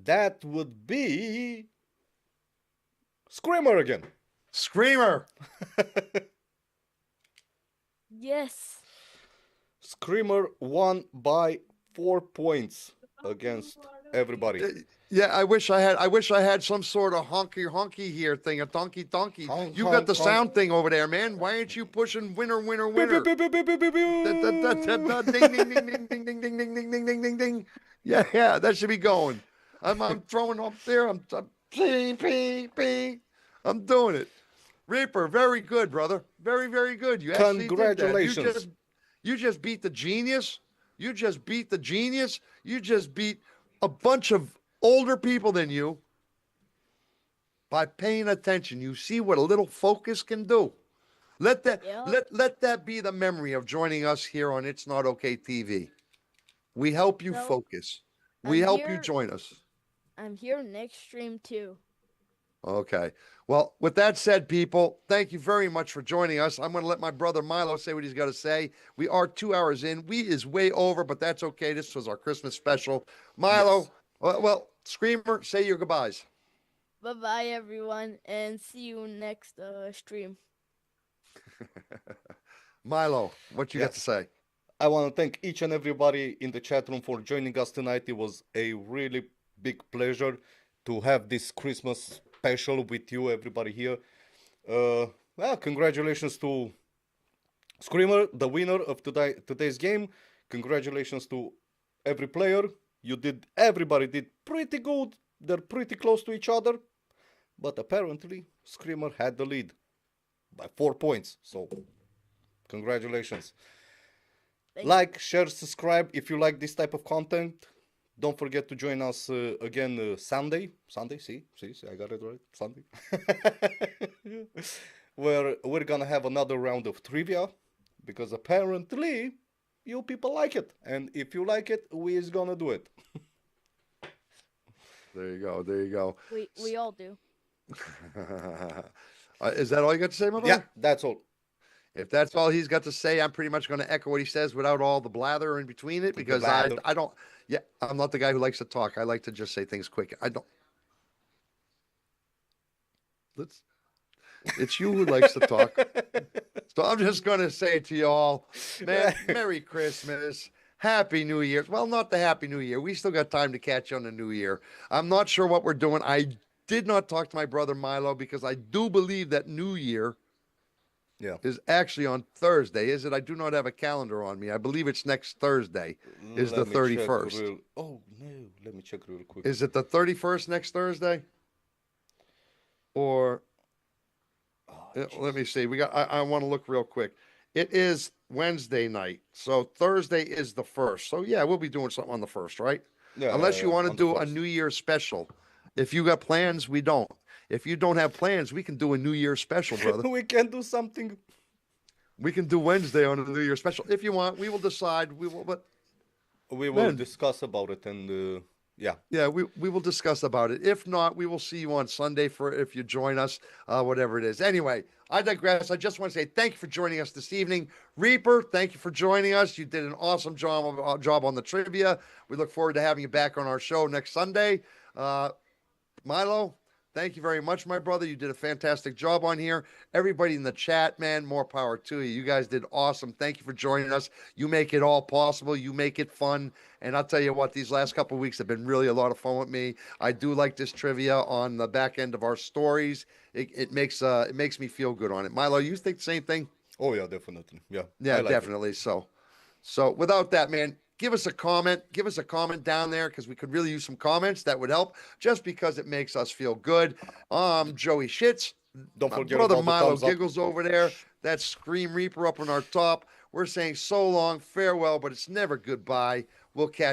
That would be Screamer again. Screamer. Yes. Screamer won by 4 points against everybody. Yeah, I wish I had some sort of honky here thing, a donkey. You got the sound thing over there, man. Why aren't you pushing winner? Ding ding. Yeah, that should be going. I'm throwing up there. I'm ping. I'm doing it. Reaper, very good, brother. Very, very good. You actually congratulations. Did that. You just beat the genius. You just beat a bunch of older people than you by paying attention. You see what a little focus can do. Let that be the memory of joining us here on It's Not Okay TV. We help you focus. We help you join us. I'm here next stream too. Okay. Well, with that said, people, thank you very much for joining us. I'm going to let my brother Milo say what he's got to say. We are 2 hours in. We is way over, but that's okay. This was our Christmas special. Milo, well, Screamer, say your goodbyes. Bye-bye, everyone, and see you next stream. Milo, what you got to say? I want to thank each and everybody in the chat room for joining us tonight. It was a really big pleasure. to have this Christmas special with you, everybody here. Well, congratulations to Screamer, the winner of today's game. Congratulations to every player. Everybody did pretty good. They're pretty close to each other. But apparently, Screamer had the lead by 4 points. So, congratulations. Like, share, subscribe if you like this type of content. Don't forget to join us again Sunday. Sunday, see, I got it right. Sunday. Where we're gonna have another round of trivia. Because apparently, you people like it. And if you like it, we're gonna do it. There you go. There you go. We all do. Is that all you got to say, my brother? Yeah, that's all. If that's all he's got to say, I'm pretty much going to echo what he says without all the blather in between it because I don't. Yeah, I'm not the guy who likes to talk. I like to just say things quick. I don't. It's you who likes to talk. So I'm just going to say to you all, man, Merry Christmas. Happy New Year. Well, not the Happy New Year. We still got time to catch on the New Year. I'm not sure what we're doing. I did not talk to my brother Milo because I do believe that New Year is actually on Thursday. Is it? I do not have a calendar on me. I believe it's next Thursday is the 31st. Oh, no. Let me check real quick. Is it the 31st next Thursday? Or... let me see. I want to look real quick. It is Wednesday night. So Thursday is the 1st. So yeah, we'll be doing something on the 1st, right? Yeah, unless you want to do a first. New Year special. If you got plans, we don't. If you don't have plans, we can do a New Year special, brother. We can do something. We can do Wednesday on a New Year special. If you want, we will decide. We will Discuss about it and Yeah, we will discuss about it. If not, we will see you on Sunday for if you join us, whatever it is. Anyway, I digress. I just want to say thank you for joining us this evening. Reaper, thank you for joining us. You did an awesome job on the trivia. We look forward to having you back on our show next Sunday. Milo, thank you very much, my brother. You did a fantastic job on here. Everybody in the chat, man, more power to you. You guys did awesome. Thank you for joining us. You make it all possible. You make it fun. And I'll tell you what, these last couple of weeks have been really a lot of fun with me. I do like this trivia on the back end of our stories. It makes me feel good on it. Milo, you think the same thing? Oh yeah, definitely. Yeah. Yeah, definitely. So without that, man, give us a comment. Give us a comment down there because we could really use some comments. That would help just because it makes us feel good. Joey Shits. Don't forget brother about the Milo thumbs up. Giggles over there. That's Scream Reaper up on our top. We're saying so long, farewell, but it's never goodbye. We'll catch